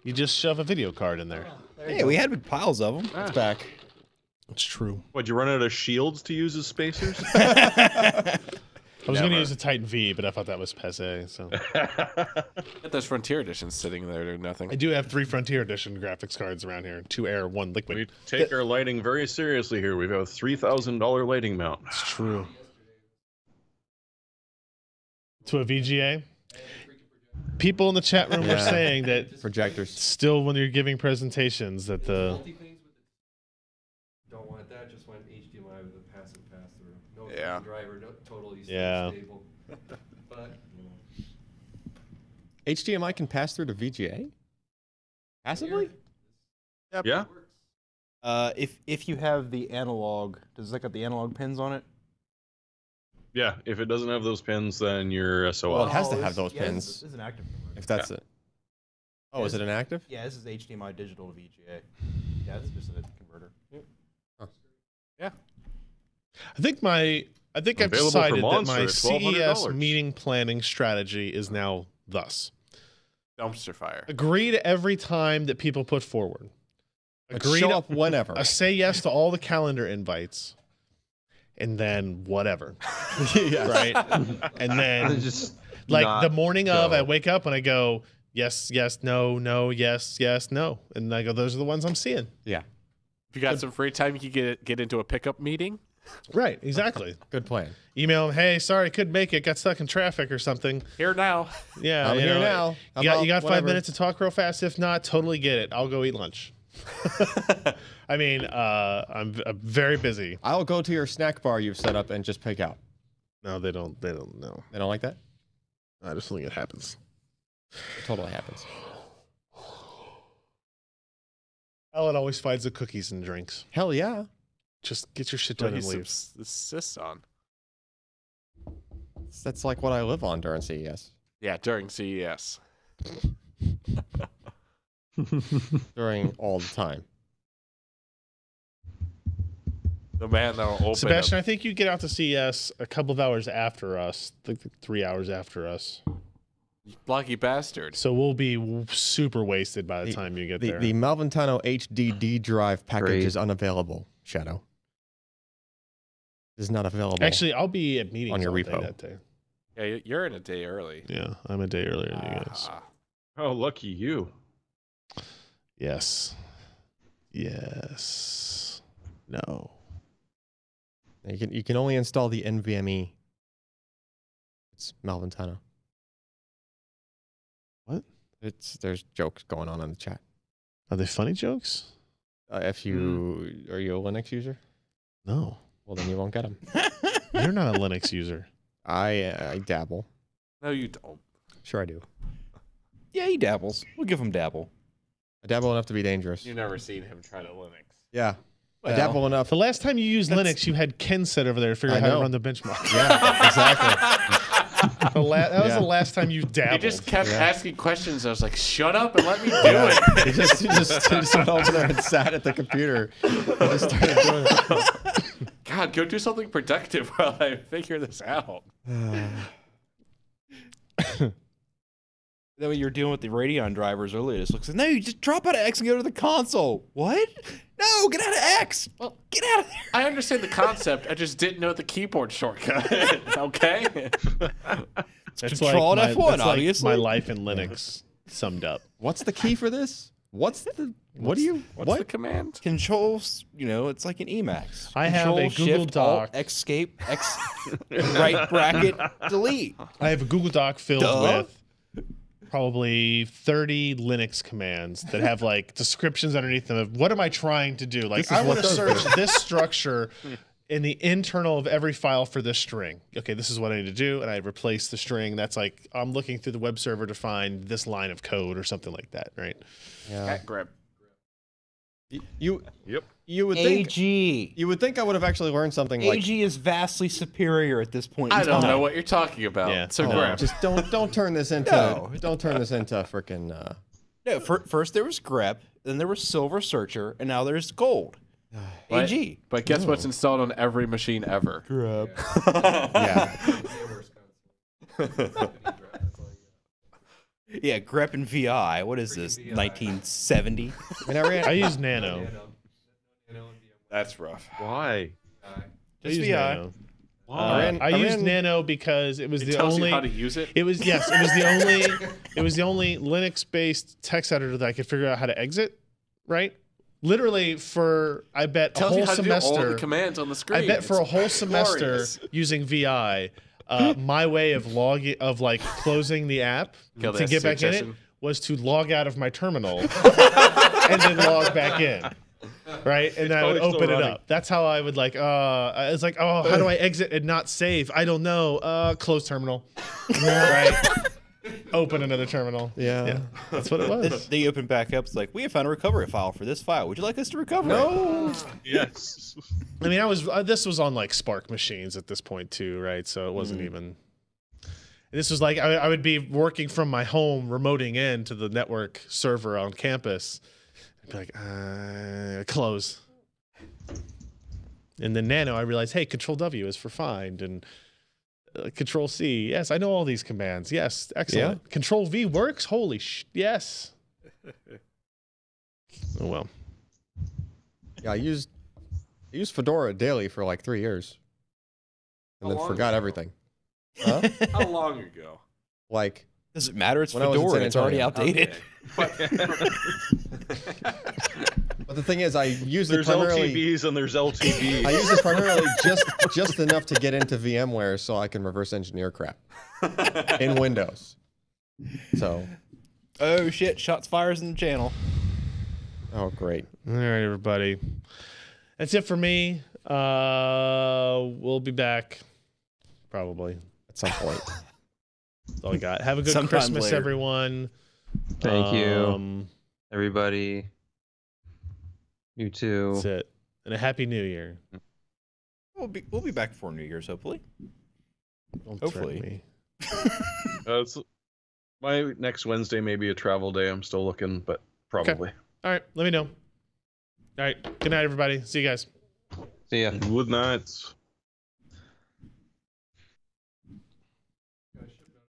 you just shove a video card in there. Hey, we had piles of them. It's back. It's true. What'd you run out of shields to use as spacers? I was going to Never. use a Titan V, but I thought that was passe. So Get those Frontier editions sitting there doing nothing. I do have 3 Frontier Edition graphics cards around here: 2 Air, 1 Liquid. We take our lighting very seriously here. We have a $3,000 lighting mount. It's true. To a VGA. People in the chat room were Yeah. saying that Projectors. still, when you're giving presentations, that the Don't want that. Just want HDMI with a passive pass through. No Yeah. driver. No, totally Yeah. stable. But you know, HDMI can pass through to VGA? Passively? Yeah? If you have the analog, does that got the analog pins on it? Yeah, if it doesn't have those pins, then you're SOL. Well, it has to have those yeah, pins. This is an active converter. If that's it. Oh, is it an active? Yeah, this is HDMI digital to VGA. Yeah, this is just a converter. I think I've Available for decided that Monster my at CES $1,200. meeting planning strategy is now thus: Dumpster fire. agree to every time that people put forward. But Agree show to up whenever. say yes to all the calendar invites, and then whatever, Yes. right? And then Just like not the morning of, go. I wake up and I go, yes, yes, no, no, yes, yes, no, and I go, those are the ones I'm seeing. Yeah. If you got some free time, you can get into a pickup meeting. Right, exactly. Good plan. Email them, hey, sorry, couldn't make it, got stuck in traffic or something. Here now. Yeah, I'm you here know, now. You got 5 Whatever. minutes to talk real fast. If not, totally get it. I'll go eat lunch. I mean, I'm very busy. I'll go to your snack bar you've set up and just pick out. No, they don't know. They don't like that? I just think it happens. It totally happens. Ellen always finds the cookies and drinks. Hell yeah. Just get your shit What done he and leave. insists on. That's like what I live on during CES. Yeah, during CES. During all the time. The man that will open Sebastian, I think you get out to CES a couple of hours after us, like 3 hours after us. Blocky bastard. So we'll be super wasted by the time you get there. The Malventano HDD drive package Great. is unavailable, Shadow. Is not available. Actually, I'll be at meetings On your all day repo. that day. Yeah, you're in a day early. Yeah, I'm a day earlier than you guys. Ah. Oh, lucky you. Yes. Yes. No. You can only install the NVMe. It's Malventano. What? There's jokes going on in the chat. Are they funny jokes? If you are you a Linux user? No. Well, then you won't get them. You're not a Linux user. I dabble. No, you don't. Sure, I do. Yeah, he dabbles. We'll give him dabble. I dabble enough to be dangerous. You've never seen him try to Linux. Yeah. I Well, dabble enough. The last time you used Linux, you had Ken set over there to figure I out how to know. run the benchmark. Yeah, exactly. That was Yeah. the last time you dabbled. He just kept Yeah. asking questions. I was like, shut up and let me do it. he just went over there and sat at the computer and just started doing it. God, go do something productive while I figure this out. Then when you're dealing with the Radeon drivers earlier, this looks like, no, you just drop out of X and go to the console. What? No, get out of X. Well, get out of there. I understand the concept. I just didn't know the keyboard shortcut. Okay? That's Control and my, F1, that's like obviously. my life in Linux summed up. What's the key for this? What's the What's what? the command? Controls, it's like an Emacs. I have Control, a Google Shift, Doc. Alt, escape, X, right bracket, delete. I have a Google Doc filled Duh. with probably 30 Linux commands that have like descriptions underneath them of what am I trying to do? Like, I want to search this structure in the internal of every file for this string. Okay, this is what I need to do, and I replace the string. That's like I'm looking through the web server to find this line of code or something like that, right? Yeah. Cat grip. You Yep. you would think AG. you would think I would have actually learned something like AG is vastly superior at this point. I in don't time. know what you're talking about. Yeah. So Oh, grab. just don't turn this into No. don't turn this into freaking No, first there was grep, then there was Silver Searcher, and now there's Gold. But- AG. But guess what's installed on every machine ever? Grep. yeah. Yeah, grep and VI. What is this? 1970? I mean, I ran I use Nano. That's rough. Why? I Just use VI. Nano. Why? I used Nano because it was It the tells only. you how to use it. It was the only Linux-based text editor that I could figure out how to exit. Right, literally for I bet a tells whole you how to do all the semester. commands on the screen. I bet for a It's whole semester glorious. using VI, my way of closing the app Kill to the get back in it session. was to log out of my terminal and then log back in. Right, and then I would probably still open it running. up. That's how I would it's like, oh, how do I exit and not save? I don't know. Close terminal. Right. Open another terminal. Yeah. That's what it was. They open back up. It's like, we have found a recovery file for this file. Would you like us to recover it? No. Yes. I mean, this was on like Spark machines at this point too, right? So it wasn't even. This was like I would be working from my home, remoting in to the network server on campus. I'd be like, close. And then Nano, I realized, hey, Control W is for find, and Control C. Yes, I know all these commands. Yes, excellent. Control V works. Holy yes. Oh well. Yeah, I used Fedora daily for like 3 years. and then long forgot ago? everything. Huh? How long ago? Like Doesn't matter. It's When I was in Fedora. San It's already Antonio. outdated. But the thing is, I use it There's primarily. LTVs and there's I LTVs. use it primarily just enough to get into VMware so I can reverse engineer crap in Windows. So, Oh shit! Shots fires in the channel. oh great. All right, everybody. That's it for me. We'll be back probably. At some point. That's all I got. Have a good Sometime Christmas, later. everyone. Thank you, Um, everybody. You too. That's it. And a happy new year. We'll be back before New Year's, hopefully. Don't Hopefully. threaten me. It's, my next Wednesday may be a travel day. I'm still looking, but probably. All right, let me know. All right, good night, everybody. See you guys. See ya. Good nights.